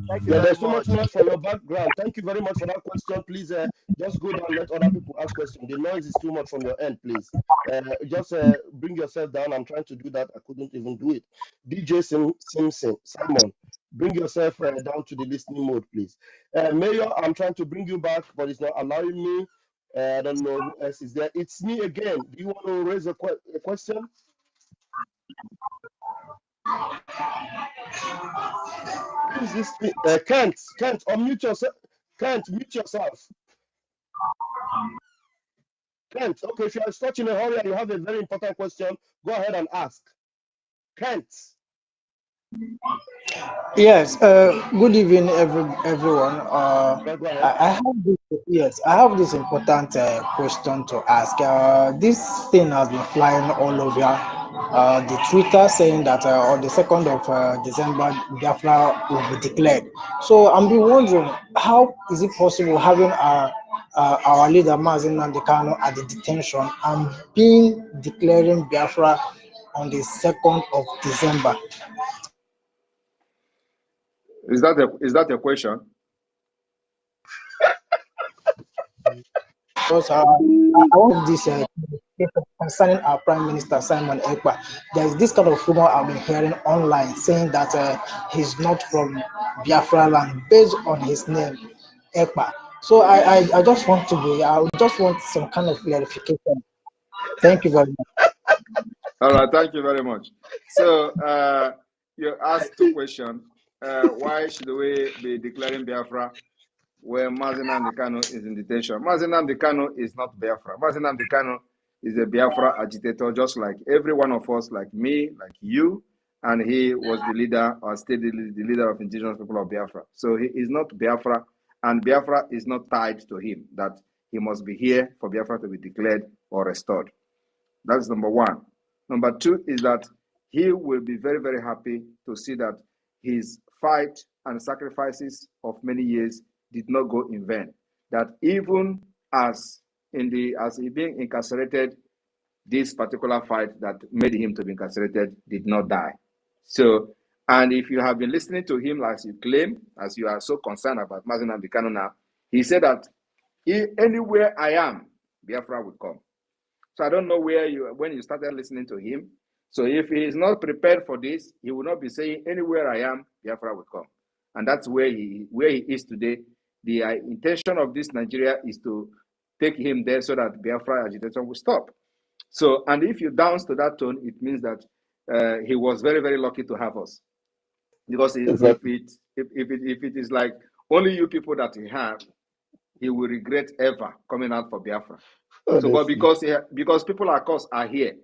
Thank you Yeah, very there's so much. much noise from your background. Thank you very much for that question. Please just go down, let other people ask questions. The noise is too much from your end, please. Just bring yourself down. I'm trying to do that. I couldn't even do it. DJ Simpson, Simon, bring yourself down to the listening mode, please. Mayor, I'm trying to bring you back, but it's not allowing me. I don't know who else is there. It's me again. Do you want to raise a question? Who is this? Kent, unmute yourself. Kent, mute yourself. Kent, okay, if you are stuck in a hurry and you have a very important question, go ahead and ask. Kent. Yes, good evening, everyone. Go ahead. I have I have this important question to ask. This thing has been flying all over the Twitter saying that on the 2nd of December, Biafra will be declared. So I'm be wondering, how is it possible having our leader Mazen Nandekano at the detention and being declaring Biafra on the 2nd of December? Is that a question? Because I want this concerning our Prime Minister Simon Ekpa. There's this kind of rumor I've been hearing online saying that he's not from Biafra land based on his name, Ekpa. So I just want I just want some kind of clarification. Thank you very much. All right, thank you very much. So you asked two questions. Why should we be declaring Biafra where Mazen Nandekano is in detention? Mazen Nandekano is not Biafra. Mazen Nandekano is a Biafra agitator, just like every one of us, like me, like you, and he was the leader, or still the leader of indigenous people of Biafra. So he is not Biafra, and Biafra is not tied to him, that he must be here for Biafra to be declared or restored. That's number one. Number two is that he will be very, very happy to see that his fight and sacrifices of many years did not go in vain. That even as he being incarcerated, this particular fight that made him to be incarcerated did not die. So, and if you have been listening to him as you claim, as you are so concerned about Mazen Nandekano now, he said that anywhere I am, Biafra will come. So I don't know when you started listening to him. So if he is not prepared for this, he will not be saying anywhere I am, Biafra will come. And that's where he is today. The intention of this Nigeria is to take him there so that Biafra agitation will stop. So, and if you dance to that tone, it means that he was very, very lucky to have us. Because if it is like only you people that he have, he will regret ever coming out for Biafra. So, but because people like us are here,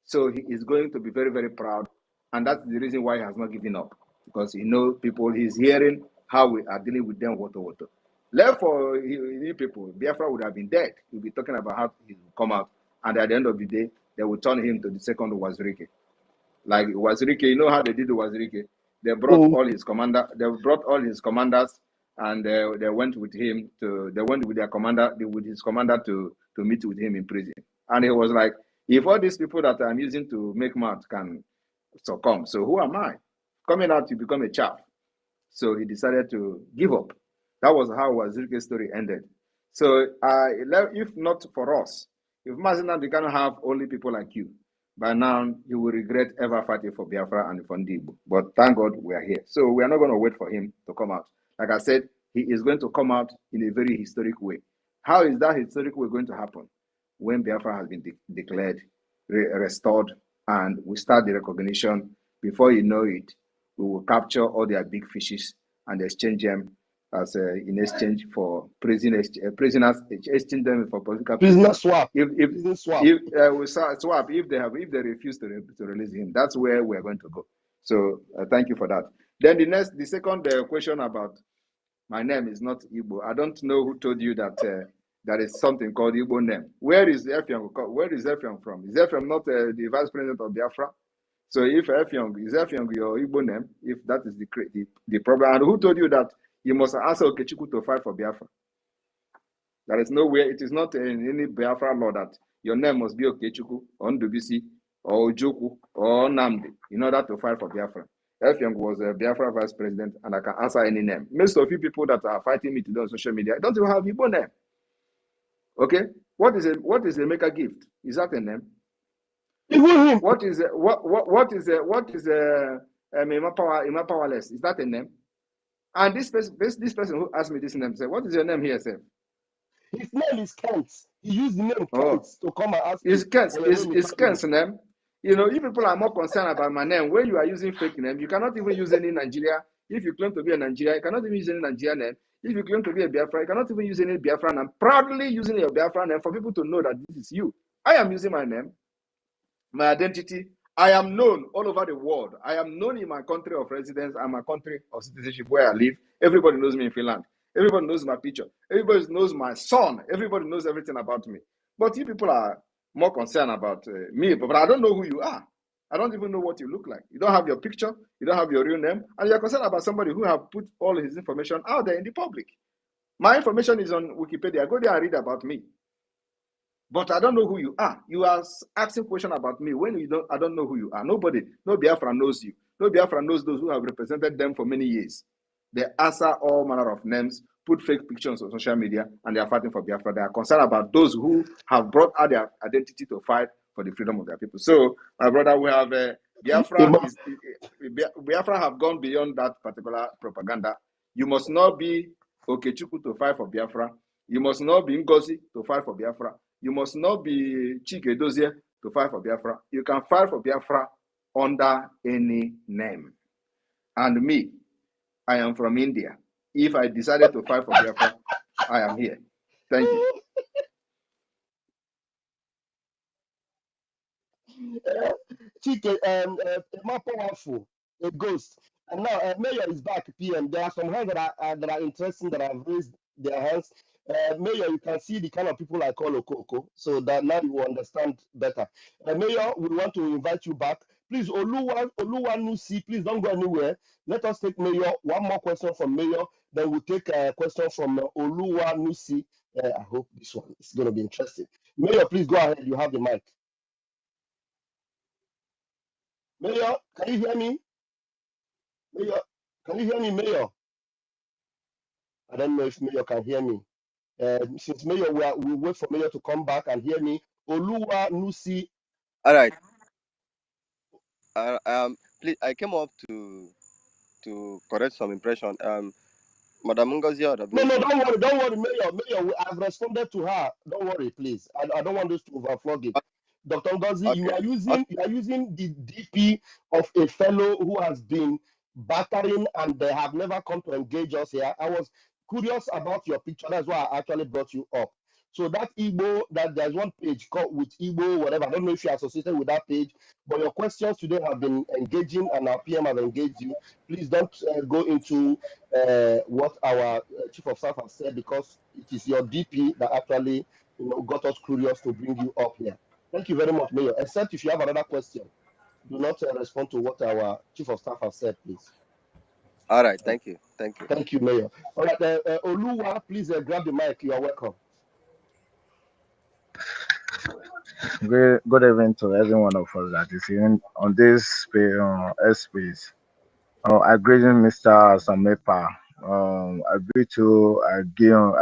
so he is going to be very, very proud, and that's the reason why he has not given up, because he knows people. He's hearing how we are dealing with them. Water. Left for you people, Biafra would have been dead. He'll be talking about how he will come out, and at the end of the day, they will turn him to the second Wazirike. Like Wazirike, you know how they did the Wazirike? They brought all his commander. They brought all his commanders, and they went with him to. They went with their commander, with his commander to meet with him in prison. And he was like, if all these people that I'm using to make mad can succumb, so who am I? Coming out to become a chaff. So he decided to give up. That was how Wazirike's story ended. So if not for us, if Mazen Nandekano have only people like you, by now you will regret ever fighting for Biafra and for Ndibo. But thank God we are here. So we are not going to wait for him to come out. Like I said, he is going to come out in a very historic way. How is that historic way going to happen? When Biafra has been declared, restored, and we start the recognition. Before you know it, we will capture all their big fishes and exchange them as in exchange for prisoners, exchange them for political Prisoner prisoners. swap. If we swap, if they refuse to release him, that's where we are going to go. So thank you for that. Then the second question about my name is not Igbo. I don't know who told you that there is something called Igbo name. Where is Effiong? Where is Effiong from? Is Effiong not the vice president of Biafra? So if Effiong is Effiong your Igbo name, if that is the problem, and who told you that you must answer Akachukwu to fight for Biafra? There is nowhere. It is not in any Biafra law that your name must be Akachukwu or Ndubisi or Ojoku or Namdi in order to fight for Biafra. Effiong was a Biafra vice president, and I can answer any name. Most of you people that are fighting me today on social media don't even have Igbo name. Okay, what is a maker gift? Is that a name? What is Ima Powerless? Is that a name? And this person who asked me this name said, "What is your name here, sir?" His name is Kent. He used the name Kent to come and ask me. Is Kent's name? You know, if people are more concerned about my name, when you are using fake name, you cannot even use any Nigeria. If you claim to be a Nigerian, you cannot even use any Nigerian name. If you claim to be a Biafra, you cannot even use any Biafra name. Proudly using your Biafra name for people to know that this is you. I am using my name, my identity, I am known all over the world. I am known in my country of residence and my country of citizenship where I live. Everybody knows me in Finland. Everybody knows my picture. Everybody knows my son. Everybody knows everything about me. But you people are more concerned about me, but I don't know who you are. I don't even know what you look like. You don't have your picture. You don't have your real name. And you're concerned about somebody who have put all his information out there in the public. My information is on Wikipedia. Go there and read about me. But I don't know who you are. You are asking questions about me when I don't know who you are. Nobody, no Biafra knows you. No Biafra knows those who have represented them for many years. They answer all manner of names, put fake pictures on social media, and they are fighting for Biafra. They are concerned about those who have brought out their identity to fight for the freedom of their people. So, my brother, we have Biafra have gone beyond that particular propaganda. You must not be Akachukwu to fight for Biafra. You must not be Ngozi to fight for Biafra. You must not be Chike Dozie to fight for Biafra. You can fight for Biafra under any name. And me, I am from India. If I decided to fight for Biafra, I am here. Thank you. Chike, a more powerful, a ghost. And now Mayor is back, PM. There are some hands that are interesting that have raised their hands. Mayor, you can see the kind of people I call Okoko, so that now you will understand better. Mayor, we want to invite you back. Please, Oluwa Nusi, please don't go anywhere. Let us take Mayor. One more question from Mayor, then we'll take a question from Oluwa Nusi. I hope this one is going to be interesting. Mayor, please go ahead. You have the mic. Mayor, can you hear me? Mayor, can you hear me, Mayor? I don't know if Mayor can hear me. Since Mayor, we wait for Mayor to come back and hear me. Oluwa Nusi. All right. Please, I came up to correct some impression. Madam Ngozi or No, WC. don't worry, Mayor, I've responded to her. Don't worry, please. I don't want this to overflog it. Dr. Ngozi, Okay. you are using the DP of a fellow who has been battering and they have never come to engage us here. I was curious about your picture. That's why I actually brought you up. So that Igbo, that there's one page called with Igbo, whatever. I don't know if you're associated with that page, but your questions today have been engaging and our PM have engaged you. Please don't go into what our chief of staff has said, because it is your DP that actually got us curious to bring you up here. Thank you very much, Mayor. Except if you have another question, do not respond to what our chief of staff has said, please. All right. Thank you. Thank you. Thank you, Mayor. All right, Oluwa, please grab the mic. You are welcome. Good evening to every one of us that is in on this space. I greet you, Mr. Samepa. I greet you. I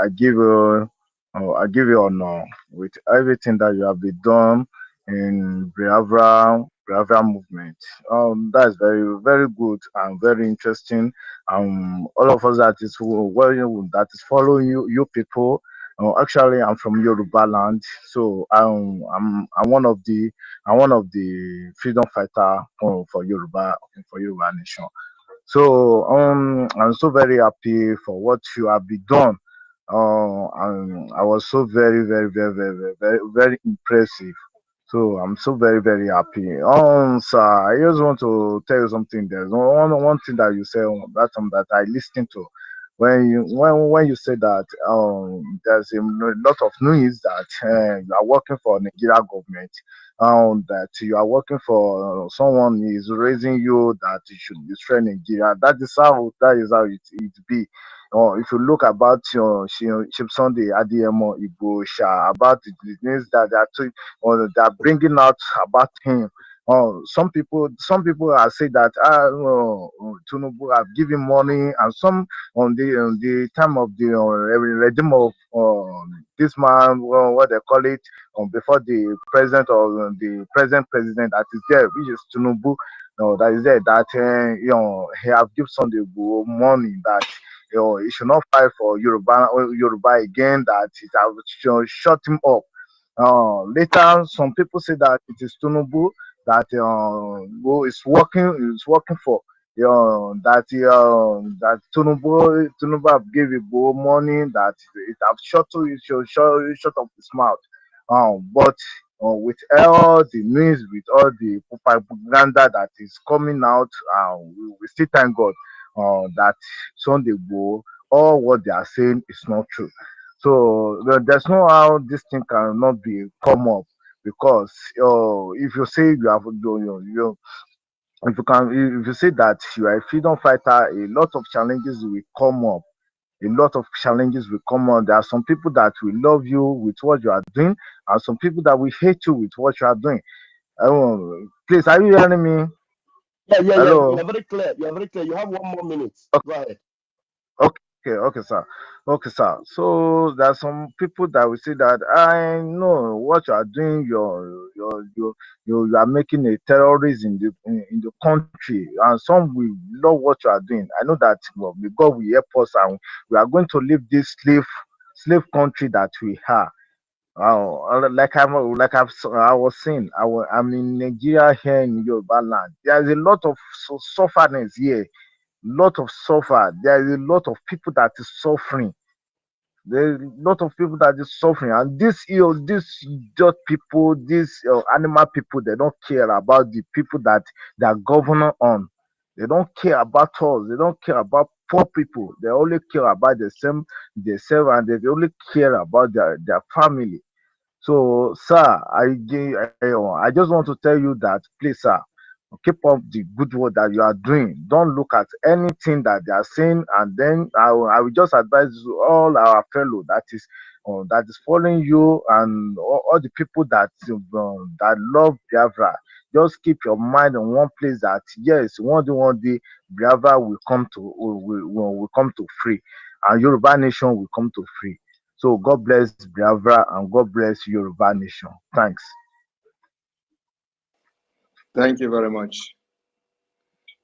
give you honor with everything that you have been done in Biafra movement. That is very, very good and very interesting. All of us that is following you people. Actually, I'm from Yoruba land, so I'm one of the freedom fighter for Yoruba nation. So I'm so very happy for what you have been done. I was so very, very, very, very, very, very, very impressive. So I'm so very, very happy. Sir, I just want to tell you something. There's one thing that you said that time that I listened to when you said that there's a lot of news that you are working for Nigeria government, that you are working for someone is raising you that you should destroy Nigeria. That is how it be. If you look about Ship Sunday Adiemo Igbo about the news that they are bringing out about him. Some people are saying that Tinubu have given money, and some on the time of the regime of this man, what they call it, before the president or the present president that is there, which is Tinubu, that is there, that he have given Sunday Igboho money that he should not fight for Yoruba again, that it have shut him up. Later, some people say that it is Tinubu that who is working for. That Tinubu have give Igbo money that it have shut up his mouth. But with all the news, with all the propaganda that is coming out, we still thank God that Sunday go, all what they are saying is not true. So there's no how this thing cannot be come up because if you say you have if you can if you say that you are a freedom fighter, a lot of challenges will come up. A lot of challenges will come on. There are some people that will love you with what you are doing, and some people that will hate you with what you are doing. Please, are you hearing me? Yeah. Hello. You're very clear. You're very clear. You have 1 more minute. Go ahead. Okay, sir. Okay, sir. So there are some people that will say that I know what you are doing. You are making a terrorist in the country, and some will love what you are doing. I know that well, God will help us, and we are going to leave this slave country that we are. I was saying, I'm in Nigeria here in Yoruba land. There is a lot of suffering here, lot of suffer. There is a lot of people that is suffering. There is a lot of people that is suffering, and this just people, these animal people, they don't care about the people that they are governor on. They don't care about us. They don't care about poor people. They only care about themselves, and they only care about their family. So, sir, I just want to tell you that, please, sir, keep up the good work that you are doing. Don't look at anything that they are saying, and then I will just advise all our fellow that is following you and all the people that love Biafra. Just keep your mind in one place. That yes, one day Biafra will come to free, and Yoruba nation will come to free. So God bless Biafra and God bless Yoruba nation. Thanks. Thank you very much.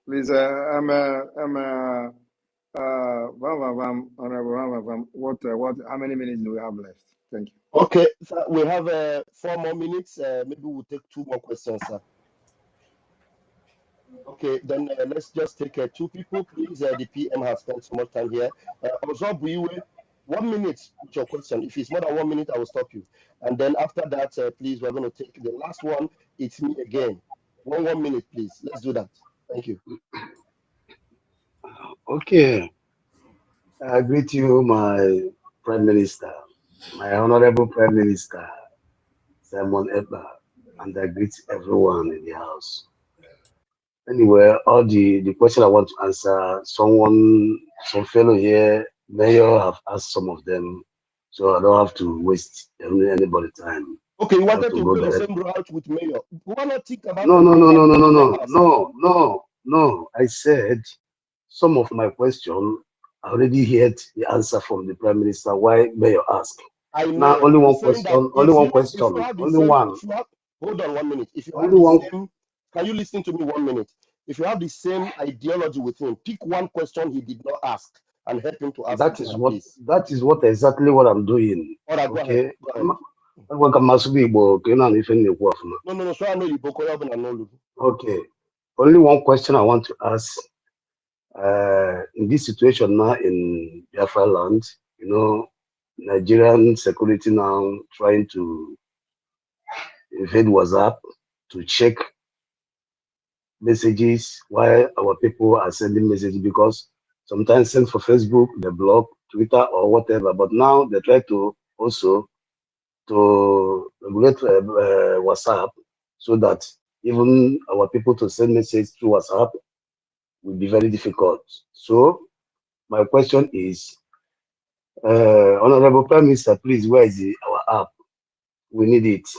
Please, how many minutes do we have left? Thank you. Okay, so we have 4 more minutes. Maybe we'll take 2 more questions, sir. Okay, then let's just take 2 people, please. The PM has spent so much time here. Ozobuiwe, 1 minute with your question. If it's more than 1 minute, I will stop you. And then after that, please, we're going to take the last one. It's me again. 1 minute, please. Let's do that. Thank you. Okay. I greet you, my Prime Minister, my Honorable Prime Minister, Simon Ekpa, and I greet everyone in the house. Anyway, all the question I want to answer, some fellow here, Mayor have asked some of them, so I don't have to waste anybody time. Okay, you wanted to go the same route with Mayor. Why not think about No. I said some of my question, I already heard the answer from the Prime Minister why Mayor asked. I know. Now only one question, only one question, only one. Hold on 1 minute. If you only have the one. same, can you listen to me 1 minute? If you have the same ideology with him, pick one question he did not ask and help him to ask That is what exactly what I'm doing. All right, okay. Go ahead. No, So I know you. Okay. Only one question I want to ask. In this situation now in Biafra land, Nigerian security now trying to invade WhatsApp to check messages while our people are sending messages, because sometimes send for Facebook, they block Twitter or whatever. But now they try to also to regulate WhatsApp, so that even our people to send messages through WhatsApp will be very difficult. So my question is, Honorable Prime Minister, please, where is our app? We need it.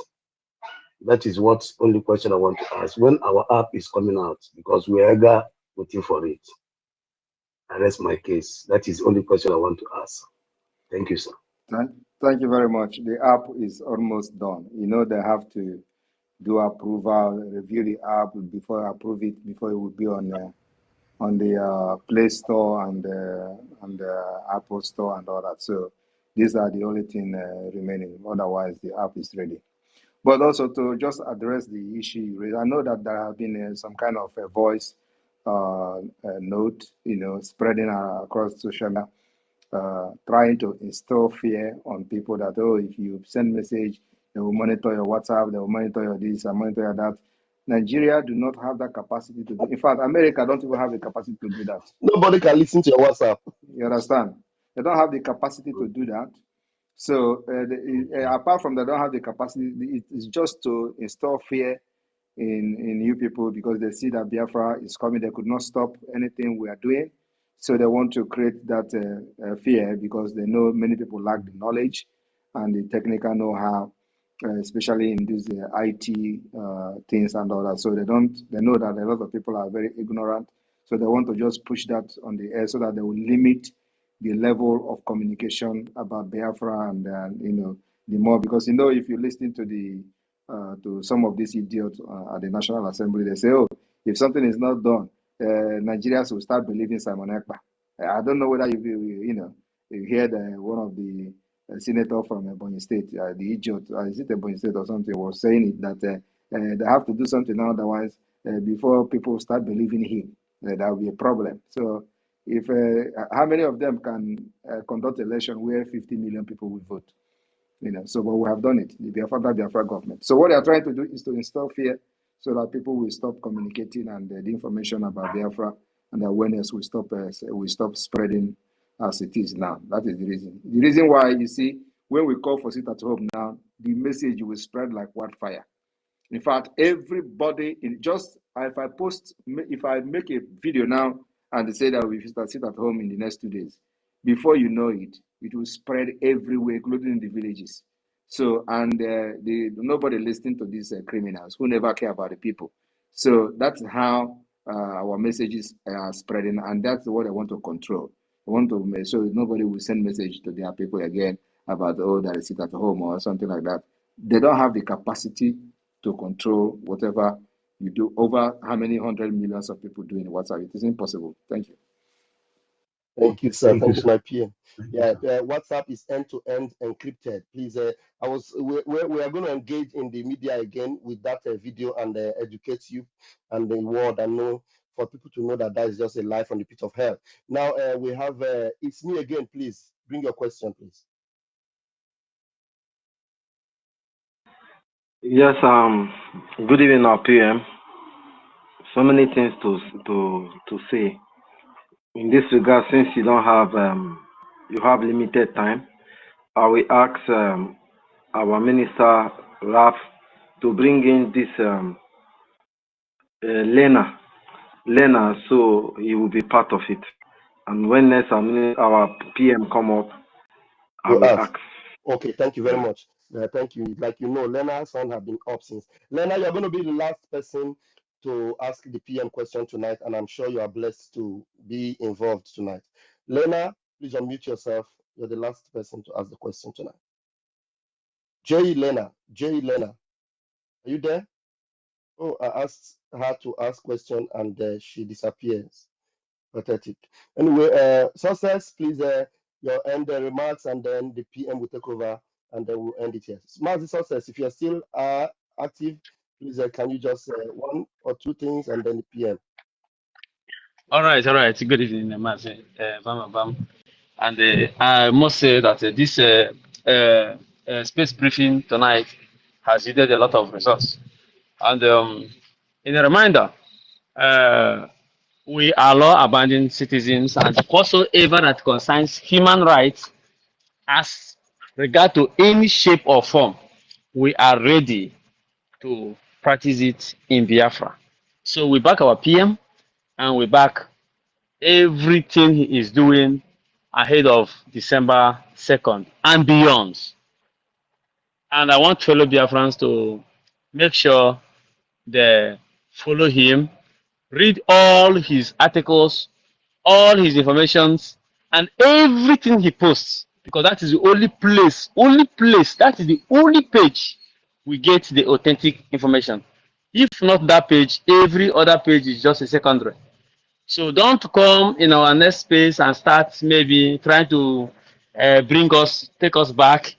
That is what only question I want to ask. When our app is coming out, because we are waiting for it. And that's my case. That is only question I want to ask. Thank you, sir. Thank you very much. The app is almost done. They have to do approval, review the app before approve it, before it will be on the Play Store and the Apple Store and all that. So these are the only thing remaining. Otherwise, the app is ready. But also to just address the issue you raised, I know that there have been some kind of a voice note, spreading across social media, trying to instill fear on people that, if you send message, They will monitor your WhatsApp, they will monitor your this and monitor your that. Nigeria do not have that capacity to do. In fact, America don't even have the capacity to do that. Nobody can listen to your WhatsApp. You understand? They don't have the capacity to do that. So apart from they don't have the capacity, it's just to install fear in you people because they see that Biafra is coming. They could not stop anything we are doing. So they want to create that fear because they know many people lack the knowledge and the technical know-how, especially in these IT things and all that. So they know that a lot of people are very ignorant. So they want to just push that on the air so that they will limit the level of communication about Biafra and the more, because if you listen to some of these idiots at the National Assembly, they say, oh, if something is not done, Nigerians will start believing Simon Ekpa. I don't know whether you heard one of the senator from Ebonyi State, the idiot, is it Ebonyi State or something, was saying it that they have to do something now, otherwise, before people start believing him, that will be a problem. So, if how many of them can conduct election where 50 million people will vote? So but we have done it, the Biafra government. So what they are trying to do is to install fear so that people will stop communicating and the information about Biafra and the awareness will stop spreading as it is now. That is the reason. The reason why, you see, when we call for sit at home now, the message will spread like wildfire. In fact, everybody if I make a video now and they say that we should sit at home in the next 2 days, before you know it, it will spread everywhere, including in the villages. So, and nobody listening to these criminals who never care about the people. So that's how our messages are spreading, and that's what I want to control. I want to make sure nobody will send message to their people again about, oh, that is sit at home or something like that. They don't have the capacity to control whatever you do over how many hundred millions of people do in WhatsApp. It is impossible. Thank you. Thank you, sir. Thank you, my PM. Yeah, WhatsApp is end-to-end encrypted. Please, we are going to engage in the media again with that video and educate you and the world and know for people to know that that is just a lie from the pit of hell. Now we have it's me again. Please bring your question, please. Yes. Good evening, our PM. So many things to say in this regard. Since you don't have you have limited time, I will ask our minister Raf to bring in this Lena, so he will be part of it. And when next our PM come up, I will ask. Okay, thank you very much. Thank you. Like Lena's son have been up since. Lena, you're going to be the last person to ask the PM question tonight, and I'm sure you are blessed to be involved tonight. Lena, please unmute yourself. You're the last person to ask the question tonight. Lena, are you there? Oh, I asked her to ask question and she disappears. Pathetic. Anyway, Success, please, your end remarks, and then the PM will take over, and then we'll end it here. Mazi Success, if you're still active, please, can you just one or two things, and then the PM. All right. Good evening, Mazi. And I must say that this space briefing tonight has yielded a lot of results. And in a reminder, we are law-abiding citizens, and whatsoever that concerns human rights, as regard to any shape or form, we are ready to practice it in Biafra. So we back our PM, and we back everything he is doing ahead of December 2nd and beyond. And I want fellow Biafrans to make sure they follow him, read all his articles, all his informations, and everything he posts, because that is the only place, that is the only page we get the authentic information. If not that page, every other page is just a secondary. So don't come in our next space and start maybe trying to take us back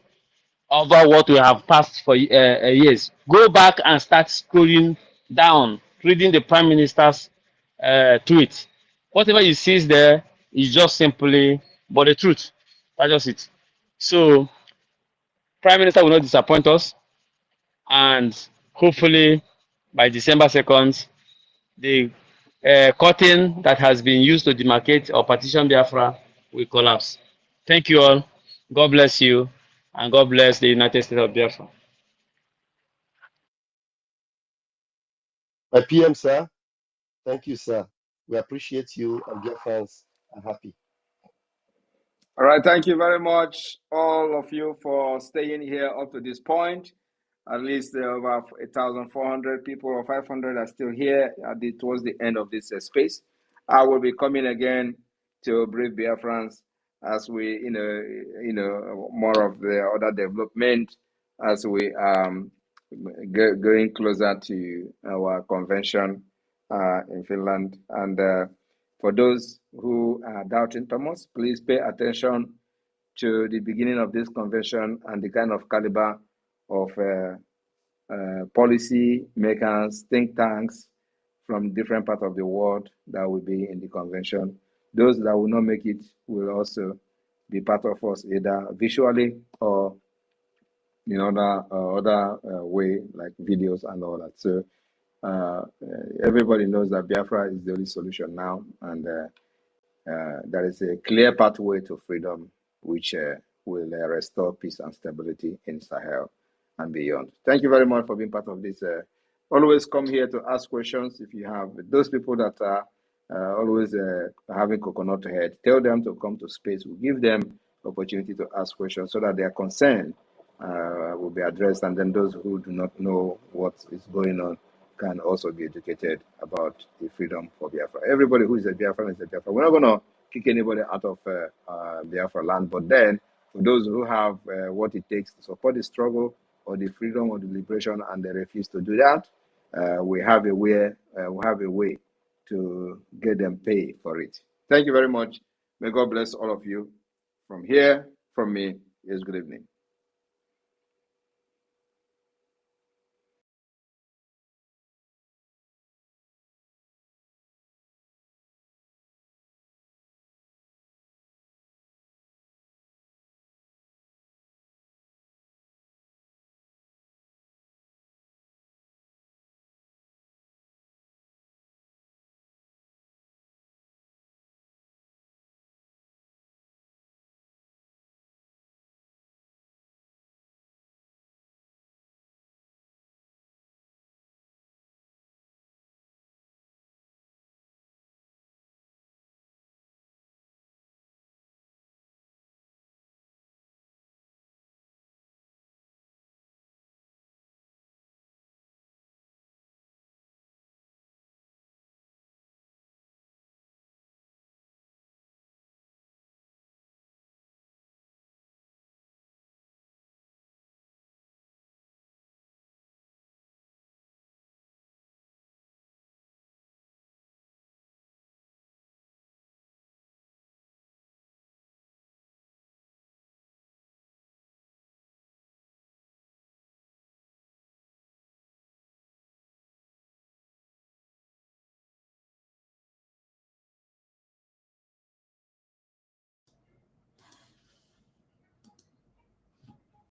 over what we have passed for years. Go back and start scrolling down, reading the Prime Minister's tweet. Whatever he sees there is just simply but the truth. That's just it. So Prime Minister will not disappoint us. and hopefully by December 2nd, the curtain that has been used to demarcate or partition Biafra will collapse. Thank you all. God bless you, and God bless the United States of Biafra. My PM, sir. Thank you, sir. We appreciate you, and dear fans are happy. All right, thank you very much, all of you, for staying here up to this point. At least over 1,400 people or 500 are still here towards the end of this space. I will be coming again to brief Biafrans as we, more of the other development as we going closer to our convention in Finland. And for those who are doubting Thomas, please pay attention to the beginning of this convention and the kind of caliber of policy makers, think tanks from different parts of the world that will be in the convention. Those that will not make it will also be part of us either visually or in other way, like videos and all that. So everybody knows that Biafra is the only solution now, and there is a clear pathway to freedom, which will restore peace and stability in Sahel and beyond. Thank you very much for being part of this. Always come here to ask questions. If you have those people that are always having coconut head, tell them to come to space. We'll give them opportunity to ask questions so that their concern will be addressed, and then those who do not know what is going on can also be educated about the freedom for Biafra. Everybody who is a Biafran is a Biafra. We're not going to kick anybody out of Biafra land, but then for those who have what it takes to support the struggle or the freedom or the liberation and they refuse to do that, we have a way to get them paid for it. Thank you very much. May God bless all of you. From here, from me, is good evening.